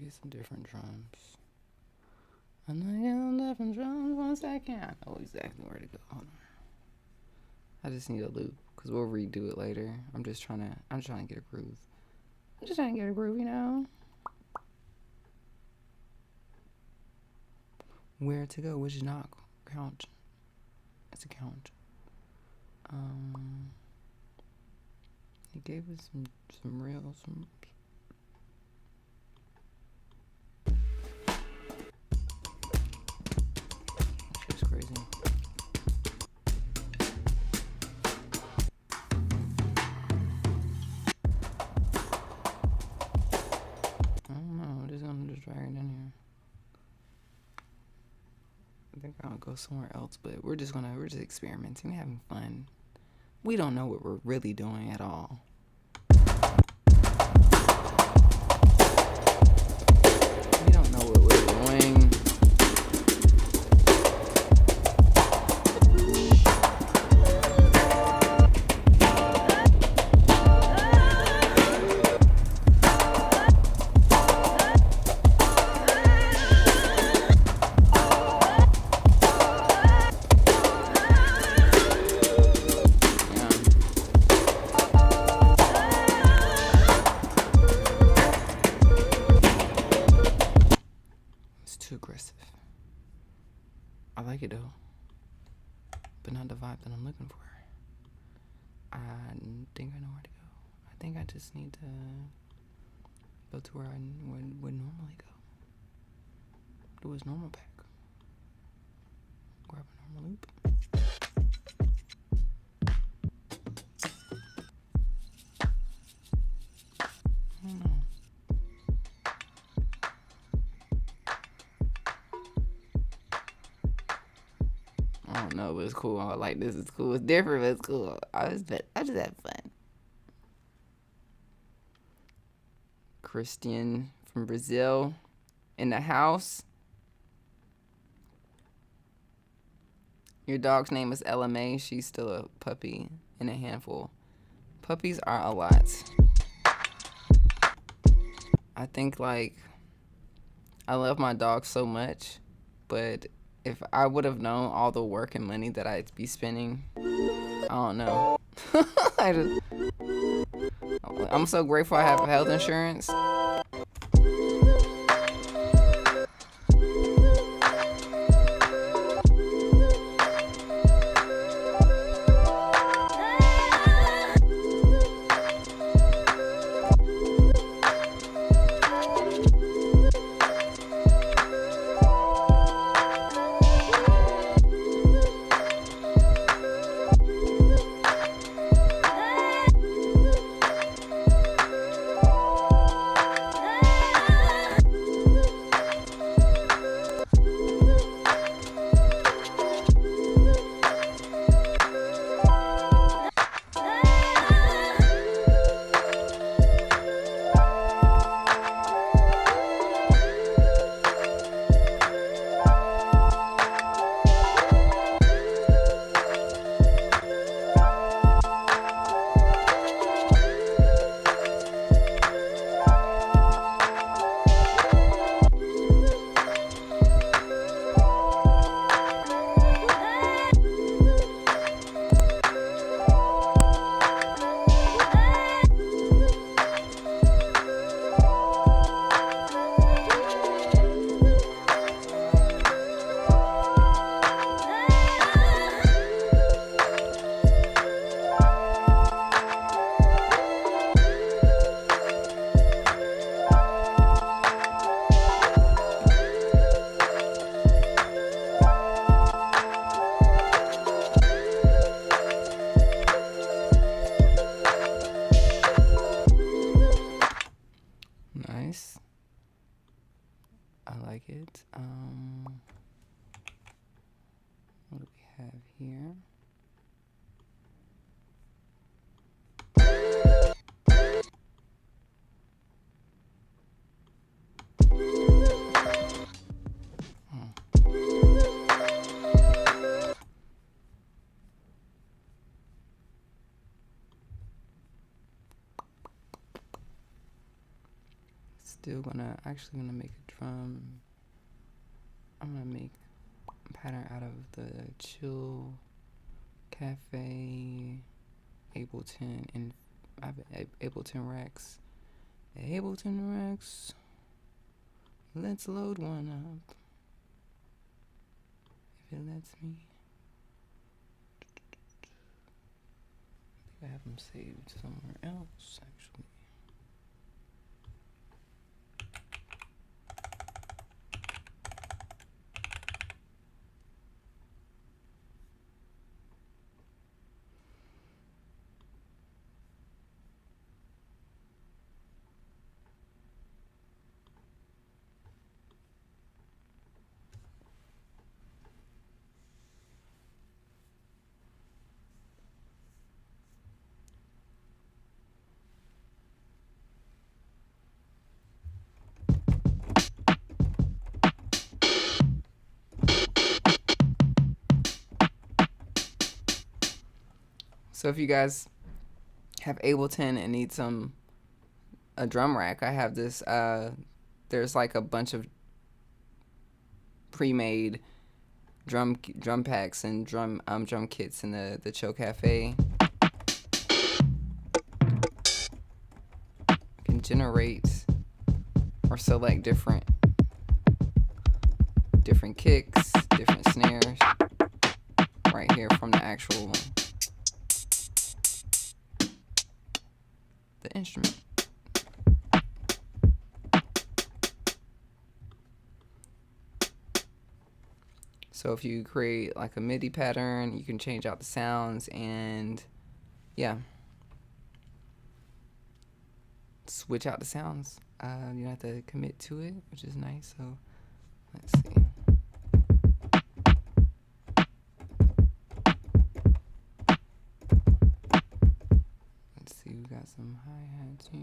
get some different drums. I'm gonna get some different drums 1 second. I know exactly where to go. Hold on. I just need a loop because we'll redo it later. I'm just trying to get a groove. I'm just trying to get a groove, you know? Where to go? Which knock? Count. It's a count. He gave us some real. Shit's crazy. I don't know. I'm just gonna just drag it in here. I think I'll go somewhere else, but we're just experimenting, having fun. We don't know what we're really doing at all. We don't know what we're doing. Too aggressive. I like it though, but not the vibe that I'm looking for. I think I know where to go. I think I just need to go to where I would normally go. Do his normal pack. Grab a normal loop. I don't know. I don't know, but it's cool. I like this. It's cool. It's different, but it's cool. I just had fun. Christian from Brazil in the house. Your dog's name is LMA. She's still a puppy in a handful. Puppies are a lot. I think, like, I love my dog so much, but if I would have known all the work and money that I'd be spending, I don't know. I'm so grateful I have health insurance. Nice. I like it. What do we have here? still gonna make a drum. I'm gonna make a pattern out of the Chill Cafe Ableton, and I have Ableton Rex. Ableton Rex. Let's load one up. If it lets me. I have them saved somewhere else, actually. So if you guys have Ableton and need a drum rack, I have this. There's like a bunch of pre-made drum packs and drum kits in the Chill Cafe. You can generate or select different kicks, different snares right here from the actual the instrument. So if you create like a MIDI pattern, you can change out the sounds and yeah, switch out the sounds. You don't have to commit to it, which is nice. So let's see. We got some hi-hats here.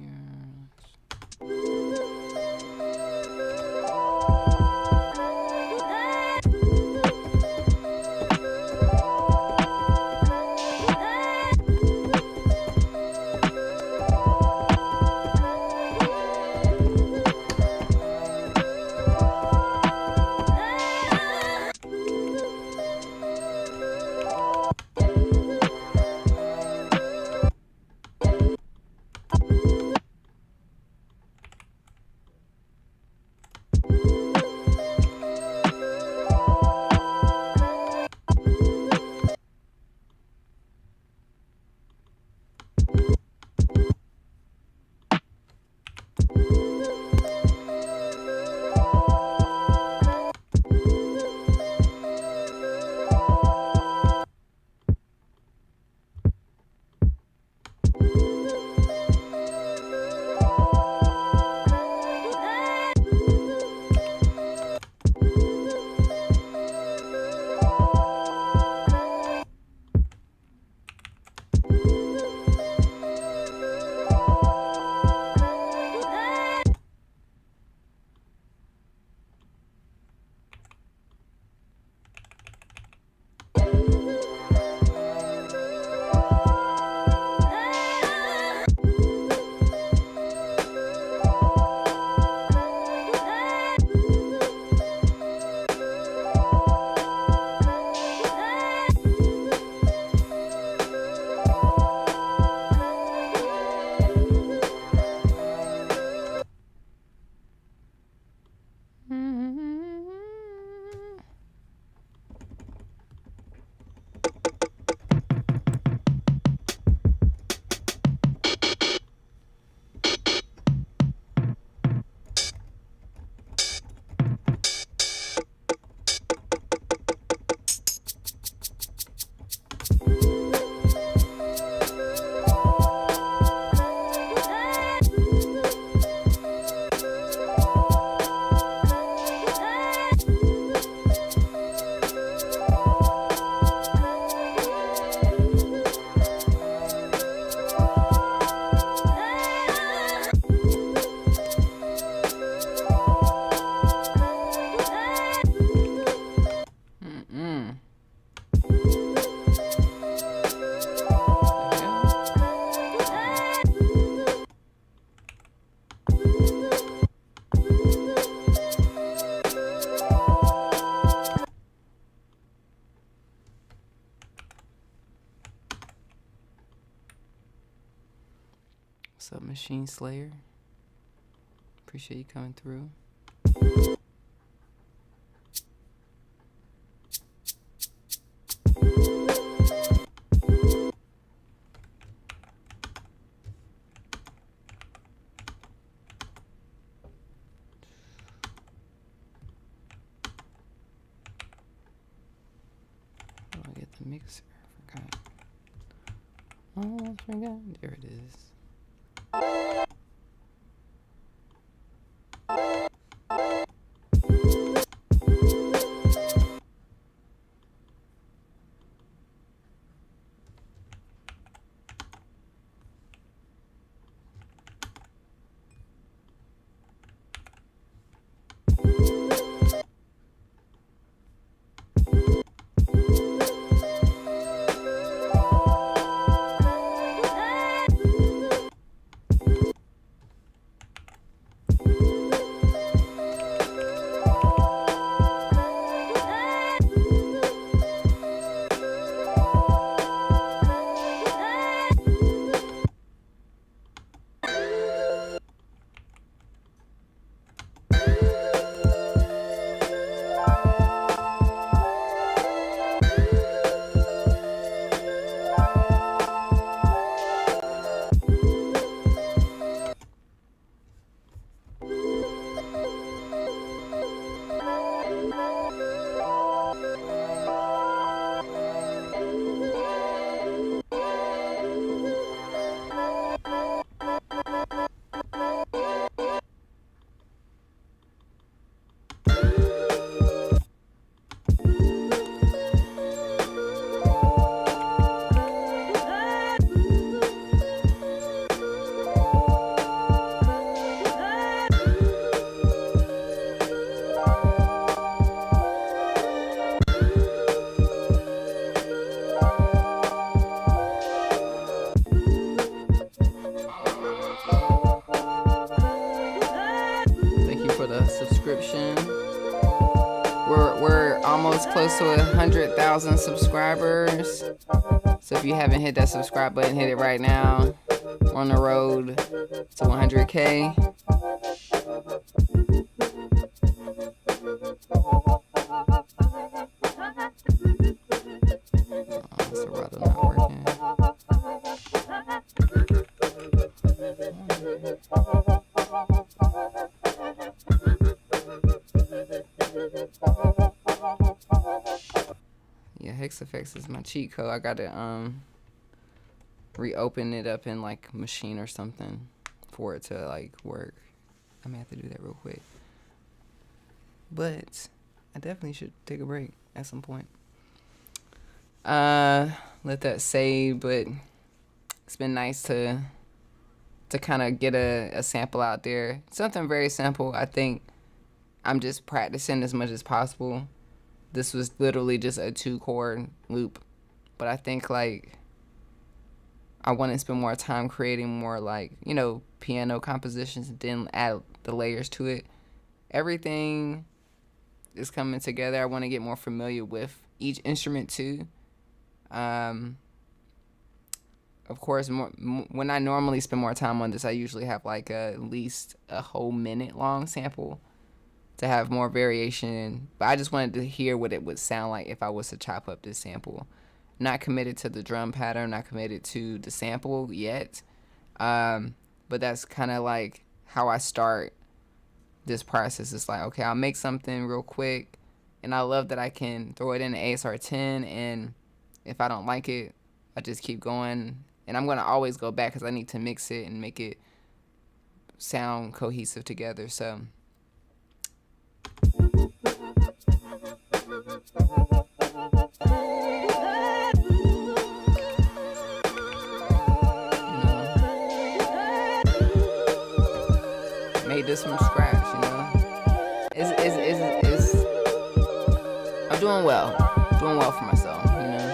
Machine Slayer. Appreciate you coming through. How do I get the mixer? I forgot. Oh, I forgot. There it is. Close to 100,000 subscribers. So if you haven't hit that subscribe button, hit it right now. We're on the road to 100K. Oh, Serato not working. Yeah, Hex Effects is my cheat code. I gotta reopen it up in like Machine or something for it to like work. I may have to do that real quick. But I definitely should take a break at some point. Let that save, but it's been nice to kind of get a sample out there. Something very simple. I think I'm just practicing as much as possible. This was literally just a 2-chord loop, but I think like I want to spend more time creating more like, you know, piano compositions and then add the layers to it. Everything is coming together. I want to get more familiar with each instrument too. Of course, when I normally spend more time on this, I usually have like at least a whole minute long sample to have more variation. But I just wanted to hear what it would sound like if I was to chop up this sample. Not committed to the drum pattern, not committed to the sample yet. But that's kind of like how I start this process. It's like, okay, I'll make something real quick, and I love that I can throw it in the ASR-10, and if I don't like it, I just keep going. And I'm going to always go back because I need to mix it and make it sound cohesive together. So made this from scratch, you know. I'm doing well for myself, you know.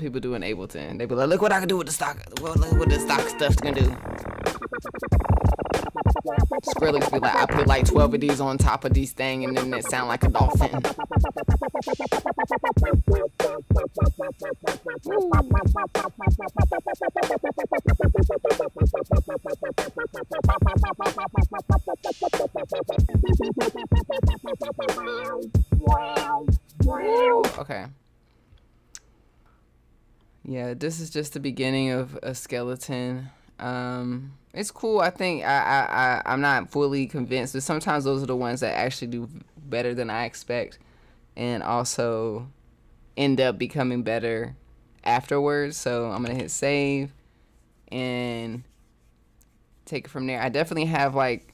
people do in Ableton. They be like, look what I can do with the stock. Look what the stock stuff can do. Skrillex be like, I put like 12 of these on top of these thing, and then it sound like a dolphin. Okay. Yeah, this is just the beginning of a skeleton. It's cool. I think I'm not fully convinced, but sometimes those are the ones that actually do better than I expect, and also end up becoming better afterwards. So I'm gonna hit save and take it from there. I definitely have like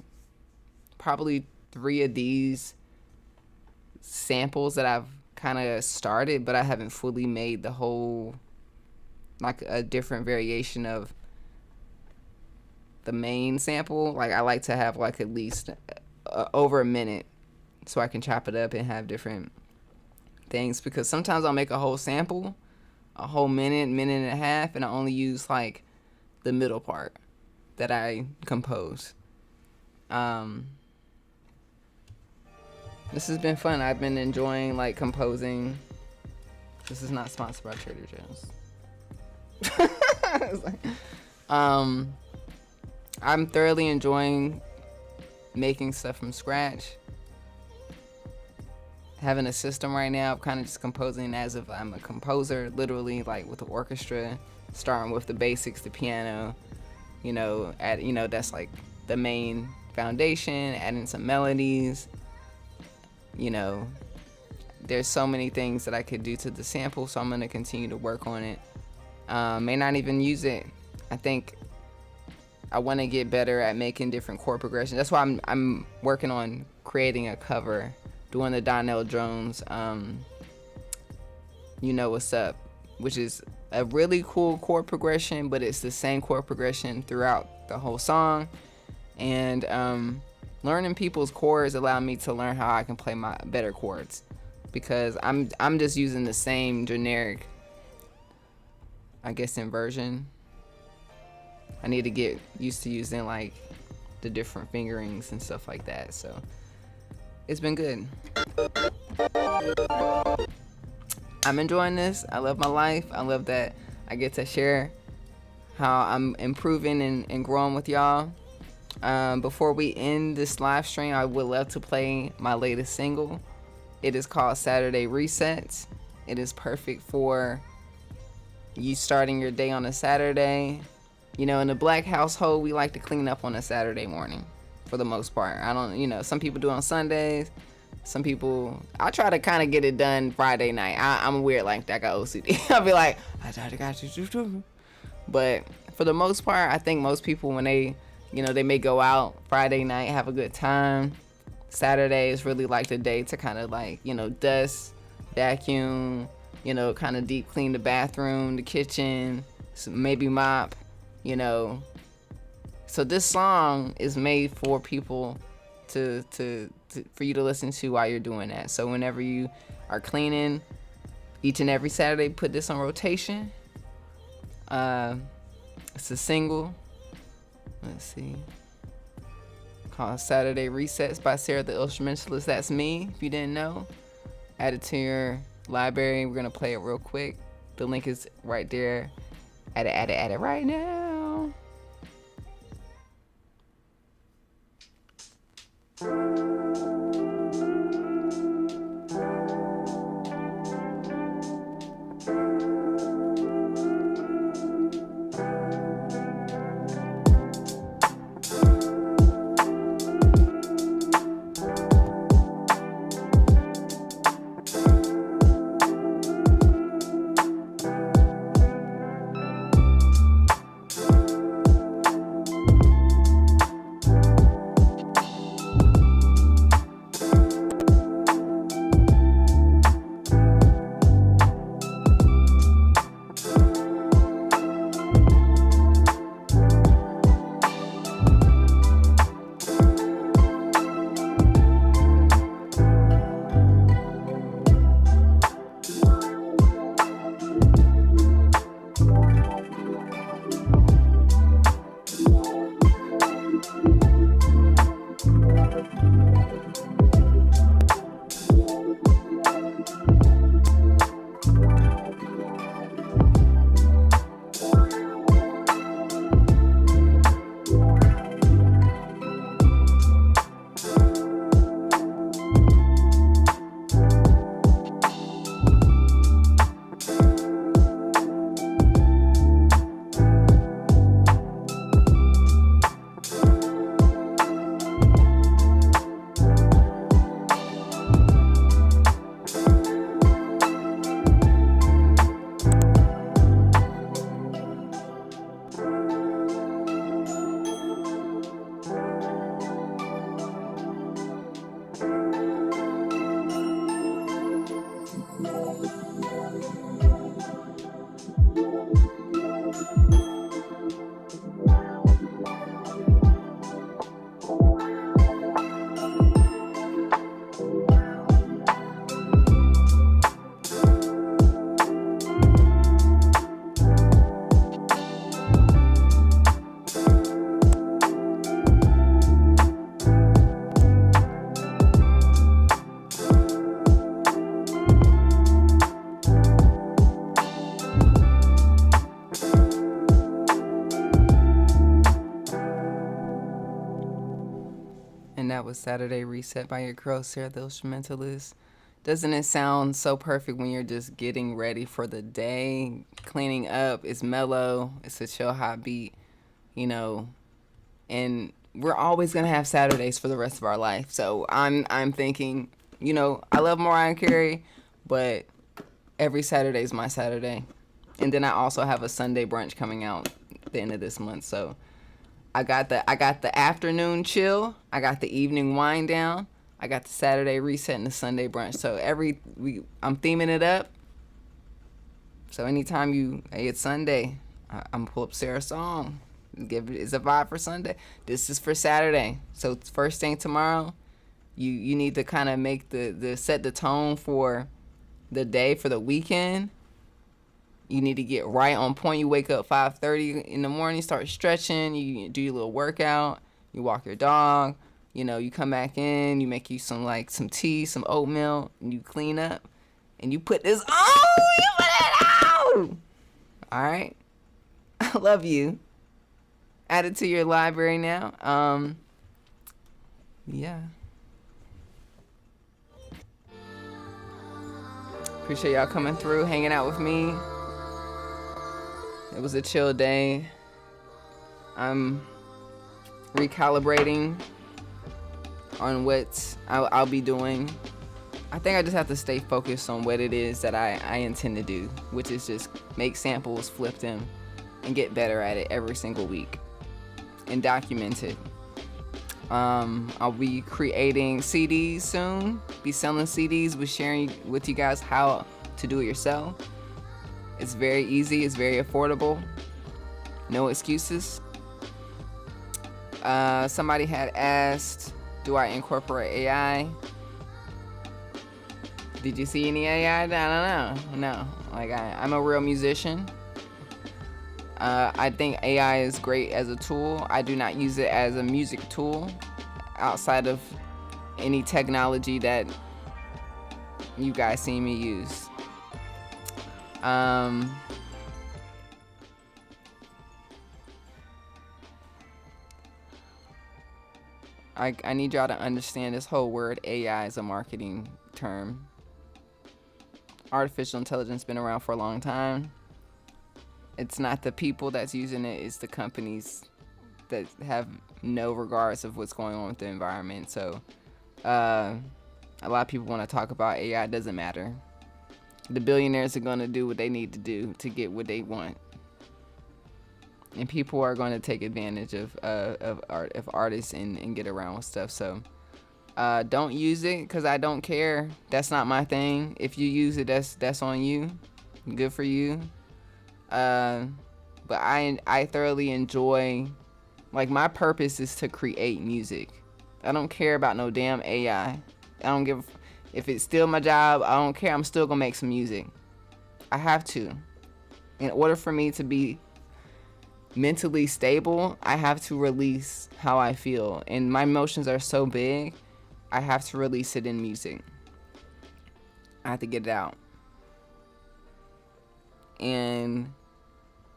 probably 3 of these samples that I've kind of started, but I haven't fully made the whole, like a different variation of the main sample. Like I like to have like at least over a minute so I can chop it up and have different things, because sometimes I'll make a whole sample, a whole minute and a half, and I only use like the middle part that I compose. This has been fun. I've been enjoying like composing. This is not sponsored by Trader Joe's. I'm thoroughly enjoying making stuff from scratch. Having a system right now, I'm kind of just composing as if I'm a composer, literally, like with the orchestra, starting with the basics, the piano, that's like the main foundation, adding some melodies. There's so many things that I could do to the sample, so I'm going to continue to work on it. May not even use it. I think I want to get better at making different chord progressions. That's why I'm working on creating a cover, doing the Donnell Jones, You Know What's Up, which is a really cool chord progression, but it's the same chord progression throughout the whole song. And learning people's chords allowed me to learn how I can play my better chords, because I'm just using the same generic, I guess, inversion. I need to get used to using like the different fingerings and stuff like that. So it's been good. I'm enjoying this. I love my life. I love that I get to share how I'm improving and growing with y'all. Before we end this live stream, I would love to play my latest single. It is called Saturday Resets. It is perfect for you starting your day on a Saturday. In the black household, we like to clean up on a Saturday morning for the most part. I don't, some people do it on Sundays. Some people, I try to kind of get it done Friday night. I'm weird like that. I got OCD. I'll be like, I got you. But for the most part, I think most people, when they may go out Friday night, have a good time. Saturday is really like the day to kind of like, dust, vacuum, kind of deep clean the bathroom, the kitchen, maybe mop, So this song is made for people for you to listen to while you're doing that. So whenever you are cleaning, each and every Saturday, put this on rotation. It's a single. Let's see. Called Saturday Resets by Sarah the Illstrumentalist. That's me, if you didn't know. Add it to your library. We're going to play it real quick. The link is right there. Add it right now. was Saturday Reset by your girl, Sarah the Illstrumentalist. Doesn't it sound so perfect when you're just getting ready for the day, cleaning up? It's mellow. It's a chill, hot beat, you know. And we're always gonna have Saturdays for the rest of our life. So I'm thinking, you know, I love Mariah Carey, but every Saturday is my Saturday. And then I also have a Sunday brunch coming out at the end of this month. So I got the afternoon chill, I got the evening wind down, I got the Saturday reset and the Sunday brunch. So I'm theming it up. So anytime it's Sunday, I'm pull up Sarah's song. It's a vibe for Sunday. This is for Saturday. So first thing tomorrow, you need to kind of make the set the tone for the day, for the weekend. You need to get right on point. You wake up 5:30 in the morning, start stretching, you do your little workout, you walk your dog, you know, you come back in, you make you some tea, some oatmeal, and you clean up, and you put this on, you put it out. All right? I love you. Add it to your library now. Yeah. Appreciate y'all coming through, hanging out with me. It was a chill day. I'm recalibrating on what I'll be doing. I think I just have to stay focused on what it is that I intend to do, which is just make samples, flip them, and get better at it every single week and document it. I'll be creating CDs soon, be selling CDs, with sharing with you guys how to do it yourself. It's very easy, it's very affordable, no excuses. Somebody had asked, do I incorporate AI? Did you see any AI? I don't know. No, like I'm a real musician. I think AI is great as a tool. I do not use it as a music tool outside of any technology that you guys see me use. I need y'all to understand this whole word AI is a marketing term. Artificial intelligence been around for a long time. It's not the people that's using it, it's the companies that have no regards of what's going on with the environment. So a lot of people want to talk about AI. It doesn't matter. The billionaires are going to do what they need to do to get what they want, and people are going to take advantage of artists and get around with stuff. So don't use it, because I don't care. That's not my thing. If you use it, that's on you. Good for you. But I thoroughly enjoy, like, my purpose is to create music. I don't care about no damn AI. I don't give if it's still my job. I don't care. I'm still gonna make some music. I have to. In order for me to be mentally stable, I have to release how I feel, and my emotions are so big, I have to release it in music. I have to get it out. And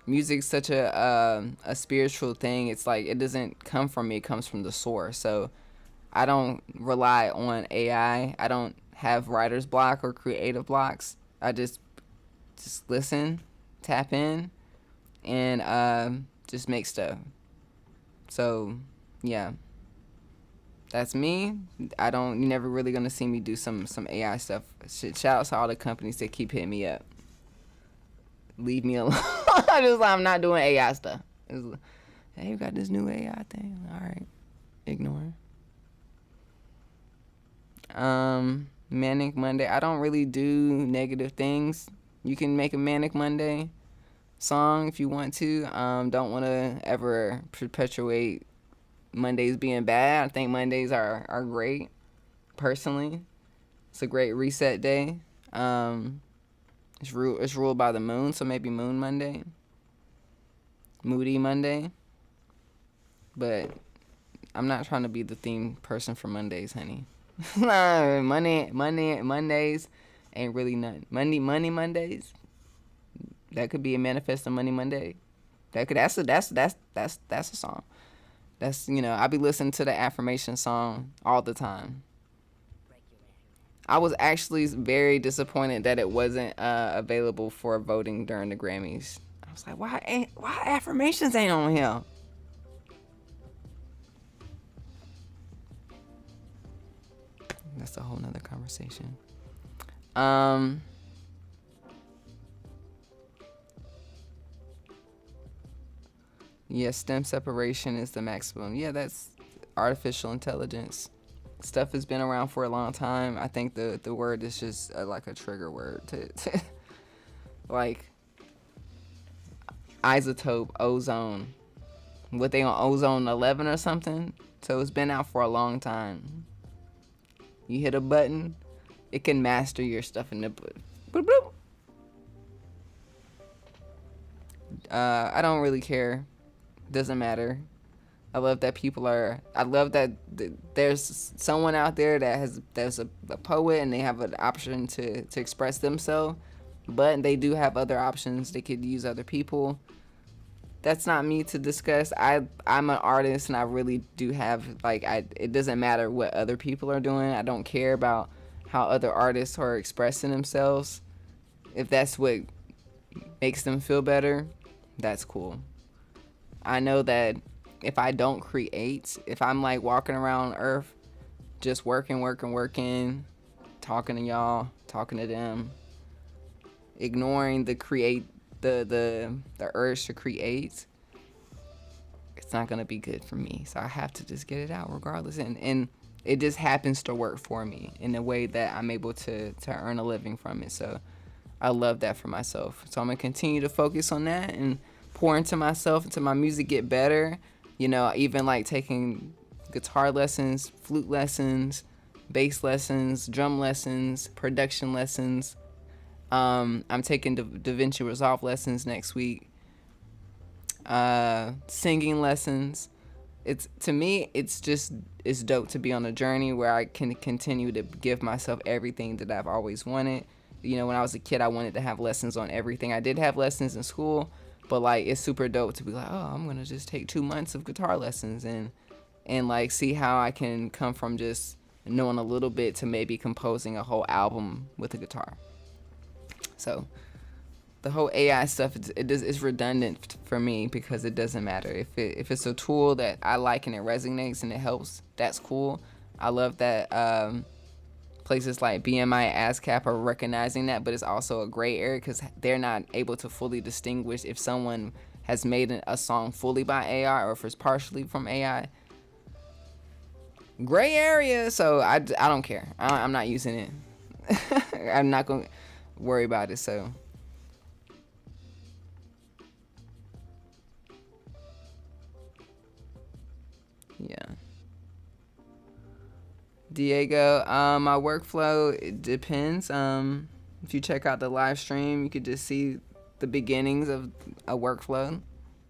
music's such a spiritual thing. It's like, it doesn't come from me, it comes from the source. So I don't rely on AI. I don't have writer's block or creative blocks. I just listen, tap in, and just make stuff. So yeah, that's me. You're never really gonna see me do some AI stuff. Shout out to all the companies that keep hitting me up. Leave me alone. I'm not doing AI stuff. Hey, you got this new AI thing. All right, ignore. Manic Monday. I don't really do negative things. You can make a Manic Monday song if you want to. Don't want to ever perpetuate Mondays being bad. I think Mondays are great. Personally, it's a great reset day. It's ruled by the moon, so maybe Moon Monday, Moody Monday. But I'm not trying to be the theme person for Mondays, honey. Mondays ain't really nothing. Mondays. That could be a manifest of Money Monday. That's a song. That's, I be listening to the affirmation song all the time. I was actually very disappointed that it wasn't available for voting during the Grammys. I was like, why affirmations ain't on here? That's a whole nother conversation. Yeah, stem separation is the maximum. Yeah, that's artificial intelligence. Stuff has been around for a long time. I think the word is just like a trigger word to like isotope, ozone. What they on ozone 11 or something? So it's been out for a long time. You hit a button, it can master your stuff in the book. Boop, boop. I don't really care. Doesn't matter. I love that I love that there's someone out there there's a poet and they have an option to express themselves, but they do have other options. They could use other people. That's not me to discuss. I'm an artist and I really do have, it doesn't matter what other people are doing. I don't care about how other artists are expressing themselves. If that's what makes them feel better, that's cool. I know that if I don't create, if I'm like walking around Earth, just working, talking to y'all, talking to them, ignoring the urge to create, it's not gonna be good for me. So I have to just get it out regardless, and it just happens to work for me in a way that I'm able to earn a living from it. So I love that for myself. So I'm gonna continue to focus on that and pour into myself until my music get better. Even like taking guitar lessons, flute lessons, bass lessons, drum lessons, production lessons. I'm taking DaVinci Resolve lessons next week. Singing lessons. To me, it's dope to be on a journey where I can continue to give myself everything that I've always wanted. When I was a kid, I wanted to have lessons on everything. I did have lessons in school, but it's super dope to be like, oh, I'm gonna just take 2 months of guitar lessons and see how I can come from just knowing a little bit to maybe composing a whole album with a guitar. So the whole AI stuff, it's redundant for me because it doesn't matter. If it's a tool that I like and it resonates and it helps, that's cool. I love that places like BMI, ASCAP are recognizing that, but it's also a gray area because they're not able to fully distinguish if someone has made a song fully by AI or if it's partially from AI. Gray area, so I don't care. I'm not using it. I'm not going to worry about it, so. Yeah. Diego, my workflow, it depends. If you check out the live stream, you could just see the beginnings of a workflow,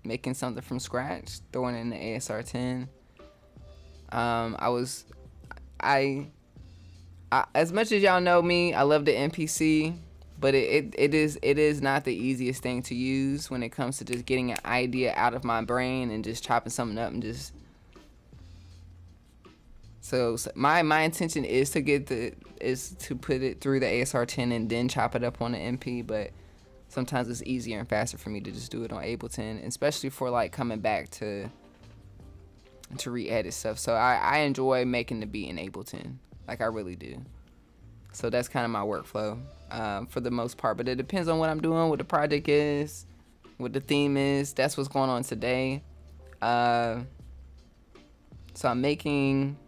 making something from scratch, throwing it in the ASR-10. As much as y'all know me, I love the MPC, but it is not the easiest thing to use when it comes to just getting an idea out of my brain and just chopping something up and just. So my intention is to put it through the ASR-10 and then chop it up on the MP, but sometimes it's easier and faster for me to just do it on Ableton, especially for coming back to re-edit stuff. So I enjoy making the beat in Ableton, I really do. So that's kind of my workflow for the most part, but it depends on what I'm doing, what the project is, what the theme is. That's what's going on today. So I'm making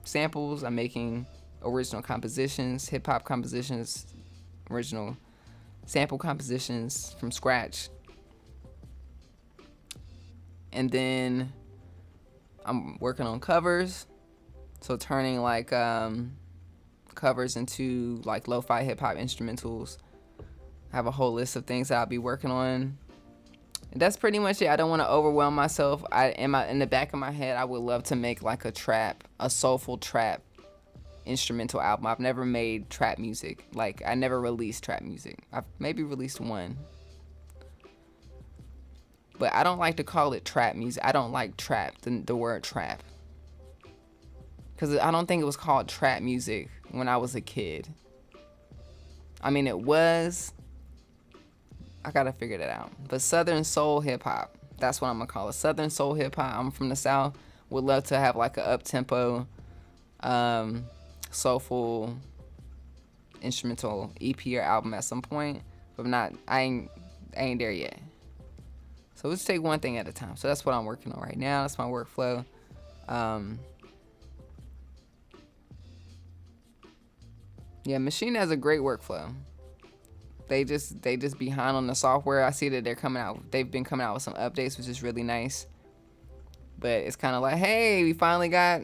samples, I'm making original compositions, hip-hop compositions, original sample compositions from scratch, and then I'm working on covers, so turning covers into lo-fi hip-hop instrumentals. I have a whole list of things that I'll be working on. That's pretty much it. I don't want to overwhelm myself. In the back of my head, I would love to make a soulful trap instrumental album. I've never made trap music. I never released trap music. I've maybe released one. But I don't like to call it trap music. I don't like trap, the word trap. Because I don't think it was called trap music when I was a kid. I mean, it was. I gotta figure that out. But Southern Soul Hip Hop. That's what I'm gonna call it. Southern Soul Hip Hop. I'm from the South. Would love to have like a up-tempo, soulful, instrumental EP or album at some point. But I ain't there yet. So let's take one thing at a time. So that's what I'm working on right now. That's my workflow. Yeah, Machine has a great workflow. They just behind on the software. I see that they've been coming out with some updates, which is really nice. But it's kind of like, hey, we finally got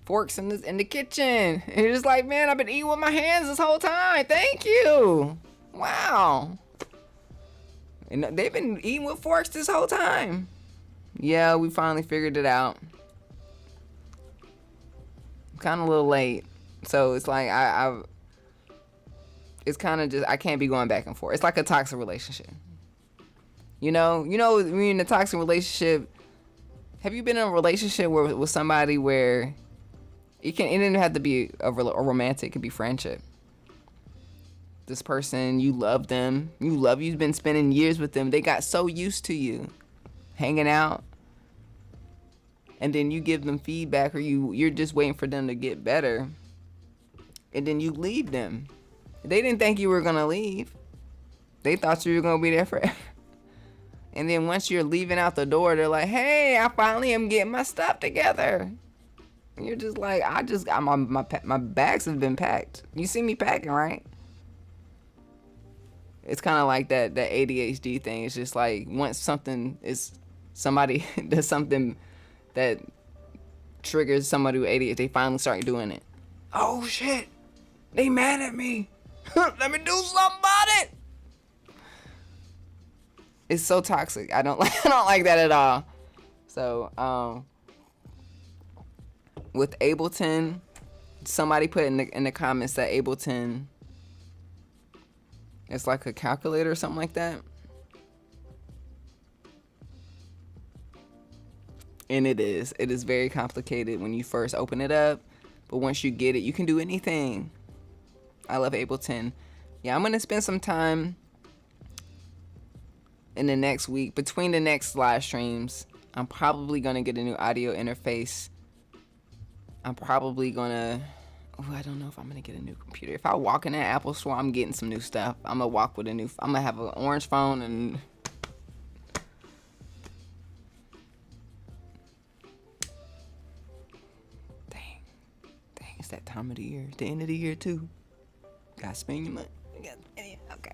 forks in the kitchen. And you're just like, man, I've been eating with my hands this whole time. Thank you. Wow. And they've been eating with forks this whole time. Yeah, we finally figured it out. I'm kind of a little late. So it's like it's kind of just, I can't be going back and forth. It's like a toxic relationship. You know, when you're in a toxic relationship, have you been in a relationship with somebody where it didn't have to be a romantic, it could be friendship. This person, you love them. You've been spending years with them. They got so used to you hanging out. And then you give them feedback, or you're just waiting for them to get better. And then you leave them. They didn't think you were going to leave. They thought you were going to be there forever. And then once you're leaving out the door, they're like, hey, I finally am getting my stuff together. And you're just like, my bags have been packed. You see me packing, right? It's kind of like that ADHD thing. It's just like, once somebody does something that triggers somebody with ADHD, they finally start doing it. Oh shit, they mad at me. Let me do something about it. It's so toxic. I don't like that at all. So with Ableton, somebody put in the comments that Ableton, it's like a calculator or something like that. And it is very complicated when you first open it up, but once you get it, you can do anything. I love Ableton. Yeah, I'm gonna spend some time in the next week, between the next live streams. I'm probably gonna get a new audio interface. I'm probably gonna, I don't know if I'm gonna get a new computer. If I walk in that Apple store, I'm getting some new stuff. I'm gonna have an orange phone and it's that time of the year, the end of the year too. Gotta spend your money. Okay.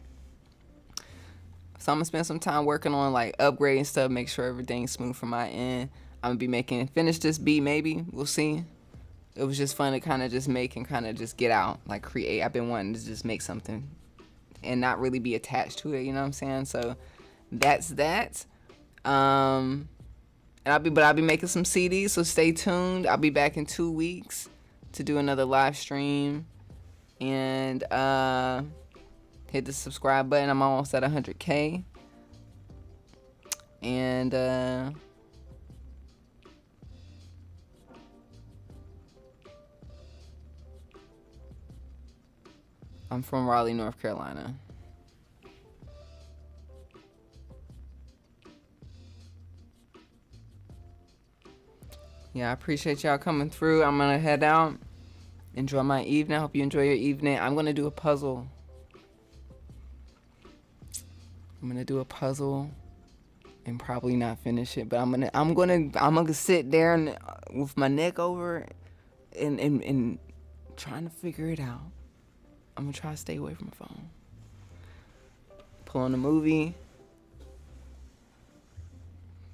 So I'm gonna spend some time working on like upgrading stuff, make sure everything's smooth from my end. I'm gonna be finish this beat maybe. We'll see. It was just fun to kind of just make and kind of just get out, like create. I've been wanting to just make something and not really be attached to it, you know what I'm saying? So that's that. And I'll be making some CDs, so stay tuned. I'll be back in 2 weeks to do another live stream. And hit the subscribe button. I'm almost at 100K. And I'm from Raleigh, North Carolina. Yeah, I appreciate y'all coming through. I'm gonna head out. Enjoy my evening. I hope you enjoy your evening. I'm gonna do a puzzle. And probably not finish it, but I'm gonna sit there and with my neck over and trying to figure it out. I'm gonna try to stay away from my phone. Pull on a movie.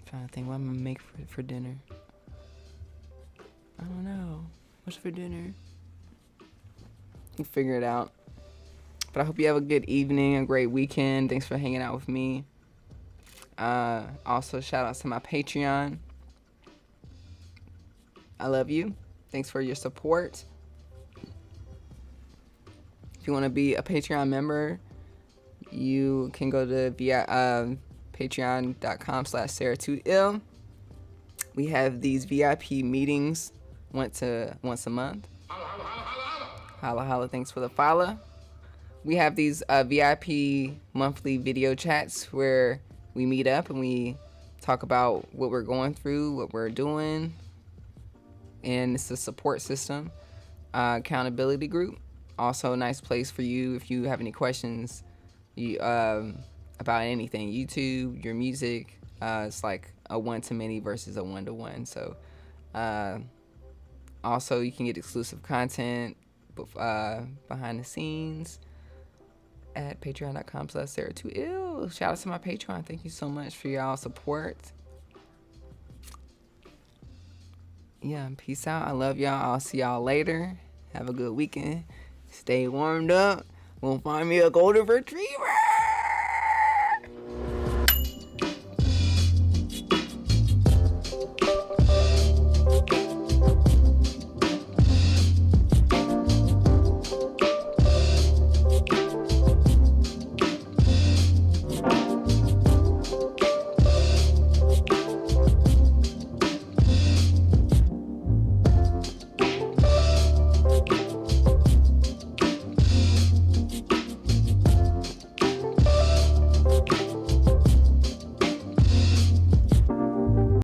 Trying to think what I'm gonna make for dinner. I don't know. What's for dinner? You figure it out. But I hope you have a good evening, a great weekend. Thanks for hanging out with me. Also, shout out to my Patreon. I love you. Thanks for your support. If you want to be a Patreon member, you can go to Patreon.com/Sarah2ill. We have these VIP meetings once a month. Holla holla, thanks for the follow. We have these VIP monthly video chats where we meet up and we talk about what we're going through, what we're doing. And it's a support system. Accountability group. Also a nice place for you if you have any questions about anything. YouTube, your music. It's like a one-to-many versus a one-to-one. So also you can get exclusive content behind the scenes at patreon.com/Sarah2ill. Shout out to my Patreon. Thank you so much for y'all support. Yeah, peace out. I love y'all. I'll see y'all later. Have a good weekend. Stay warmed up. We'll find me a golden retriever.